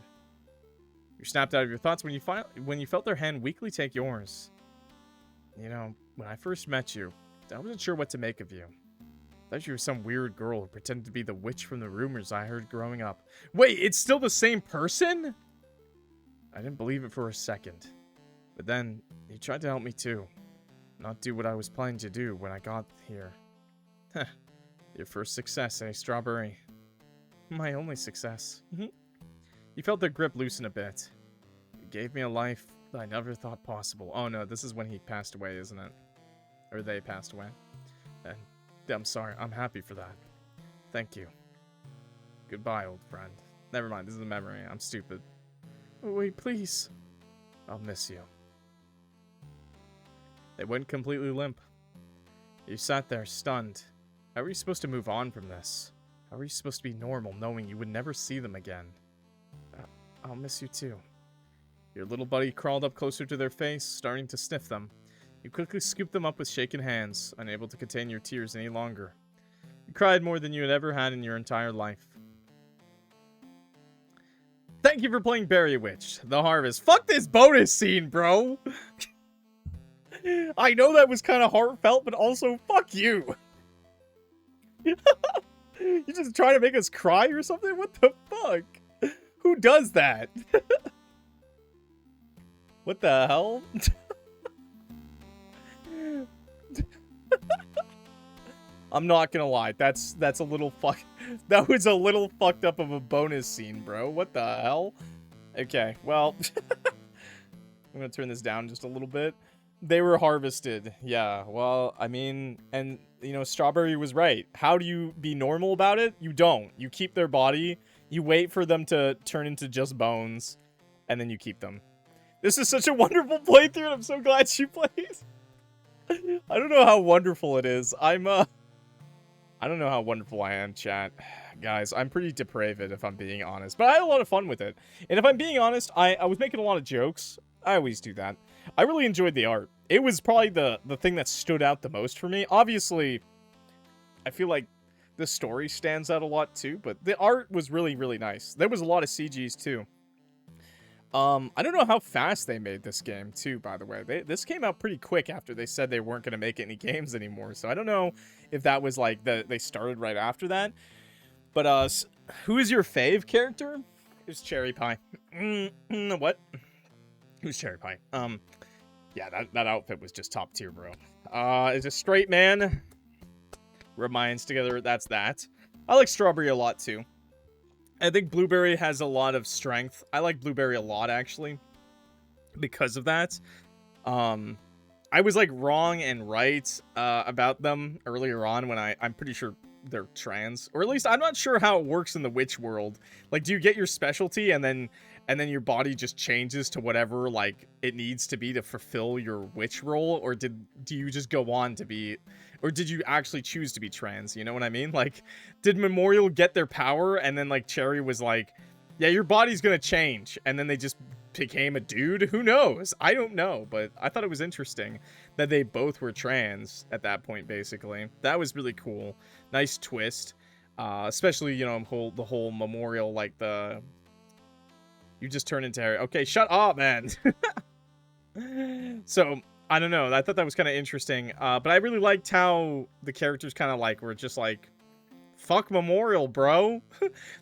You snapped out of your thoughts when you felt their hand weakly take yours. You know, when I first met you, I wasn't sure what to make of you. I thought you were some weird girl who pretended to be the witch from the rumors I heard growing up. Wait, it's still the same person? I didn't believe it for a second. But then, you tried to help me too. Not do what I was planning to do when I got here. Heh. Your first success, eh, Strawberry? My only success. You felt their grip loosen a bit. You gave me a life I never thought possible. Oh no, this is when he passed away, isn't it? Or they passed away. And I'm sorry, I'm happy for that. Thank you. Goodbye, old friend. Never mind, this is a memory. I'm stupid. Oh, wait, please. I'll miss you. They went completely limp. You sat there, stunned. How are you supposed to move on from this? How are you supposed to be normal knowing you would never see them again? I'll miss you too. Your little buddy crawled up closer to their face, starting to sniff them. You quickly scooped them up with shaken hands, unable to contain your tears any longer. You cried more than you had ever had in your entire life. Thank you for playing Berrywitched, The Harvest. Fuck this bonus scene, bro! I know that was kind of heartfelt, but also, fuck you! You just trying to make us cry or something? What the fuck? Who does that? What the hell? I'm not gonna lie. That's a little that was a little fucked up of a bonus scene, bro. What the hell? Okay, well, I'm gonna turn this down just a little bit. They were harvested. Yeah, well, I mean, and, you know, Strawberry was right. How do you be normal about it? You don't. You keep their body, you wait for them to turn into just bones, and then you keep them. This is such a wonderful playthrough, and I'm so glad she plays. I don't know how wonderful it is. I don't know how wonderful I am, chat. Guys, I'm pretty depraved, if I'm being honest. But I had a lot of fun with it. And if I'm being honest, I was making a lot of jokes. I always do that. I really enjoyed the art. It was probably the thing that stood out the most for me. Obviously, I feel like the story stands out a lot too, but the art was really, really nice. There was a lot of CGs too. I don't know how fast they made this game too, by the way. This came out pretty quick after they said they weren't going to make any games anymore. So I don't know if that was like they started right after that. But who is your fave character? Who's Cherry Pie? What? Who's Cherry Pie? Yeah, that outfit was just top tier, bro. Is a straight man. Rub my hands together, that's that. I like Strawberry a lot too. I think Blueberry has a lot of strength. I like Blueberry a lot, actually, because of that. I was, like, wrong and right about them earlier on when I'm pretty sure they're trans. Or at least, I'm not sure how it works in the witch world. Like, do you get your specialty and then your body just changes to whatever, like, it needs to be to fulfill your witch role? Or do you just go on to be... Or did you actually choose to be trans? You know what I mean? Like, did Memorial get their power and then, like, Cherry was like, yeah, your body's gonna change. And then they just became a dude? Who knows? I don't know. But I thought it was interesting that they both were trans at that point, basically. That was really cool. Nice twist. Especially, you know, the whole Memorial, like, you just turn into Harry. Okay, shut up, man. So... I don't know. I thought that was kind of interesting. But I really liked how the characters kind of like were just like, fuck Memorial, bro.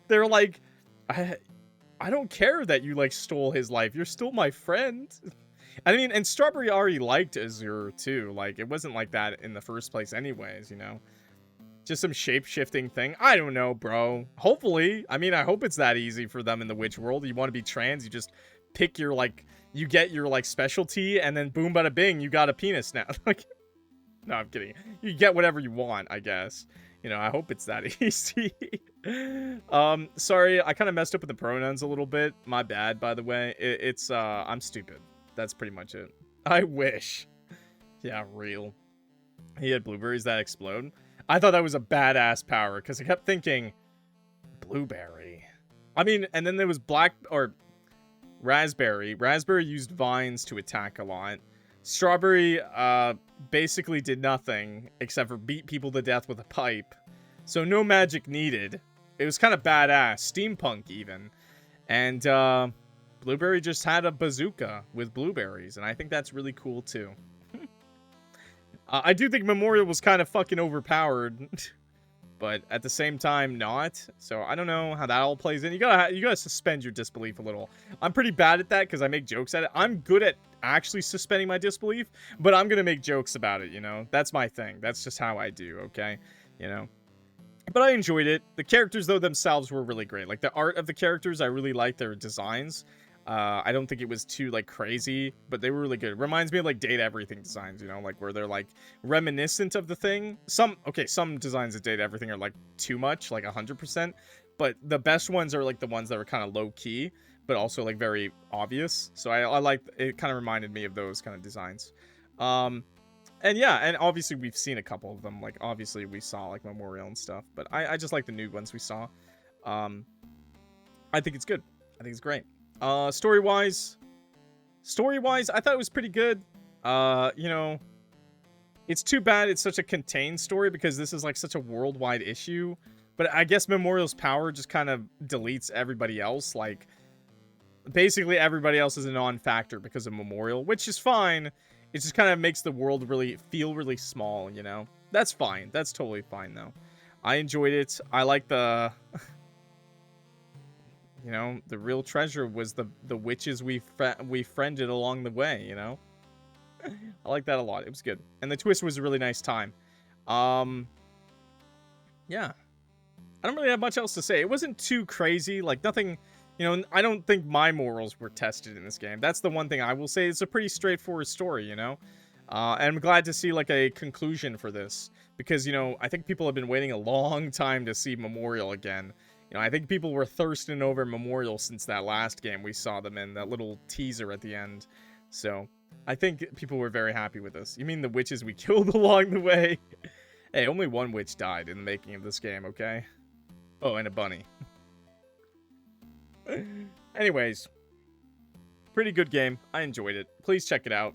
They're like, I don't care that you like stole his life. You're still my friend. I mean, and Strawberry already liked Azure too. Like, it wasn't like that in the first place anyways, you know? Just some shape-shifting thing. I don't know, bro. Hopefully. I mean, I hope it's that easy for them in the witch world. You want to be trans, you just pick your, like... You get your, like, specialty, and then boom, bada bing, you got a penis now. Like, no, I'm kidding. You get whatever you want, I guess. You know, I hope it's that easy. Sorry, I kind of messed up with the pronouns a little bit. My bad, by the way. I'm stupid. That's pretty much it. I wish. Yeah, real. He had blueberries that explode. I thought that was a badass power, because I kept thinking, blueberry. I mean, and then there was Raspberry. Raspberry used vines to attack a lot. Strawberry basically did nothing except for beat people to death with a pipe. So no magic needed. It was kind of badass. Steampunk even. And Blueberry just had a bazooka with blueberries. And I think that's really cool too. I do think Memorial was kind of fucking overpowered. But at the same time, not. So I don't know how that all plays in. You gotta suspend your disbelief a little. I'm pretty bad at that because I make jokes at it. I'm good at actually suspending my disbelief, but I'm gonna make jokes about it, you know? That's my thing. That's just how I do, okay? You know? But I enjoyed it. The characters, though, themselves were really great. Like, the art of the characters, I really liked their designs. I don't think it was too, like, crazy, but they were really good. It reminds me of, like, Date Everything designs, you know? Like, where they're, like, reminiscent of the thing. Some designs of Date Everything are, like, too much, like, 100%. But the best ones are, like, the ones that were kind of low-key, but also, like, very obvious. So I like, it kind of reminded me of those kind of designs. And yeah, and obviously we've seen a couple of them. Like, obviously we saw, like, Memorial and stuff. But I just like the new ones we saw. I think it's good. I think it's great. Story-wise, I thought it was pretty good. You know, it's too bad it's such a contained story because this is like such a worldwide issue. But I guess Memorial's power just kind of deletes everybody else. Like, basically everybody else is a non-factor because of Memorial, which is fine. It just kind of makes the world feel really small, you know? That's fine. That's totally fine, though. I enjoyed it. I like the... You know, the real treasure was the witches we friended along the way, you know? I like that a lot. It was good. And the twist was a really nice time. yeah. I don't really have much else to say. It wasn't too crazy. Like, nothing, you know, I don't think my morals were tested in this game. That's the one thing I will say. It's a pretty straightforward story, you know? And I'm glad to see, like, a conclusion for this. Because, you know, I think people have been waiting a long time to see Memorial again. You know, I think people were thirsting over Memorial since that last game we saw them in, that little teaser at the end. So, I think people were very happy with this. You mean the witches we killed along the way? Hey, only one witch died in the making of this game, okay? Oh, and a bunny. Anyways, pretty good game. I enjoyed it. Please check it out.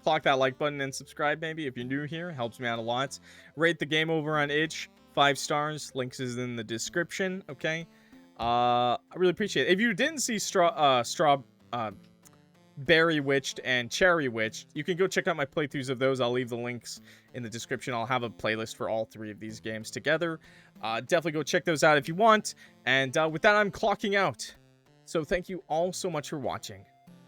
Clock that like button and subscribe maybe if you're new here. Helps me out a lot. Rate the game over on itch. 5 stars. Links is in the description, okay? I really appreciate it. If you didn't see Berrywitched and Cherrywitched, you can go check out my playthroughs of those. I'll leave the links in the description. I'll have a playlist for all 3 of these games together. Definitely go check those out if you want. And with that, I'm clocking out. So thank you all so much for watching.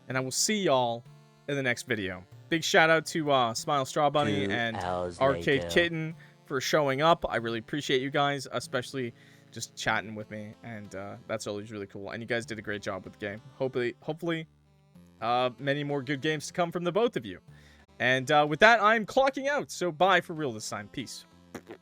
And I will see y'all in the next video. Big shout out to Smile Straw Bunny and Arcade Kitten for showing up. I really appreciate you guys, especially just chatting with me. And that's always really cool. And you guys did a great job with the game. Hopefully many more good games to come from the both of you. And with that, I'm clocking out. So bye for real this time. Peace.